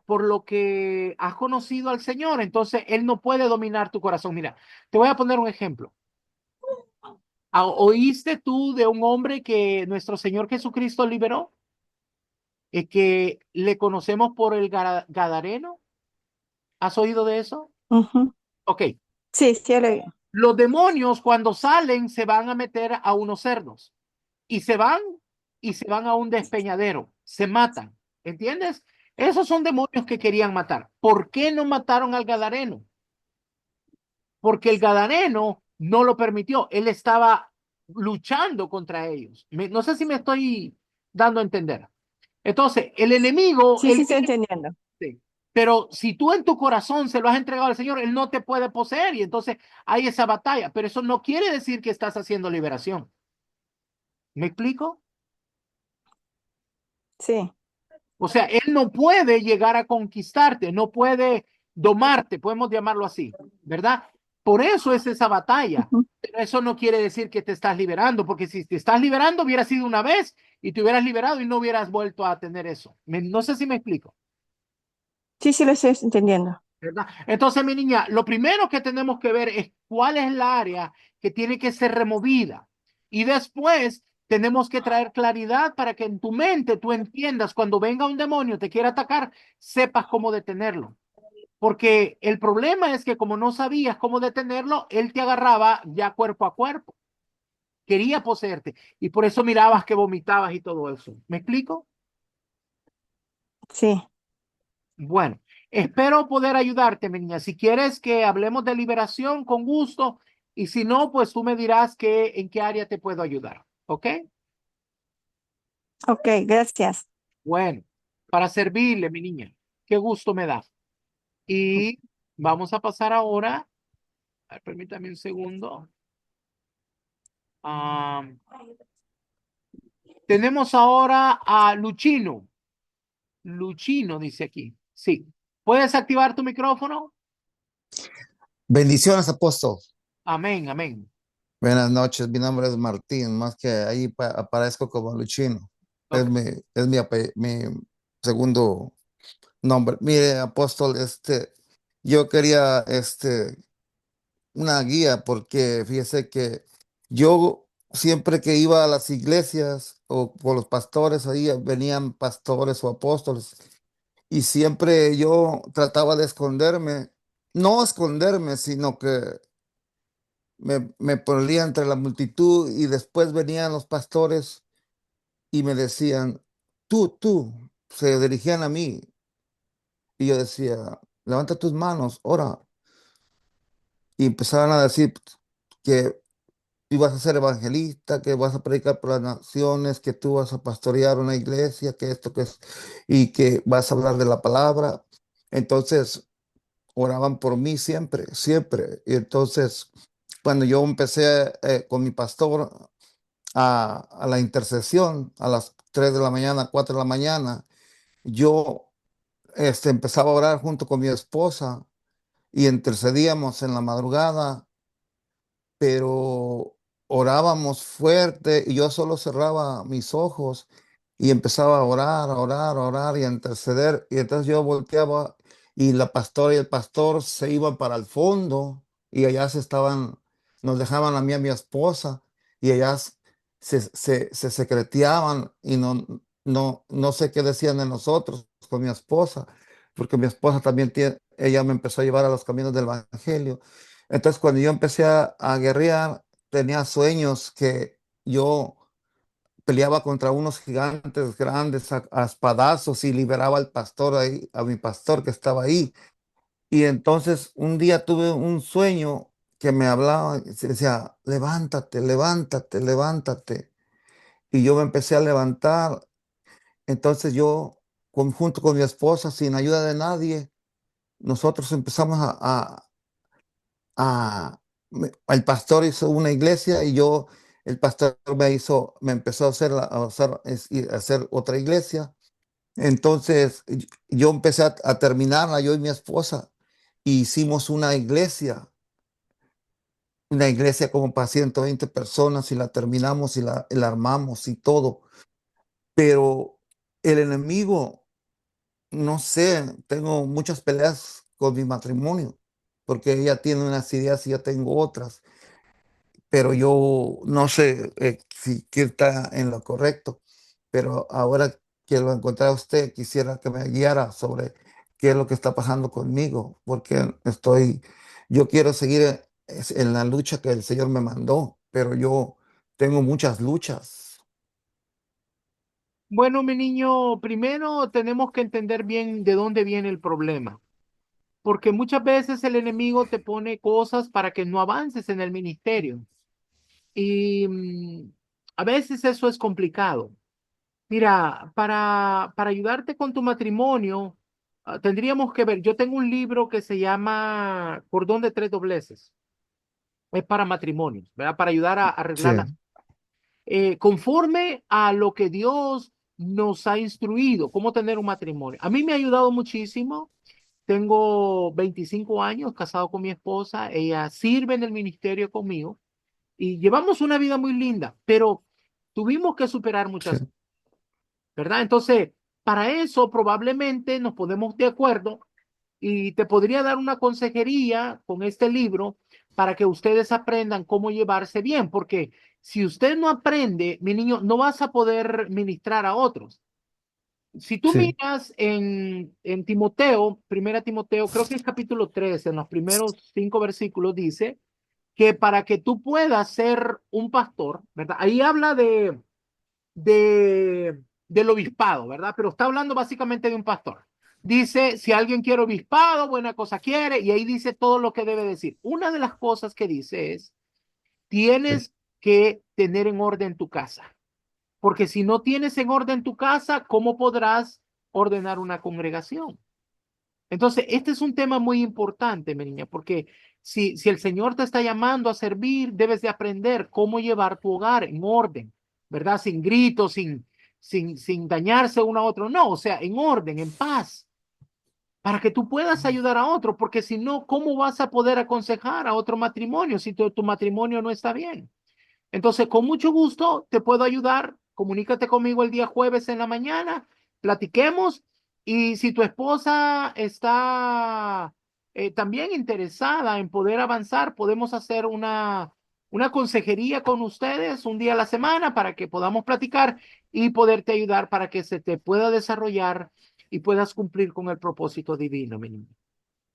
Speaker 1: lo que has conocido al Señor, entonces Él no puede dominar tu corazón. Mira, te voy a poner un ejemplo. ¿Oíste tú de un hombre que nuestro Señor Jesucristo liberó? Que le conocemos por el Gadareno. ¿Has oído de eso?
Speaker 12: Ujú.
Speaker 1: Ok.
Speaker 12: Sí, sí,
Speaker 1: Los demonios cuando salen se van a meter a unos cerdos y se van a un despeñadero, se matan, ¿entiendes? Esos son demonios que querían matar. ¿Por qué no mataron al Gadareno? Porque el Gadareno no lo permitió, él estaba luchando contra ellos. No sé si me estoy dando a entender. Entonces, el enemigo,
Speaker 12: sí, sí, estoy entendiendo.
Speaker 1: sí, pero si tú en tu corazón se lo has entregado al Señor, Él no te puede poseer y entonces hay esa batalla, pero eso no quiere decir que estás haciendo liberación. ¿Me explico?
Speaker 12: Sí.
Speaker 1: O sea, Él no puede llegar a conquistarte, no puede domarte, podemos llamarlo así, ¿verdad? Por eso es esa batalla.
Speaker 12: Ujú.
Speaker 1: Pero eso no quiere decir que te estás liberando, porque si te estás liberando, hubiera sido una vez y te hubieras liberado y no hubieras vuelto a tener eso. No sé si me explico.
Speaker 12: Sí, sí, lo estoy entendiendo.
Speaker 1: ¿Verdad? Entonces, mi niña, lo primero que tenemos que ver es cuál es el área que tiene que ser removida. Y después tenemos que traer claridad para que en tu mente tú entiendas cuando venga un demonio, te quiera atacar, sepas cómo detenerlo. Porque el problema es que como no sabías cómo detenerlo, él te agarraba ya cuerpo a cuerpo. Quería poseerte. Y por eso mirabas que vomitabas y todo eso. ¿Me explico?
Speaker 12: Sí.
Speaker 1: Bueno, espero poder ayudarte, mi niña. Si quieres que hablemos de liberación, con gusto. Y si no, pues tú me dirás en qué área te puedo ayudar. ¿Ok?
Speaker 12: Ok, gracias.
Speaker 1: Bueno, para servirle, mi niña. Qué gusto me da. Y vamos a pasar ahora. A ver, permítame un segundo. Am, tenemos ahora a Luchino. Luchino dice aquí. Sí. ¿Puedes activar tu micrófono?
Speaker 13: Bendiciones, apóstol.
Speaker 1: Amén, amén.
Speaker 13: Buenas noches, mi nombre es Martín, más que ahí aparezco como Luchino. Es
Speaker 1: Ok.
Speaker 13: mi segundo nombre. Mire, apóstol, yo quería una guía porque fíjese que yo siempre que iba a las iglesias o por los pastores, ahí venían pastores o apóstoles y siempre yo trataba de esconderme, no esconderme, sino que me ponía entre la multitud y después venían los pastores y me decían, tú, se dirigían a mí. Y yo decía, levanta tus manos, ora. Y empezaron a decir que ibas a ser evangelista, que vas a predicar por las naciones, que tú vas a pastorear una iglesia, que esto, que es, y que vas a hablar de la palabra. Entonces, oraban por mí siempre, siempre. Y entonces, cuando yo empecé con mi pastor a la intercesión a las 3 de la mañana, 4 de la mañana, yo empezaba a orar junto con mi esposa y intercedíamos en la madrugada, pero orábamos fuerte y yo solo cerraba mis ojos y empezaba a orar, a orar, a orar y a interceder. Y entonces yo volteaba y la pastora y el pastor se iban para el fondo y allá nos dejaban a mí y a mi esposa y allá se secreteaban y no sé qué decían de nosotros con mi esposa, porque mi esposa también ella me empezó a llevar a los caminos del evangelio. Entonces, cuando yo empecé a guerrear, tenía sueños que yo peleaba contra unos gigantes grandes a espadazos y liberaba al pastor ahí, a mi pastor que estaba ahí. Y entonces un día tuve un sueño que me hablaba y se decía, levántate, levántate, levántate. Y yo me empecé a levantar. Entonces yo, junto con mi esposa, sin ayuda de nadie, nosotros empezamos el pastor hizo una iglesia y el pastor me empezó a a hacer otra iglesia. Entonces yo empecé a terminarla, yo y mi esposa, y hicimos una iglesia como para 120 personas y la terminamos y la armamos y todo. Pero el enemigo, no sé, tengo muchas peleas con mi matrimonio, porque ella tiene unas ideas y yo tengo otras. Pero yo no sé si quién está en lo correcto, pero ahora que lo encontré a usted, quisiera que me guiara sobre qué es lo que está pasando conmigo, porque yo quiero seguir en la lucha que el Señor me mandó, pero yo tengo muchas luchas.
Speaker 1: Bueno, mi niño, primero tenemos que entender bien de dónde viene el problema, porque muchas veces el enemigo te pone cosas para que no avances en el ministerio y a veces eso es complicado. Mira, para ayudarte con tu matrimonio, tendríamos que ver, yo tengo un libro que se llama Cordón de tres dobleces, es para matrimonios, ¿verdad? Para ayudar a
Speaker 13: Sí,
Speaker 1: arreglar conforme a lo que Dios nos ha instruido, cómo tener un matrimonio. A mí me ha ayudado muchísimo. Tengo 25 años casado con mi esposa, ella sirve en el ministerio conmigo y llevamos una vida muy linda, pero tuvimos que superar
Speaker 13: sí,
Speaker 1: muchas, ¿verdad? Entonces, para eso probablemente nos ponemos de acuerdo y te podría dar una consejería con este libro para que ustedes aprendan cómo llevarse bien, porque si usted no aprende, mi niño, no vas a poder ministrar a otros. Si tú
Speaker 13: sí,
Speaker 1: miras en Timoteo, primera Timoteo, creo que es capítulo 3, en los primeros 5 versículos, dice que para que tú puedas ser un pastor, ¿verdad? Ahí habla del obispado, ¿verdad? Pero está hablando básicamente de un pastor. Dice, si alguien quiere obispado, buena cosa quiere, y ahí dice todo lo que debe decir. Una de las cosas que dice es,
Speaker 13: sí,
Speaker 1: tienes que tener en orden tu casa, porque si no tienes en orden tu casa, ¿cómo podrás ordenar una congregación? Entonces, este es un tema muy importante, mi niña, porque si el Señor te está llamando a servir, debes de aprender cómo llevar tu hogar en orden, ¿verdad? Sin gritos, sin dañarse uno a otro. No, o sea, en orden, en paz, para que tú puedas ayudar a otro, porque si no, ¿cómo vas a poder aconsejar a otro matrimonio si tu matrimonio no está bien? Entonces, con mucho gusto te puedo ayudar. Comunícate conmigo el día jueves en la mañana, platiquemos y si tu esposa está también interesada en poder avanzar, podemos hacer una consejería con ustedes un día a la semana para que podamos platicar y poderte ayudar para que se te pueda desarrollar y puedas cumplir con el propósito divino, mi niño.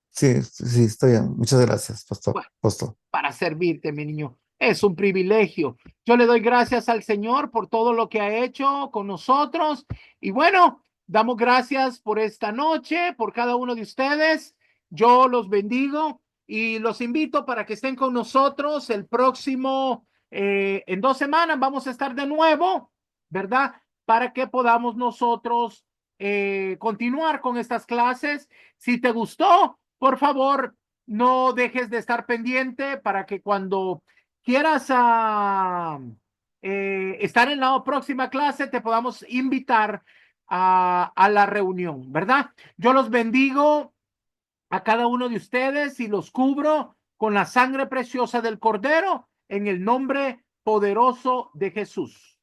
Speaker 13: sí, sí, estoy bien. Muchas gracias, pastor.
Speaker 1: Bueno,
Speaker 13: Pastor.
Speaker 1: para servirte, mi niño. Es un privilegio. Yo le doy gracias al Señor por todo lo que ha hecho con nosotros. Y bueno, damos gracias por esta noche, por cada uno de ustedes. Yo los bendigo y los invito para que estén con nosotros el próximo, en 2 semanas vamos a estar de nuevo, ¿verdad? Para que podamos nosotros continuar con estas clases. Si te gustó, por favor, no dejes de estar pendiente para que cuando quieras estar en la próxima clase te podamos invitar a la reunión, ¿verdad? Yo los bendigo a cada uno de ustedes y los cubro con la sangre preciosa del Cordero en el nombre poderoso de Jesús.